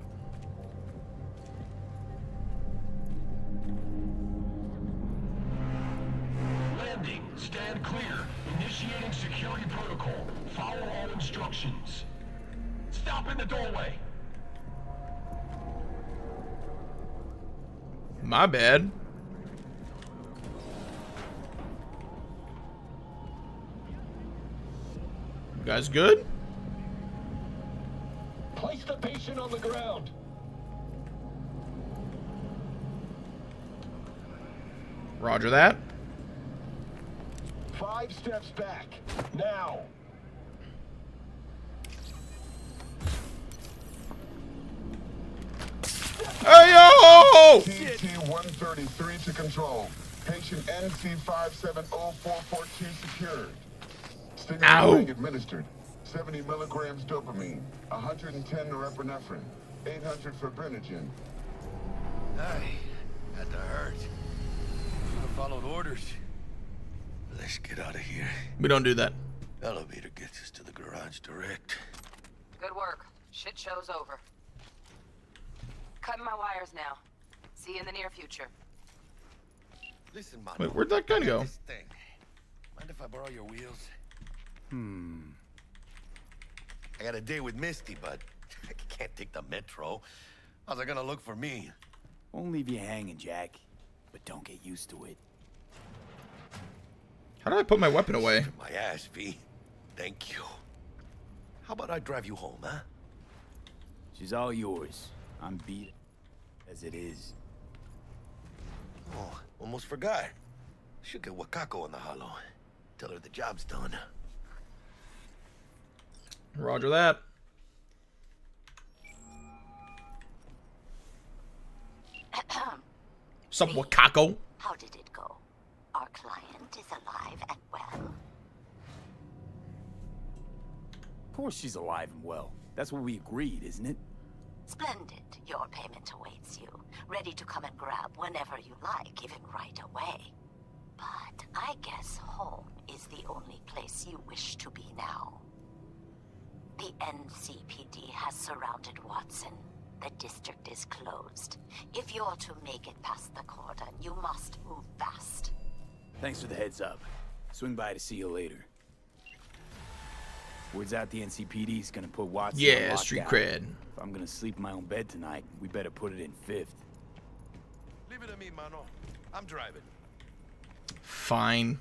Landing. Stand clear. Initiating security protocol. Follow all instructions. Stop in the doorway. My bad. You guys good? Place the patient on the ground. Roger that. 5 steps back. Now. Hey yo! CT-133 to control. Patient NC570442 secured. Stimulating administered. 70 milligrams dopamine, 110 norepinephrine, 800 fibrinogen. Ay, had to hurt. Should have followed orders. Let's get out of here. We don't do that. Elevator gets us to the garage direct. Good work. Shit show's over. Cutting my wires now. See you in the near future. Listen, man. Wait, where'd that gun go? This thing. Mind if I borrow your wheels? I got a date with Misty, but I can't take the metro. How's it gonna look for me? Won't leave you hanging, Jack. But don't get used to it. How do I put my weapon away? My ass, V. Thank you. How about I drive you home, huh? She's all yours. I'm beat as it is. Oh, almost forgot. Should get Wakako in the hollow. Tell her the job's done. Roger that. Sup, Wakako? How did it go? Our client is alive and well. Of course she's alive and well. That's what we agreed, isn't it? Splendid. Your payment awaits you. Ready to come and grab whenever you like, even right away. But I guess home is the only place you wish to be now. The NCPD has surrounded Watson. The district is closed. If you're to make it past the cordon, you must move fast. Thanks for the heads up. Swing by to see you later. Word's out the NCPD's gonna put Watson on Yeah, street lockdown. cred. If I'm gonna sleep in my own bed tonight, we better put it in 5th. Leave it to me, mano. I'm driving. Fine.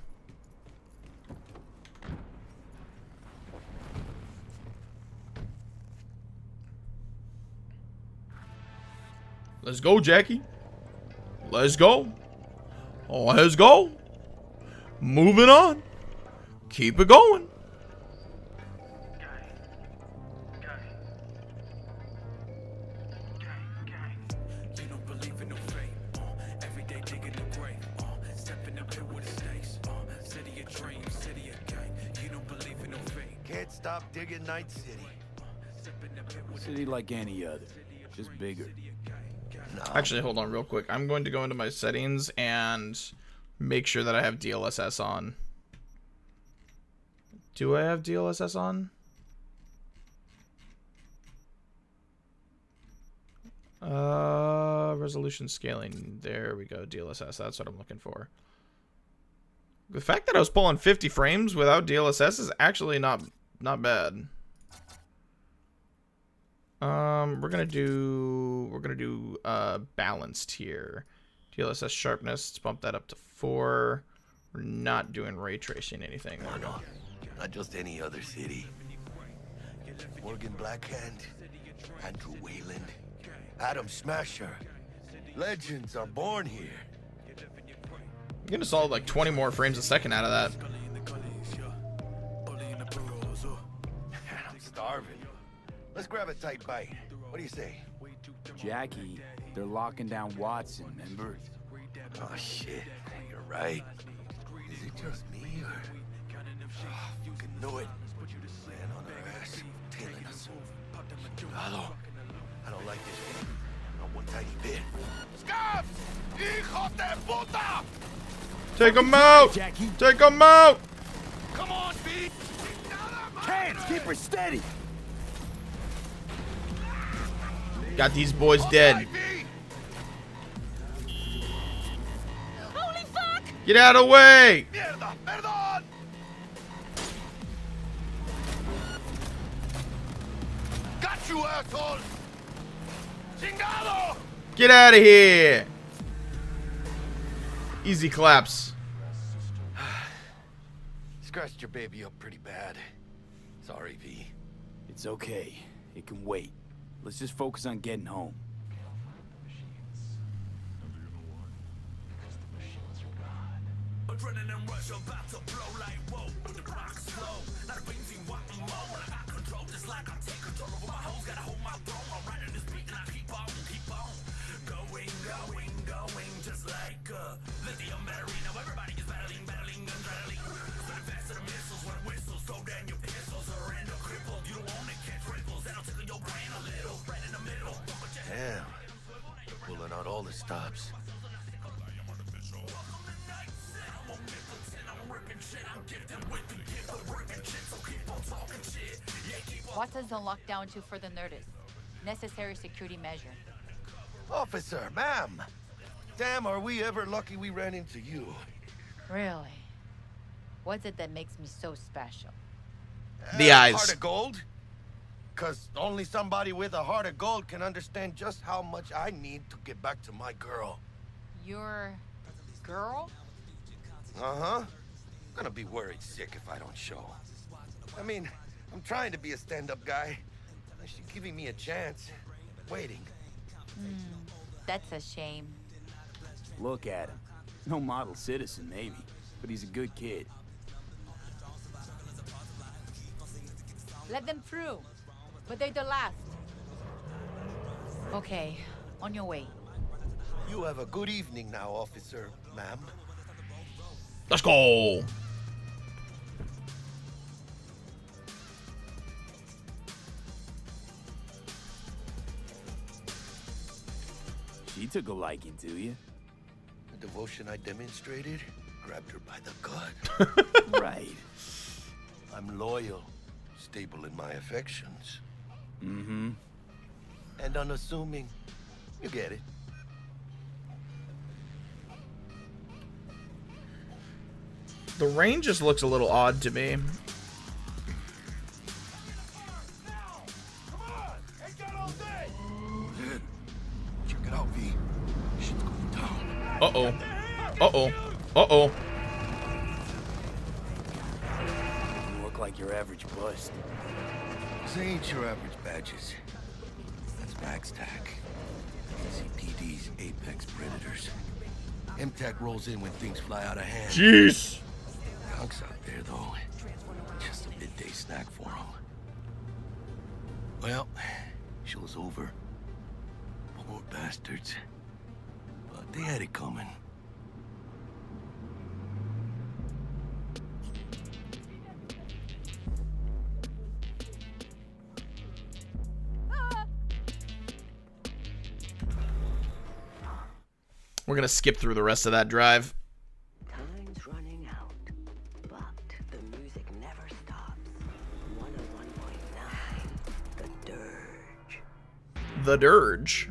Let's go, Jackie. Let's go. Oh, let's go. Moving on. Keep it going. Can't stop digging Night City. City like any other, just bigger. Actually, hold on real quick. I'm going to go into my settings and make sure that I have DLSS on. Do I have DLSS on? Resolution scaling. There we go. DLSS. That's what I'm looking for. The fact that I was pulling 50 frames without DLSS is actually not bad. We're gonna do balanced here. DLSS sharpness. Let's bump that up to 4. We're not doing ray tracing anything. No, not just any other city. Morgan Blackhand, Andrew Wayland, Adam Smasher. Legends are born here. I'm getting a solid like 20 more frames a second out of that. I'm starving. Let's grab a tight bite. What do you say? Jackie, they're locking down Watson, remember? Oh shit, you're right. Is it just me or... Oh, fucking knew it. Man on our ass, tailing us. Hello. I don't like this game. Not one tiny bit. Scabs! Hijos de puta! Take him out! Jackie. Take him out! Come on, B! Hands, keep her steady! Got these boys dead. Holy fuck! Get out of the way! Mierda, perdón! Got you, assholes! Chingado! Get out of here! Easy claps. Scratched your baby up pretty bad. Sorry, V. It's okay. It can wait. Let's just focus on getting home. Damn. Pulling out all the stops. Watson's on lockdown to further notice. Necessary security measure. Officer, ma'am. Damn, are we ever lucky we ran into you. Really? What's it that makes me so special? The eyes. Heart of gold? Cause only somebody with a heart of gold can understand just how much I need to get back to my girl. Your girl? Uh-huh. Gonna be worried sick if I don't show. I mean, I'm trying to be a stand-up guy. She's giving me a chance. Waiting. That's a shame. Look at him. No model citizen, maybe, but he's a good kid. Let them through. But they're the last. Okay, on your way. You have a good evening now, officer, ma'am. Let's go. She took a liking to you. The devotion I demonstrated grabbed her by the gut. Right. I'm loyal, stable in my affections. Mm-hmm. And unassuming. You get it. The rain just looks a little odd to me. Check it out, V. Shit's going down. Uh-oh. Uh-oh. Uh-oh. your average bust. This ain't your average badges. That's MaxTac. NCPD's apex predators. MTAC rolls in when things fly out of hand. Jeez. Hunks out there, though. Just a midday snack for them. Well, show's over. Poor bastards. But they had it coming. We're gonna skip through the rest of that drive. Time's running out, but the music never stops. 101.9, The Dirge. The Dirge.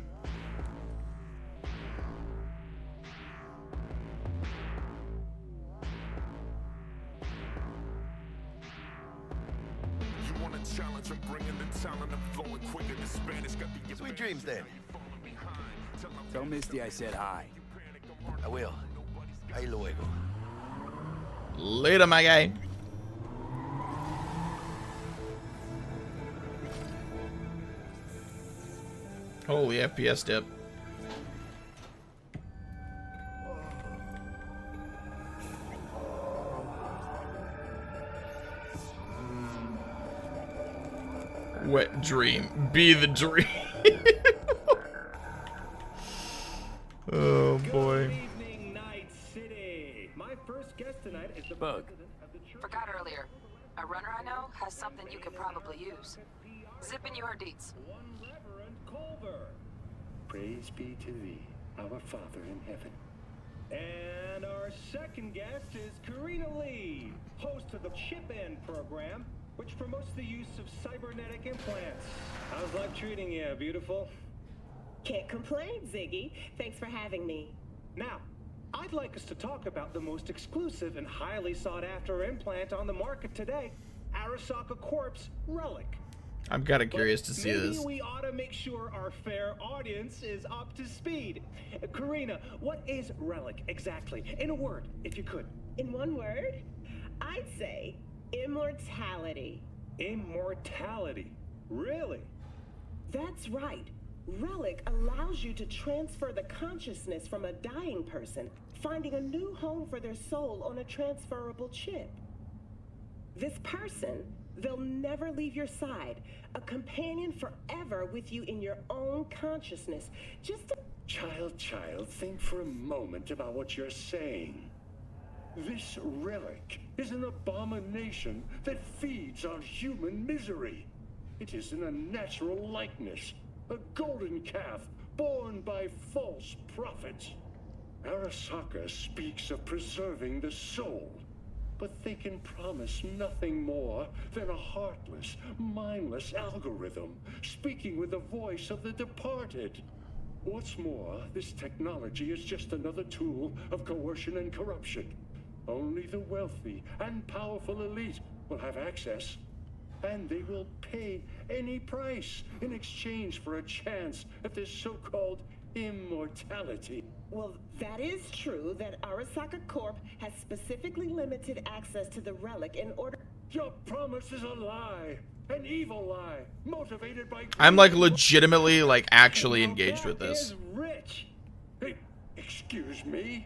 You want a challenge of bringing the talent and flowing quicker than Spanish. Got the Sweet dreams, then. Tell Misty I said hi. I will. Ahí luego. Later, my guy. Holy FPS dip. Wet dream. Be the dream. Oh boy. My first guest tonight is the Bug. Forgot earlier. A runner I know has something you could probably use. Zip in your deets. Praise be to thee, our Father in heaven. And our second guest is Karina Lee, host of the Chip In program, which promotes the use of cybernetic implants. How's life treating you, beautiful? Can't complain, Ziggy. Thanks for having me. Now, I'd like us to talk about the most exclusive and highly sought-after implant on the market today, Arasaka Corp's Relic. I'm kind of curious to see this. Maybe we ought to make sure our fair audience is up to speed. Karina, what is Relic exactly? In a word, if you could. In one word, I'd say immortality. Immortality? Really? That's right. Relic allows you to transfer the consciousness from a dying person, finding a new home for their soul on a transferable chip. This person, they'll never leave your side, a companion forever with you in your own consciousness. Just a... Child, think for a moment about what you're saying. This relic is an abomination that feeds on human misery. It is an unnatural likeness. A golden calf born by false prophets. Arasaka speaks of preserving the soul, but they can promise nothing more than a heartless, mindless algorithm speaking with the voice of the departed. What's more, this technology is just another tool of coercion and corruption. Only the wealthy and powerful elite will have access. And they will pay any price in exchange for a chance at this so-called immortality. Well, that is true that Arasaka Corp has specifically limited access to the relic in order... Your promise is a lie. An evil lie. Motivated by... I'm like legitimately like actually engaged with this. Is rich. Hey, excuse me?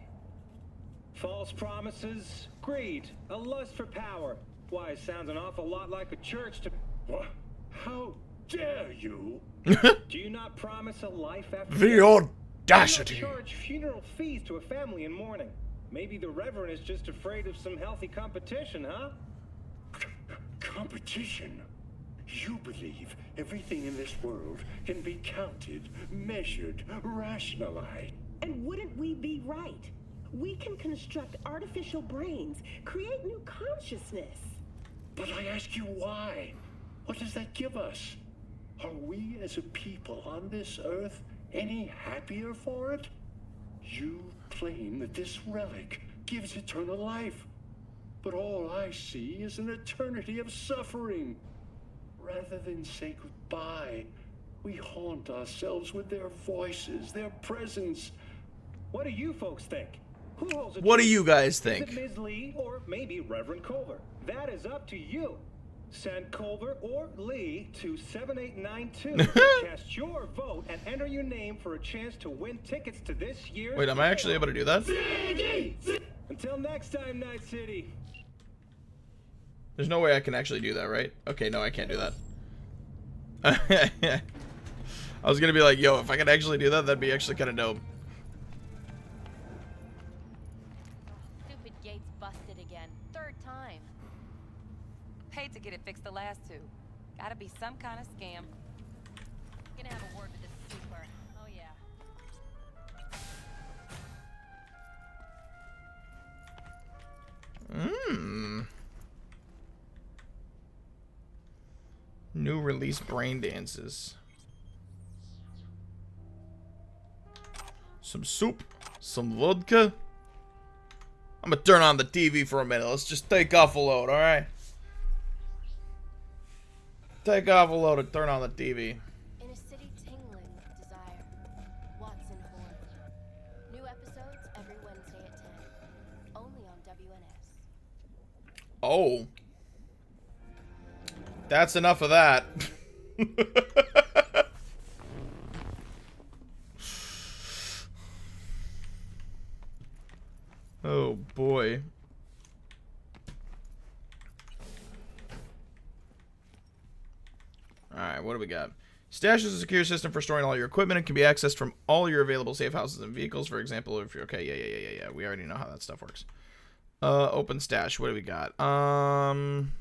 False promises, greed, a lust for power. Why, it sounds an awful lot like a church to... What? How dare you? Do you not promise a life after The death? audacity. Do you not charge funeral fees to a family in mourning? Maybe the Reverend is just afraid of some healthy competition, huh? Competition? You believe everything in this world can be counted, measured, rationalized. And wouldn't we be right? We can construct artificial brains, create new consciousness. But I ask you why? What does that give us? Are we as a people on this earth any happier for it? You claim that this relic gives eternal life, but all I see is an eternity of suffering. Rather than say goodbye, we haunt ourselves with their voices, their presence. What do you folks think? Who holds What do you guys think? Is it Ms. Lee or maybe Reverend Culver? That is up to you. Send Culver or Lee to 7892 to cast your vote and enter your name for a chance to win tickets to this year's... Wait, am I actually able to do that? Until next time, Night City. There's no way I can actually do that, right? Okay, no, I can't do that. I was gonna be like, yo, if I could actually do that, that'd be actually kind of dope. Stupid gate's busted again. Third time. Paid to get it fixed the last two. Gotta be some kind of scam. Gonna have a word with this super. Oh yeah. New release brain dances. Some soup, some vodka. I'm gonna turn on the TV for a minute. Let's just take off a load, alright? Take off a load and turn on the TV. In a city tingling with desire, Watson Horn. New episodes every Wednesday at 10. Only on WNS. Oh. That's enough of that. Oh boy. Alright, what do we got? Stash is a secure system for storing all your equipment and can be accessed from all your available safe houses and vehicles. For example, if you're okay, yeah. We already know how that stuff works. Open stash. What do we got? I'm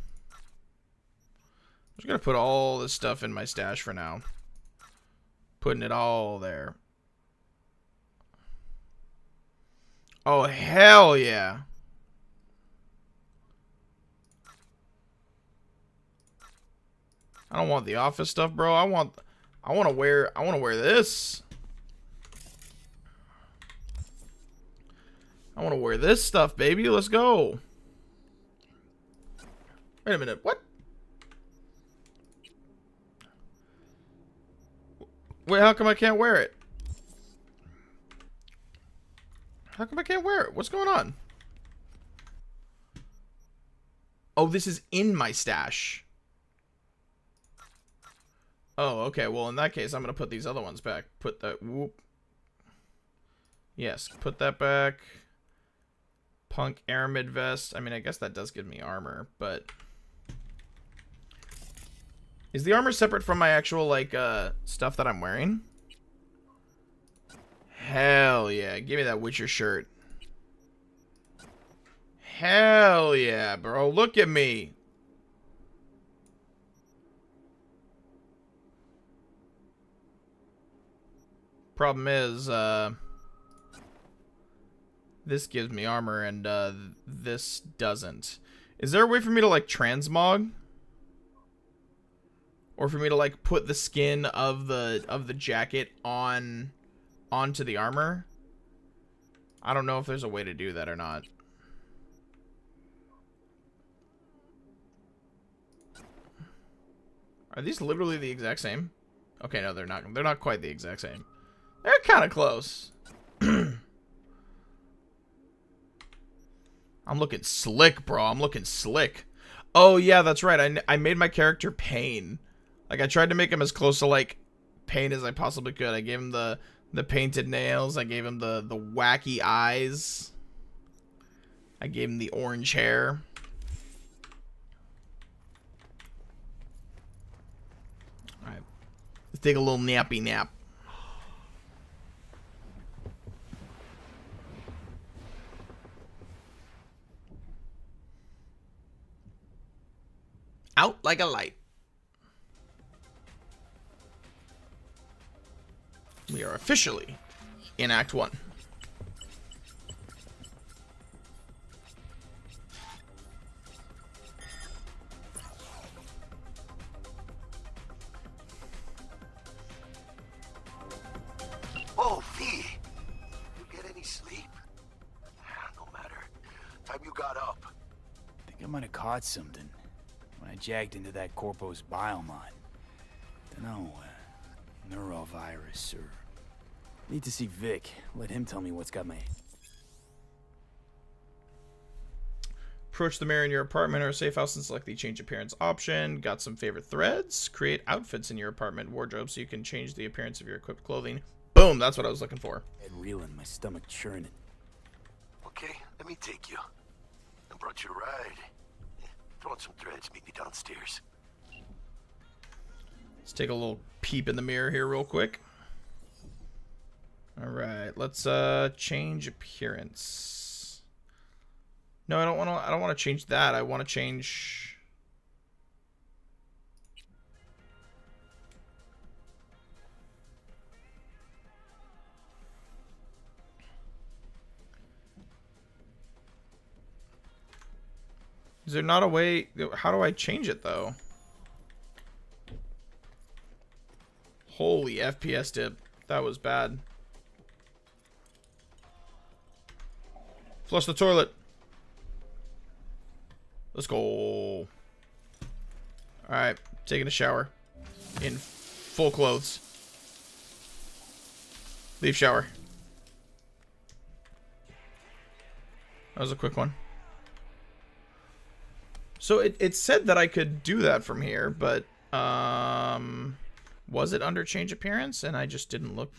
just gonna put all this stuff in my stash for now. Putting it all there. Oh hell yeah. I don't want the office stuff, bro. I want to wear this. I want to wear this stuff, baby. Let's go. Wait a minute. What? Wait, how come I can't wear it? How come I can't wear it? What's going on? Oh, this is in my stash. Oh, okay. Well, in that case, I'm going to put these other ones back. Put that... Whoop. Yes, put that back. Punk Aramid vest. I mean, I guess that does give me armor, but... Is the armor separate from my actual, like, stuff that I'm wearing? Hell yeah. Give me that Witcher shirt. Hell yeah, bro. Look at me. Problem is, this gives me armor and, this doesn't. Is there a way for me to, like, transmog? Or for me to, like, put the skin of the jacket onto the armor? I don't know if there's a way to do that or not. Are these literally the exact same? Okay, no, they're not. They're not quite the exact same. They're kind of close. I'm looking slick, bro. I'm looking slick. Oh, yeah, that's right. I made my character Pain. Like, I tried to make him as close to, like, Pain as I possibly could. I gave him the painted nails. I gave him the wacky eyes. I gave him the orange hair. Alright. Let's take a little nappy nap. Out like a light. We are officially in Act 1. Oh, V. You get any sleep? No matter. Time you got up. I think I might have caught something when I jacked into that Corpo's biomon. Dunno, neurovirus or... Need to see Vic. Let him tell me what's got my... Approach the mirror in your apartment or a safe house and select the change appearance option. Got some favorite threads. Create outfits in your apartment wardrobe so you can change the appearance of your equipped clothing. Boom, that's what I was looking for. Head reeling, my stomach churning. Okay, let me take you. I brought you a ride. Throw on some threads, meet me downstairs. Let's take a little peep in the mirror here real quick. All right, let's change appearance. No, I don't want to change that. I want to change. Is there not a way? How do I change it though? Holy FPS dip. That was bad. Flush the toilet. Let's go. Alright, taking a shower. In full clothes. Leave shower. That was a quick one. So it said that I could do that from here, but was it under change appearance? And I just didn't look.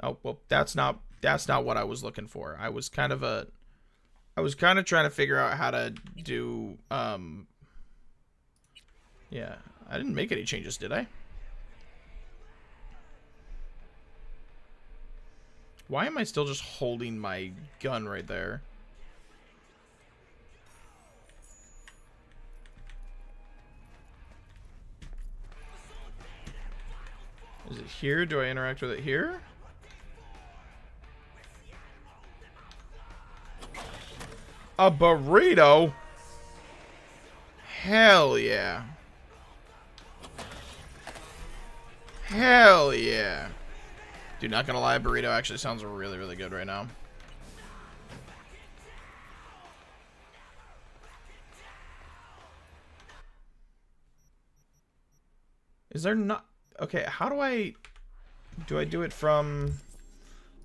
Oh, well, that's not what I was looking for. I was kind of trying to figure out how to do, yeah, I didn't make any changes, did I? Why am I still just holding my gun right there? Is it here? Do I interact with it here? A burrito? Hell yeah. Hell yeah. Dude, not gonna lie, burrito actually sounds really, really good right now. Is there not... Okay, how do I do it from...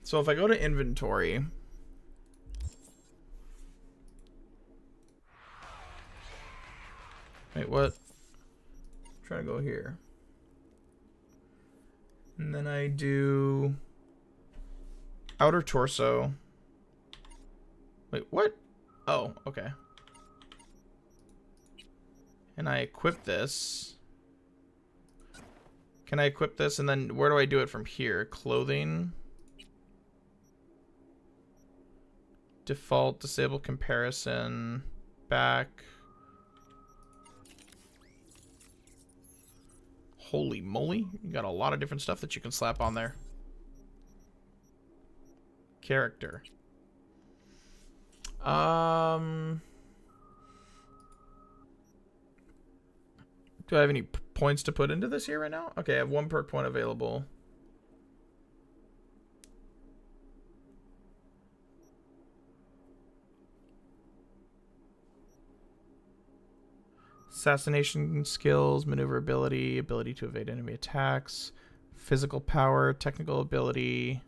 So if I go to inventory... Wait, what? I'm trying to go here. And then I do outer torso. Wait, what? Oh, okay. And I equip this. Can I equip this? And then where do I do it from here? Clothing. Default, disable comparison. Back. Holy moly. You got a lot of different stuff that you can slap on there. Character. Do I have any points to put into this here right now? Okay, I have 1 perk point available. Assassination skills, maneuverability, ability to evade enemy attacks, physical power, technical ability.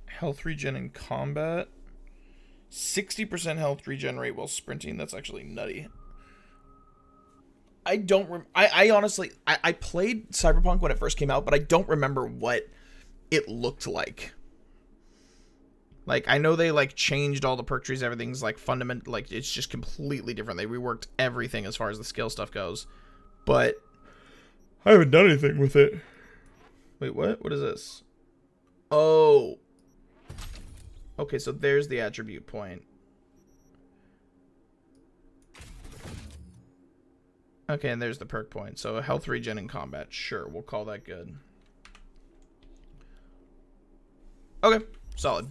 Health regen in combat. 60% health regen rate while sprinting. That's actually nutty. I don't... I honestly... I played Cyberpunk when it first came out, but I don't remember what it looked like. Like, I know they, like, changed all the perk trees. Everything's, like, fundamental. Like, it's just completely different. They reworked everything as far as the skill stuff goes. But I haven't done anything with it. Wait, what? What is this? Oh. Okay, so there's the attribute point. Okay, and there's the perk point. So, health regen in combat. Sure, we'll call that good. Okay, solid.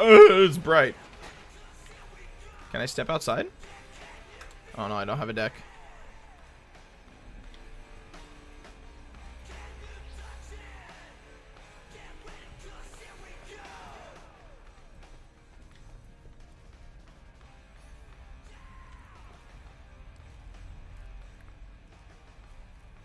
It's bright. Can I step outside? Oh no, I don't have a deck.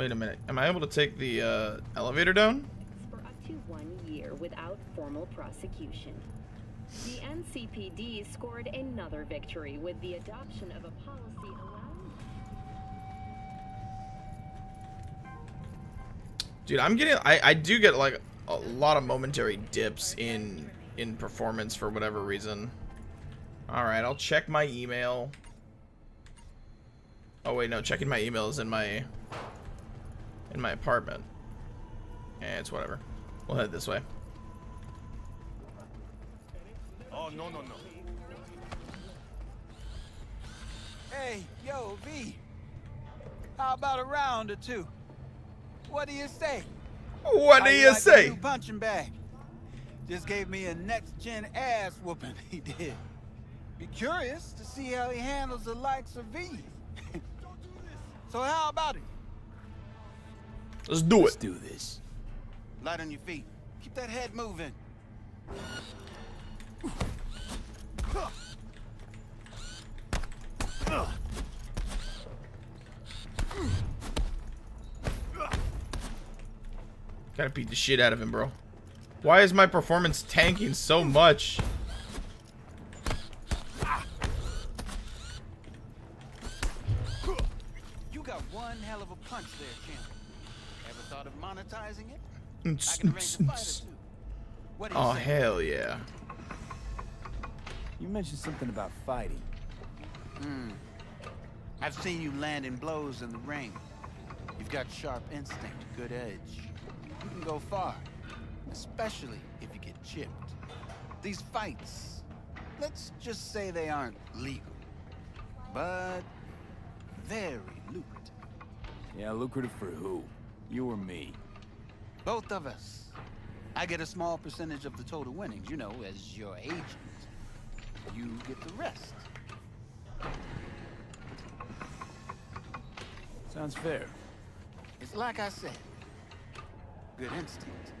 Wait a minute. Am I able to take the elevator down? For up to 1 year without formal prosecution. The NCPD scored another victory with the adoption of a policy allowing. Dude, I'm getting I do get like a lot of momentary dips in performance for whatever reason. All right, I'll check my email. Oh wait, no, checking my email is in my apartment. It's whatever. We'll head this way. Oh, no. Hey, yo, V. How about a round or two? What do you say? What do you say? A new punching bag. Just gave me a next-gen ass whooping, he did. Be curious to see how he handles the likes of V. So how about it? Let's do it. Let's do this. Light on your feet. Keep that head moving. Gotta beat the shit out of him, bro. Why is my performance tanking so much? You got one hell of a punch there, champ. Ever thought of monetizing it? I can arrange a fight or two. What do you Oh, say? hell yeah. You mentioned something about fighting. I've seen you landing blows in the ring. You've got sharp instinct, good edge. You can go far, especially if you get chipped. These fights, let's just say they aren't legal, but very lucrative. Yeah, lucrative for who? You or me? Both of us. I get a small percentage of the total winnings, you know, as your agent. You get the rest. Sounds fair. It's like I said. Good instinct.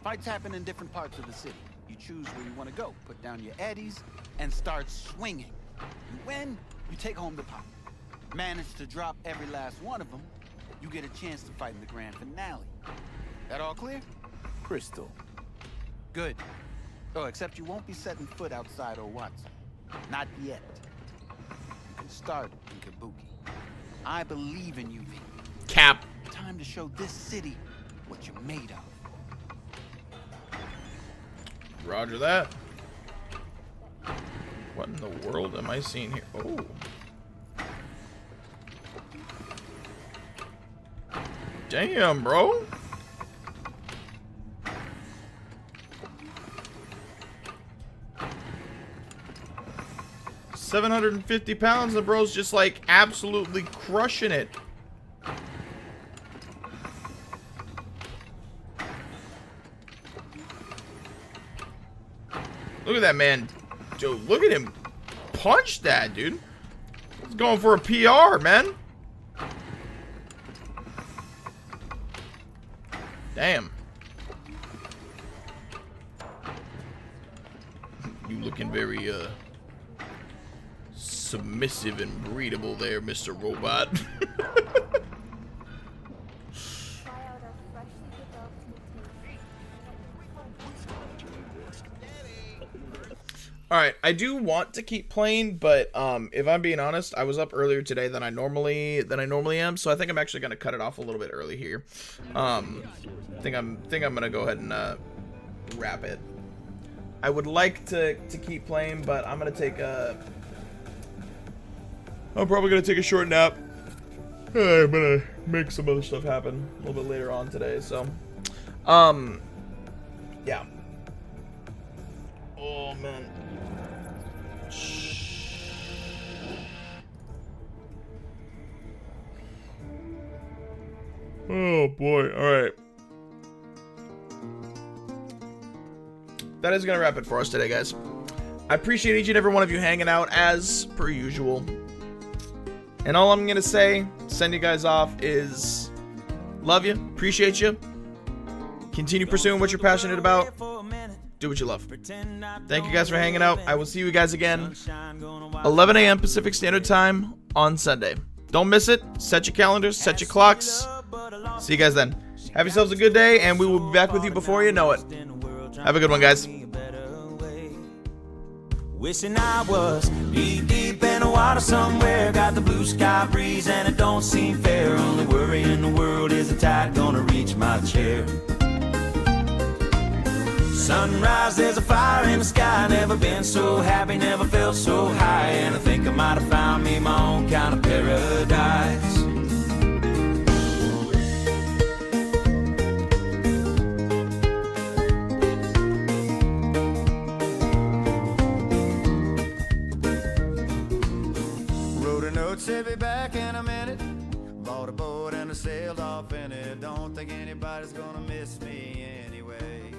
Fights happen in different parts of the city. You choose where you want to go, put down your eddies, and start swinging. You win, you take home the pot. Manage to drop every last one of them, you get a chance to fight in the grand finale. That all clear? Crystal. Good. Oh, except you won't be setting foot outside Owatsu. Not yet. You can start in Kabuki. I believe in you, V. Cap. Time to show this city what you're made of. Roger that. What in the world am I seeing here? Oh. Damn, bro. £750, the bro's just like absolutely crushing it. Look at that man. Dude, look at him punch that, dude. He's going for a PR, man. Damn. You looking very, submissive and breedable there, Mr. Robot. Alright, I do want to keep playing, but if I'm being honest, I was up earlier today than I normally am, so I think I'm actually gonna cut it off a little bit early here. I think I'm gonna go ahead and wrap it. I would like to keep playing, but I'm gonna take a I'm probably gonna take a short nap. I'm gonna make some other stuff happen a little bit later on today, so yeah. Oh man. Oh boy, alright. That is gonna wrap it for us today, guys. I appreciate each and every one of you hanging out as per usual. And all I'm gonna say, send you guys off, is love you, appreciate you. Continue pursuing what you're passionate about. Do what you love. Thank you guys for hanging out. I will see you guys again 11 a.m. Pacific Standard Time on Sunday. Don't miss it. Set your calendars, set your clocks. See you guys then. Have yourselves a good day, and we will be back with you before you know it. Have a good one, guys. Wishing I was deep in the water somewhere. Got the blue sky breeze and it don't seem fair. Only worry in the world is the tide gonna reach my chair. Sunrise, there's a fire in the sky. Never been so happy, never felt so high. And I think I might have found me my own kind of paradise. Said be back in a minute. Bought a boat and I sailed off in it. Don't think anybody's gonna miss me anyway.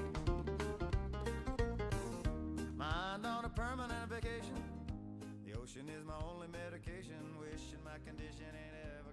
Mind on a permanent vacation. The ocean is my only medication. Wishing my condition ain't ever